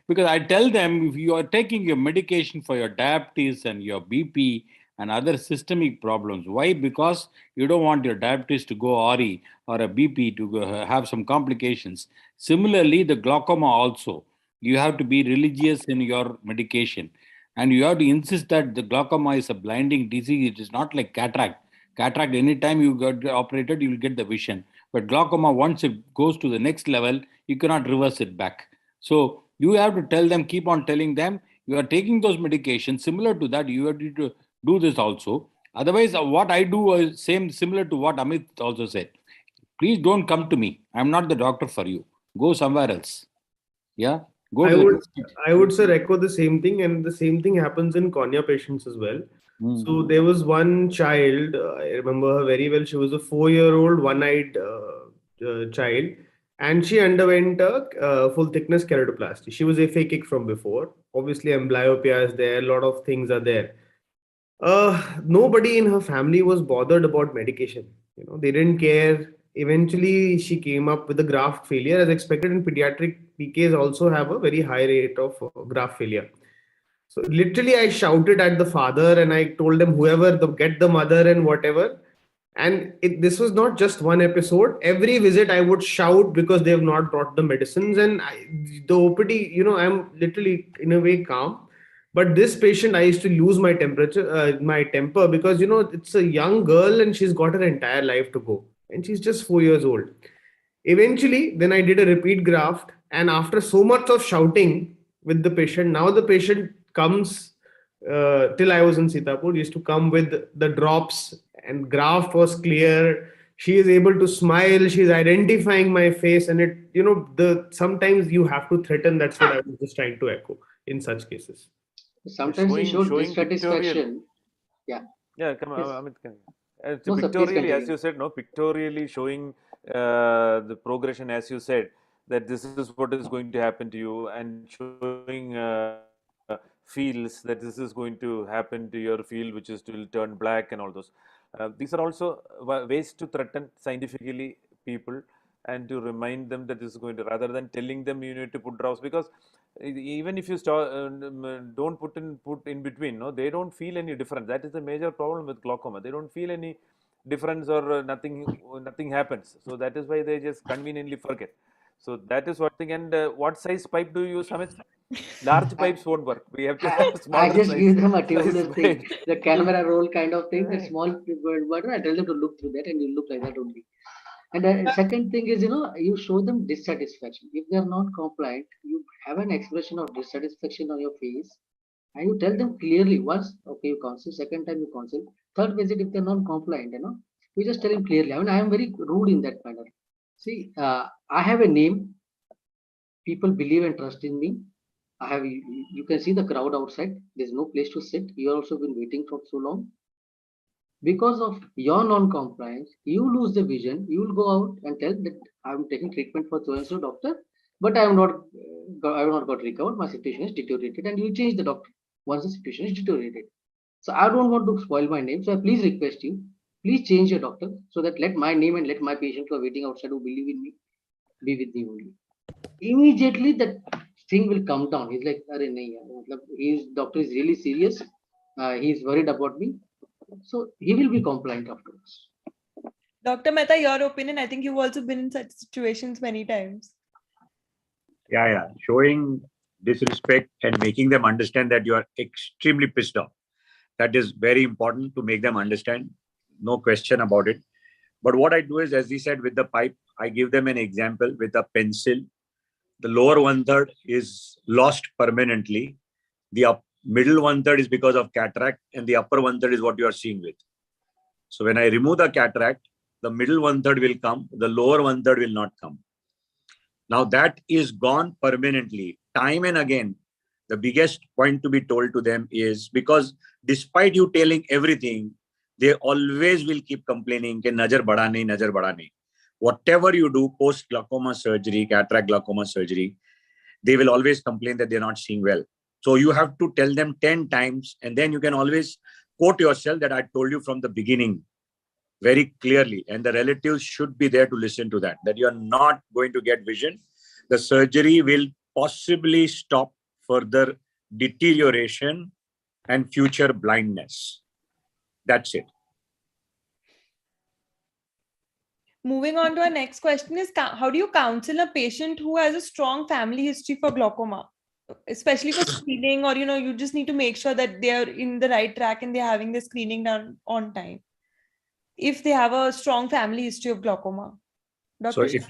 because I tell them if you are taking your medication for your diabetes and your BP and other systemic problems, why? Because you don't want your diabetes to go RE or a BP to have some complications. Similarly, the glaucoma also, you have to be religious in your medication and you have to insist that the glaucoma is a blinding disease. It is not like cataract. Cataract, anytime you get operated, you will get the vision. But glaucoma, once it goes to the next level, you cannot reverse it back. So you have to tell them, keep on telling them, you are taking those medications. Similar to that, you have to do this also. Otherwise, what I do is similar to what Amit also said. Please don't come to me. I'm not the doctor for you. Go somewhere else. Yeah. Go I to the would, next sheet. I would sir echo the same thing, and the same thing happens in cornea patients as well. So there was one child, I remember her very well. She was a 4-year-old one-eyed child, and she underwent a full thickness keratoplasty. She was aphakic from before. Obviously, amblyopia is there. A lot of things are there. Nobody in her family was bothered about medication. They didn't care. Eventually, she came up with a graft failure, as expected. In pediatric PKs also have a very high rate of graft failure. So literally, I shouted at the father and I told them, whoever, get the mother and whatever. And this was not just one episode. Every visit, I would shout because they have not brought the medicines. And the OPD, I'm literally in a way calm. But this patient, I used to lose my my temper, because it's a young girl and she's got her entire life to go, and she's just 4 years old. Eventually, then I did a repeat graft, and after so much of shouting with the patient, now the patient comes. Till I was in Sitapur, used to come with the drops, and graft was clear. She is able to smile. She's identifying my face, and sometimes you have to threaten. That's what I was just trying to echo in such cases. Sometimes we show dissatisfaction. Yeah. Yeah, come on, Yes. Amit. No, sir, please Pictorially, as continue. you said, no, pictorially showing the progression, as you said, that this is what is going to happen to you, and showing fields that this is going to happen to your field, which is to turn black and all those. These are also ways to threaten scientifically people and to remind them that this is going to, rather than telling them you need to put drops, because even if you don't put in between, no, they don't feel any difference. That is the major problem with glaucoma. They don't feel any difference, or nothing happens. So that is why they just conveniently forget. So that is one thing. And what size pipe do you use, Amit? Large pipes won't work. We have to have smaller I just size, give them a size tubular thing, pipe. the camera roll kind of thing, the small button. I tell them to look through that, and you look like that only. And the second thing is, you show them dissatisfaction. If they are not compliant, you have an expression of dissatisfaction on your face, and you tell them clearly once, okay, you counsel, second time you counsel, third visit, if they're not compliant, you just tell them clearly. I mean, I am very rude in that manner. See, I have a name. People believe and trust in me. I have, you can see the crowd outside. There's no place to sit. You have also been waiting for so long. Because of your non-compliance, you lose the vision. You will go out and tell that I'm taking treatment for so and so doctor, but I have not got recovered. My situation is deteriorated, and you change the doctor once the situation is deteriorated. So I don't want to spoil my name. So I please request you, please change your doctor, so that let my name and let my patients who are waiting outside, who believe in me, be with me only. Immediately that thing will come down. He's like, "Arey nahi yaar, his doctor is really serious. He is worried about me." So he will be compliant afterwards. Dr. Mehta, your opinion? I think you've also been in such situations many times. Yeah. Showing disrespect and making them understand that you are extremely pissed off. That is very important to make them understand. No question about it. But what I do is, as he said, with the pipe, I give them an example with a pencil. The lower 1/3 is lost permanently. The middle 1/3 is because of cataract, and the upper 1/3 is what you are seeing with. So when I remove the cataract, the middle 1/3 will come, the lower 1/3 will not come. Now that is gone permanently. Time and again, the biggest point to be told to them is, because despite you telling everything, they always will keep complaining, ke najar bada nahi. Whatever you do post glaucoma surgery, cataract glaucoma surgery, they will always complain that they're not seeing well. So you have to tell them 10 times, and then you can always quote yourself that I told you from the beginning very clearly, and the relatives should be there to listen to that you are not going to get vision. The surgery will possibly stop further deterioration and future blindness. That's it. Moving on to our next question is, how do you counsel a patient who has a strong family history for glaucoma, especially for screening, or you just need to make sure that they are in the right track and they're having the screening done on time if they have a strong family history of glaucoma? Dr. So if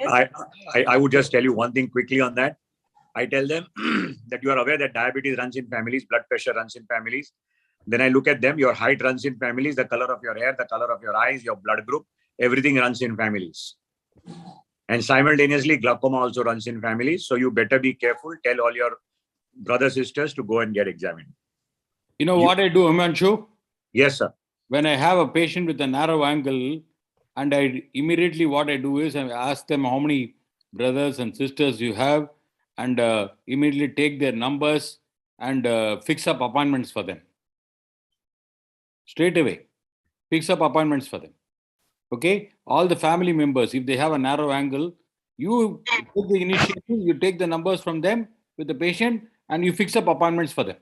I would just tell you one thing quickly on that. I tell them that you are aware that diabetes runs in families, blood pressure runs in families. Then I look at them, your height runs in families, the color of your hair, the color of your eyes, your blood group, everything runs in families. And simultaneously, glaucoma also runs in families. So you better be careful. Tell all your brothers, sisters to go and get examined. You know what I do, Himanshu? Yes, sir. When I have a patient with a narrow angle, and what I do is I ask them how many brothers and sisters you have, and immediately take their numbers and fix up appointments for them. Straight away, fix up appointments for them. Okay, all the family members, if they have a narrow angle, you take the initiative, you take the numbers from them with the patient, and you fix up appointments for them.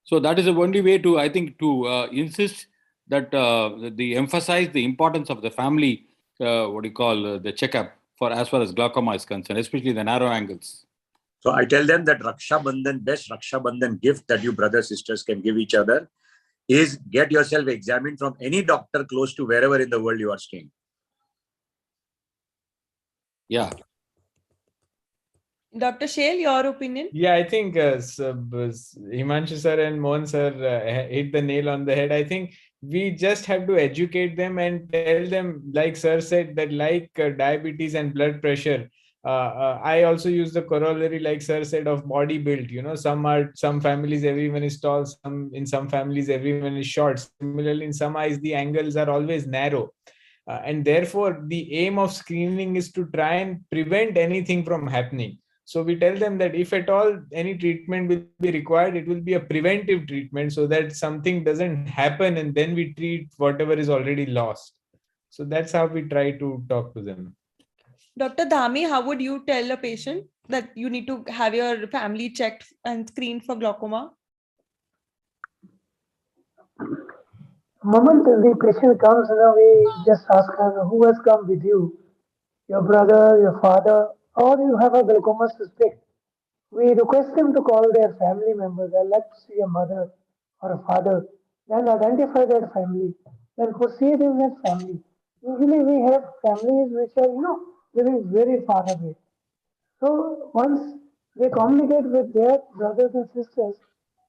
So that is the only way to, I think, to insist that the emphasize the importance of the family, the checkup for as far as glaucoma is concerned, especially the narrow angles. So I tell them that Raksha Bandhan, best Raksha Bandhan gift that you brothers, sisters can give each other is get yourself examined from any doctor close to wherever in the world you are staying. Yeah. Dr. Shale, your opinion? Yeah, I think Himanshu sir and Mohan sir hit the nail on the head. I think we just have to educate them and tell them, like sir said, that like diabetes and blood pressure, I also use the corollary, like sir said, of body build. You know, some families everyone is tall, in some families everyone is short. Similarly, in some eyes the angles are always narrow, and therefore the aim of screening is to try and prevent anything from happening. So we tell them that if at all any treatment will be required, it will be a preventive treatment so that something doesn't happen and then we treat whatever is already lost. So that's how we try to talk to them. Dr. Dhami, how would you tell a patient that you need to have your family checked and screened for glaucoma? Moment the patient comes, we just ask her, who has come with you? Your brother, your father, or you have a glaucoma suspect. We request them to call their family members. I'd like to see a mother or a father. Then identify that family. Then proceed in that family. Usually we have families which are, living very far away. So once they communicate with their brothers and sisters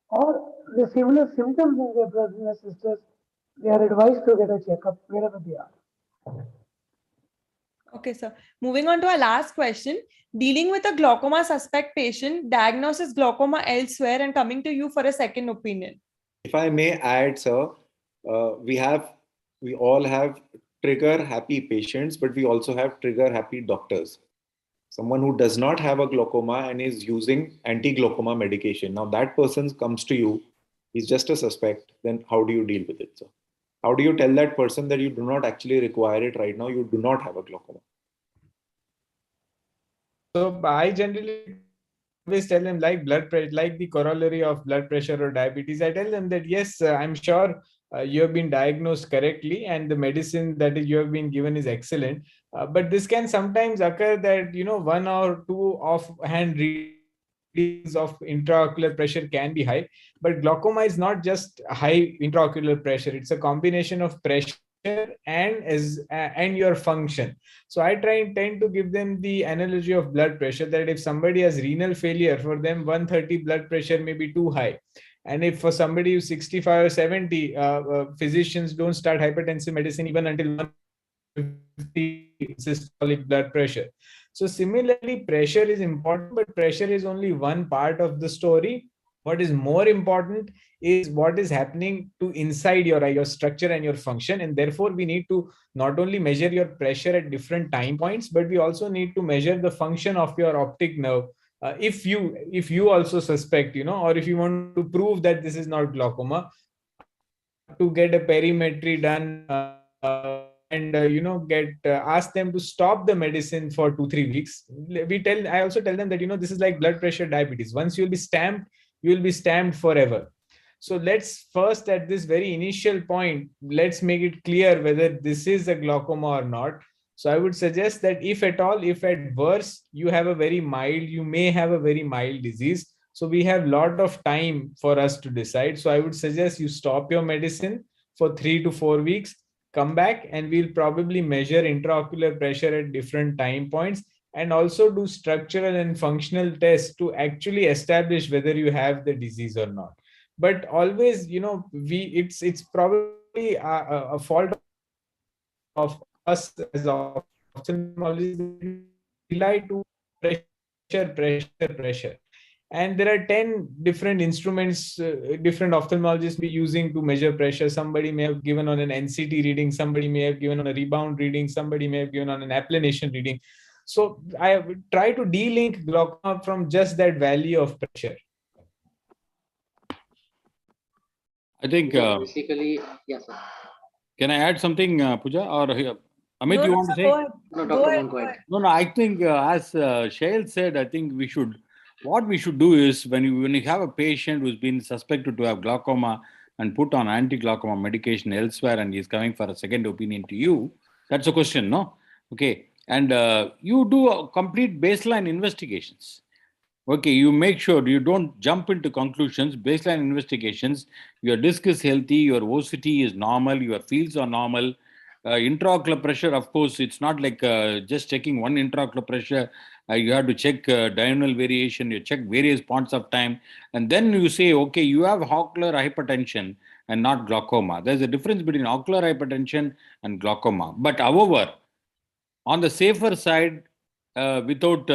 or the similar symptoms in their brothers and sisters, they are advised to get a checkup wherever they are. Okay, sir. Moving on to our last question. Dealing with a glaucoma suspect patient, diagnosis glaucoma elsewhere and coming to you for a second opinion. If I may add, sir, we all have trigger happy patients, but we also have trigger happy doctors. Someone who does not have a glaucoma and is using anti-glaucoma medication. Now that person comes to you, he's just a suspect. Then how do you deal with it, sir? How do you tell that person that you do not actually require it right now? You do not have a glaucoma. So I generally always tell them, like blood pressure, like the corollary of blood pressure or diabetes. I tell them that yes, I'm sure you have been diagnosed correctly, and the medicine that you have been given is excellent. But this can sometimes occur that 1 or 2 offhand readings of intraocular pressure can be high. But glaucoma is not just high intraocular pressure; it's a combination of pressure and your function. So I tend to give them the analogy of blood pressure, that if somebody has renal failure, for them 130 blood pressure may be too high. And if for somebody who's 65 or 70, physicians don't start hypertensive medicine even until 150 systolic blood pressure. So similarly, pressure is important, but pressure is only one part of the story. What is more important is what is happening to inside your eye, your structure and your function. And therefore, we need to not only measure your pressure at different time points, but we also need to measure the function of your optic nerve. If you also suspect, or if you want to prove that this is not glaucoma, to get a perimetry done and ask them to stop the medicine for 2-3 weeks. I also tell them that this is like blood pressure, diabetes. Once you'll be stamped forever. So let's first, at this very initial point, let's make it clear whether this is a glaucoma or not. So I would suggest that if at worst, you may have a very mild disease. So we have a lot of time for us to decide. So I would suggest you stop your medicine for 3 to 4 weeks, come back, and we'll probably measure intraocular pressure at different time points, and also do structural and functional tests to actually establish whether you have the disease or not. But always, it's probably a fault of us as ophthalmologists rely to pressure. And there are 10 different instruments different ophthalmologists be using to measure pressure. Somebody may have given on an NCT reading, somebody may have given on a rebound reading, somebody may have given on an applanation reading. So I try to de-link glaucoma from just that value of pressure. I think. Basically, yes, sir. Can I add something, Pooja? Or Amit, No, you no, want to sir, say? go ahead. No, Go Dr. ahead, Mohan, go ahead. No, I think as Shail said, I think what we should do is when you have a patient who's been suspected to have glaucoma and put on anti-glaucoma medication elsewhere and he's coming for a second opinion to you, that's a question, no? Okay. And you do a complete baseline investigations. Okay, you make sure you don't jump into conclusions, baseline investigations. Your disc is healthy, your OCT is normal, your fields are normal. Intraocular pressure, of course, it's not like just checking one intraocular pressure. You have to check diurnal variation, you check various points of time, and then you say, okay, you have ocular hypertension and not glaucoma. There's a difference between ocular hypertension and glaucoma. But however, on the safer side, without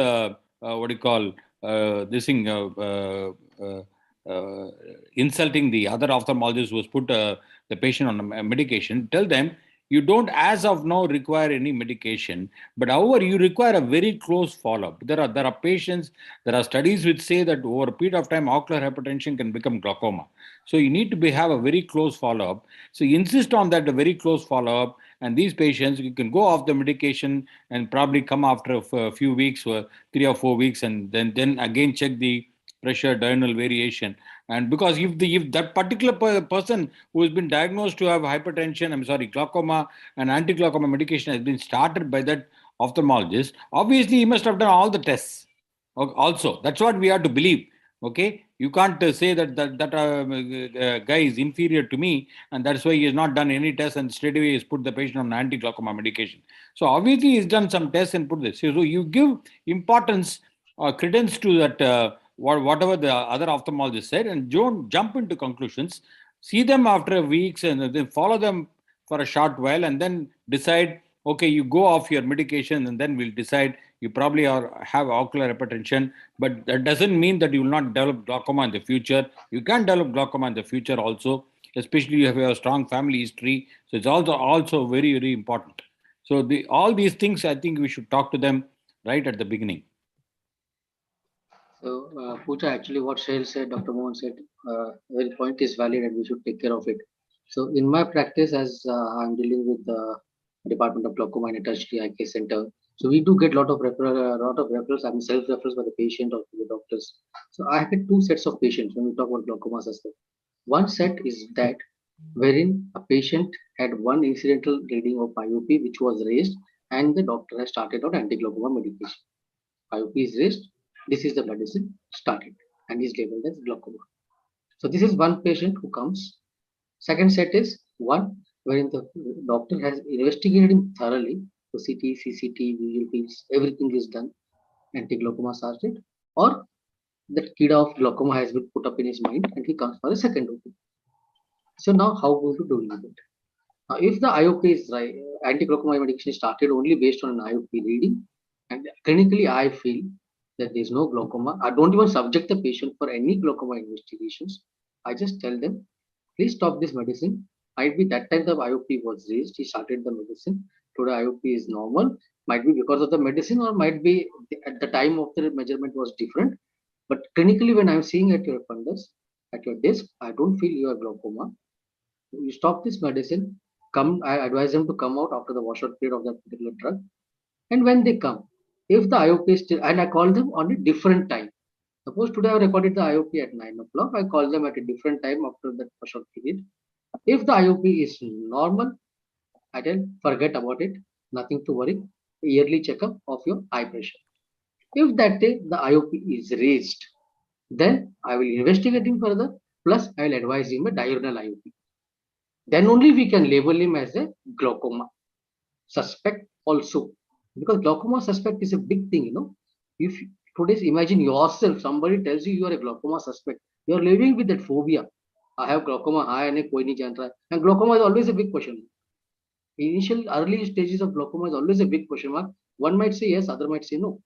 what do you call this thing, insulting the other ophthalmologist who has put the patient on a medication, tell them you don't as of now require any medication, but however you require a very close follow-up. There are patients, there are studies which say that over a period of time ocular hypertension can become glaucoma. So you need to have a very close follow-up. So insist on that, a very close follow-up, and these patients, you can go off the medication and probably come after a few weeks or 3 or 4 weeks, and then again check the pressure diurnal variation. And because if that particular person who has been diagnosed to have glaucoma, and anti-glaucoma medication has been started by that ophthalmologist, obviously he must have done all the tests also. That's what we have to believe. Okay, you can't say that guy is inferior to me, and that's why he has not done any tests and straight away he's put the patient on anti-glaucoma medication. So obviously he's done some tests and put this. So you give importance or credence to that whatever the other ophthalmologist said, and don't jump into conclusions. See them after weeks and then follow them for a short while, and then decide. Okay, you go off your medication, and then we'll decide. You probably have ocular hypertension, but that doesn't mean that you will not develop glaucoma in the future. You can develop glaucoma in the future also, especially if you have a strong family history. So it's also very, very important. So all these things, I think we should talk to them right at the beginning. So, Pooja, actually what Shail said, Dr. Mohan said, very point is valid and we should take care of it. So in my practice, as I'm dealing with the Department of Glaucoma and Tertiary Eye Care Center, so we do get a lot of referrals, I mean self-referrals by the patient or the doctors. So I had two sets of patients when we talk about glaucoma suspect. One set is that wherein a patient had one incidental reading of IOP which was raised, and the doctor has started on anti-glaucoma medication. IOP is raised, this is the medicine started, and is labeled as glaucoma. So this is one patient who comes. Second set is one wherein the doctor has investigated him thoroughly. So CT, CCT, visual fields, everything is done. Anti-glaucoma started, or the kid of glaucoma has been put up in his mind, and he comes for a second opinion. So now how going to deal with it? Now, if the IOP is right, anti-glaucoma medication is started only based on an IOP reading, and clinically I feel that there is no glaucoma. I don't even subject the patient for any glaucoma investigations. I just tell them, please stop this medicine. Might be that time the IOP was raised, he started the medicine. Today IOP is normal. Might be because of the medicine, or might be at the time of the measurement was different. But clinically, when I'm seeing at your fundus, at your desk, I don't feel you have glaucoma. You stop this medicine. I advise them to come out after the washout period of that particular drug. And when they come, if the IOP is still, and I call them on a different time. Suppose today I recorded the IOP at 9 o'clock, I call them at a different time after that washout period. If the IOP is normal, I tell forget about it, nothing to worry. Yearly checkup of your eye pressure. If that day the IOP is raised, then I will investigate him further. Plus, I will advise him a diurnal IOP. Then only we can label him as a glaucoma suspect also, because glaucoma suspect is a big thing. If today's imagine yourself, somebody tells you are a glaucoma suspect, you are living with that phobia. I have glaucoma, and glaucoma is always a big question. initial early stages of glaucoma is always a big question mark. One might say yes, other might say no.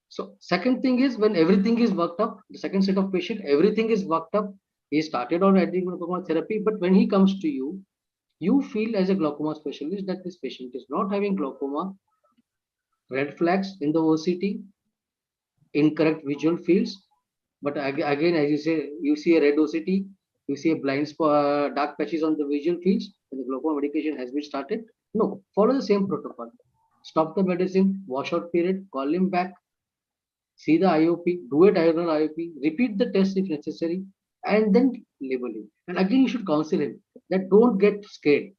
So second thing is when everything is worked up, the second set of patient, everything is worked up. He started on glaucoma therapy, but when he comes to you, you feel as a glaucoma specialist that this patient is not having glaucoma, red flags in the OCT, incorrect visual fields. But again, as you say, you see a red OCT, you see a blind spot, dark patches on the visual fields, and the glaucoma medication has been started. No, follow the same protocol. Stop the medicine, washout period, call him back, see the IOP, do a diagonal IOP, repeat the test if necessary, and then label him. And again, you should counsel him that don't get scared.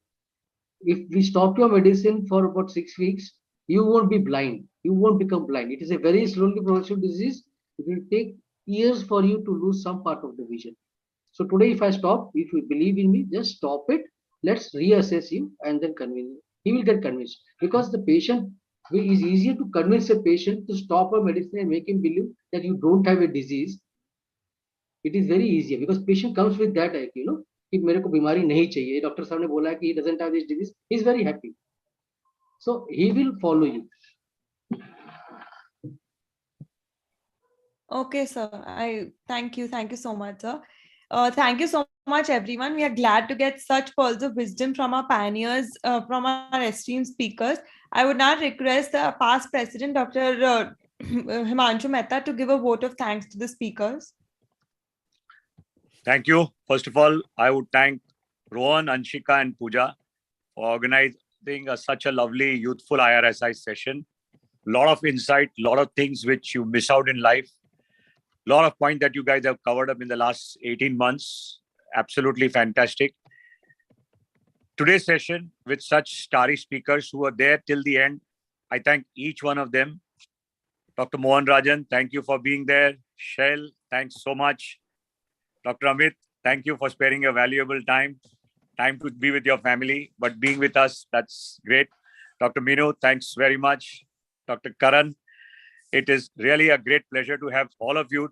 If we stop your medicine for about 6 weeks, you won't be blind. You won't become blind. It is a very slowly progressive disease. It will take years for you to lose some part of the vision. So today, if I stop, if you believe in me, just stop it. Let's reassess you and then convince you. He will get convinced because the patient is easier to convince a patient to stop a medicine and make him believe that you don't have a disease. It is very easier because patient comes with that, कि मेरे को बीमारी नहीं चाहिए. Doctor साहब ने बोला कि he doesn't have this disease. He is very happy. So he will follow you. Okay, sir. I thank you. Thank you so much, sir. Thank you so much, everyone. We are glad to get such pearls of wisdom from our pioneers, from our esteemed speakers. I would now request the past president, Dr. Himanshu Mehta, to give a vote of thanks to the speakers. Thank you. First of all, I would thank Rohan, Anshika, and Pooja for organizing such a lovely youthful IRSI session. A lot of insight, a lot of things which you miss out in life. A lot of points that you guys have covered up in the last 18 months. Absolutely fantastic. Today's session with such starry speakers who are there till the end, I thank each one of them. Dr. Mohan Rajan, thank you for being there. Shell, thanks so much. Dr. Amit, thank you for sparing your valuable time to be with your family, but being with us, that's great. Dr. Meenu, thanks very much. Dr. Karan, it is really a great pleasure to have all of you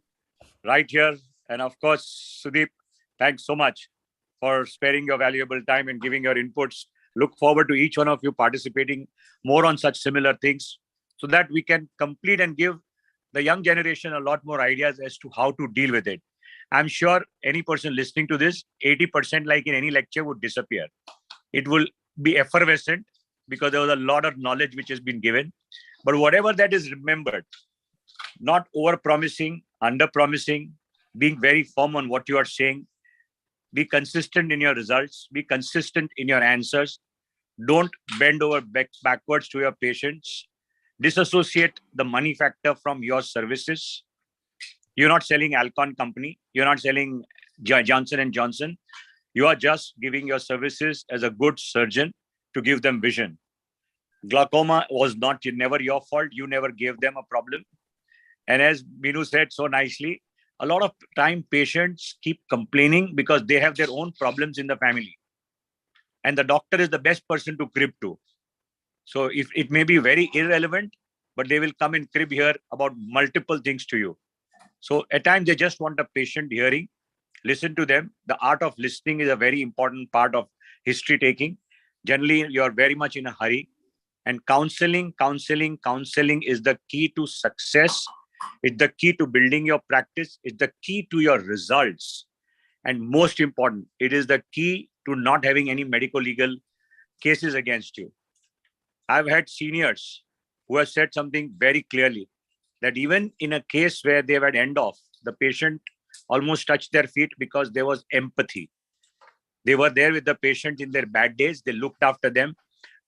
right here. And of course, Sudeep, thanks so much for sparing your valuable time and giving your inputs. Look forward to each one of you participating more on such similar things so that we can complete and give the young generation a lot more ideas as to how to deal with it. I'm sure any person listening to this, 80% like in any lecture would disappear. It will be effervescent because there was a lot of knowledge which has been given. But whatever that is remembered, not over-promising, under-promising, being very firm on what you are saying, be consistent in your results, be consistent in your answers. Don't bend over backwards to your patients. Disassociate the money factor from your services. You're not selling Alcon company. You're not selling Johnson & Johnson. You are just giving your services as a good surgeon to give them vision. Glaucoma was never your fault. You never gave them a problem. And as Meenu said so nicely, a lot of time patients keep complaining because they have their own problems in the family. And the doctor is the best person to crib to. So if it may be very irrelevant, but they will come and crib here about multiple things to you. So at times they just want a patient hearing. Listen to them. The art of listening is a very important part of history taking. Generally, you're very much in a hurry. And counseling is the key to success. It's the key to building your practice. It's the key to your results. And most important, it is the key to not having any medical legal cases against you. I've had seniors who have said something very clearly, that even in a case where they've had end off, the patient almost touched their feet because there was empathy. They were there with the patient in their bad days. They looked after them,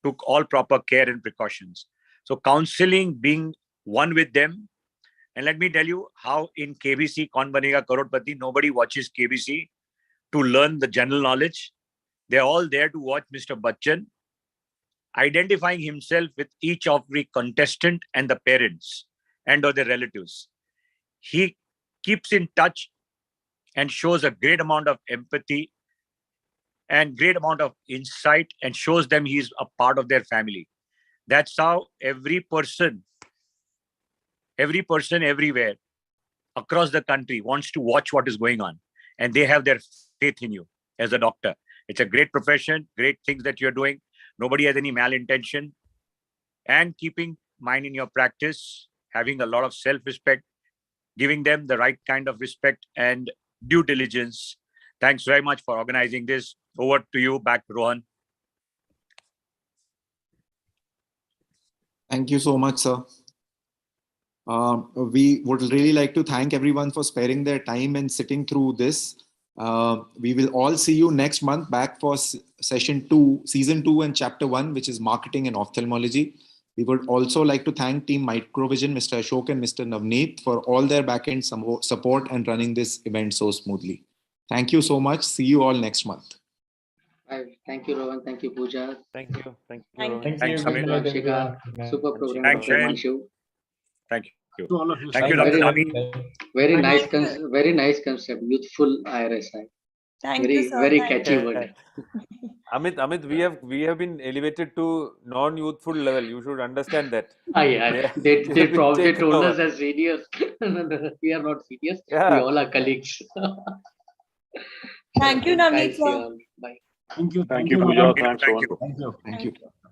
took all proper care and precautions. So counseling, being one with them. And let me tell you how in KBC, Kaun Banega Crorepati, nobody watches KBC to learn the general knowledge. They're all there to watch Mr. Bachchan identifying himself with each of the contestant and the parents and or their relatives. He keeps in touch and shows a great amount of empathy and great amount of insight and shows them he's a part of their family. That's how every person everywhere across the country wants to watch what is going on. And they have their faith in you as a doctor. It's a great profession, great things that you're doing. nobody has any malintention, and keeping mind in your practice, having a lot of self-respect, giving them the right kind of respect and due diligence. Thanks very much for organizing this. Over to you, back to Rohan. Thank you so much, sir. We would really like to thank everyone for sparing their time and sitting through this. We will all see you next month back for season 2 and chapter 1, which is marketing and ophthalmology. We would also like to thank Team Microvision, Mr. Ashok and Mr. Navneet, for all their back-end support and running this event so smoothly. Thank you so much. See you all next month. Thank you, Rohan. Thank you, Pooja. Thank you. Thank you. Thank Rohan. you. Thanks, Good Amit. night, Anshika. everyone. Good night. Super program, Thanks, Dr. Shail. Himanshu. Thank you. To all of you. Thank you, Very Dr. nice. Nami. Very Thank nice, you. very nice concept. Youthful IRSI. Thank you, Very, sir. very Thank catchy you. word. Amit, we have been elevated to non-youthful level. You should understand that. Yeah, They they have been probably taken told over. us as seniors. We are not seniors. We Yeah. all are colleagues. Thank you, Navneet, Guys, see you sir. all. Bye. Thank you. Thank you, Pooja. Rohan. Thanks, Thank Rohan. you. Thank you. Thank you.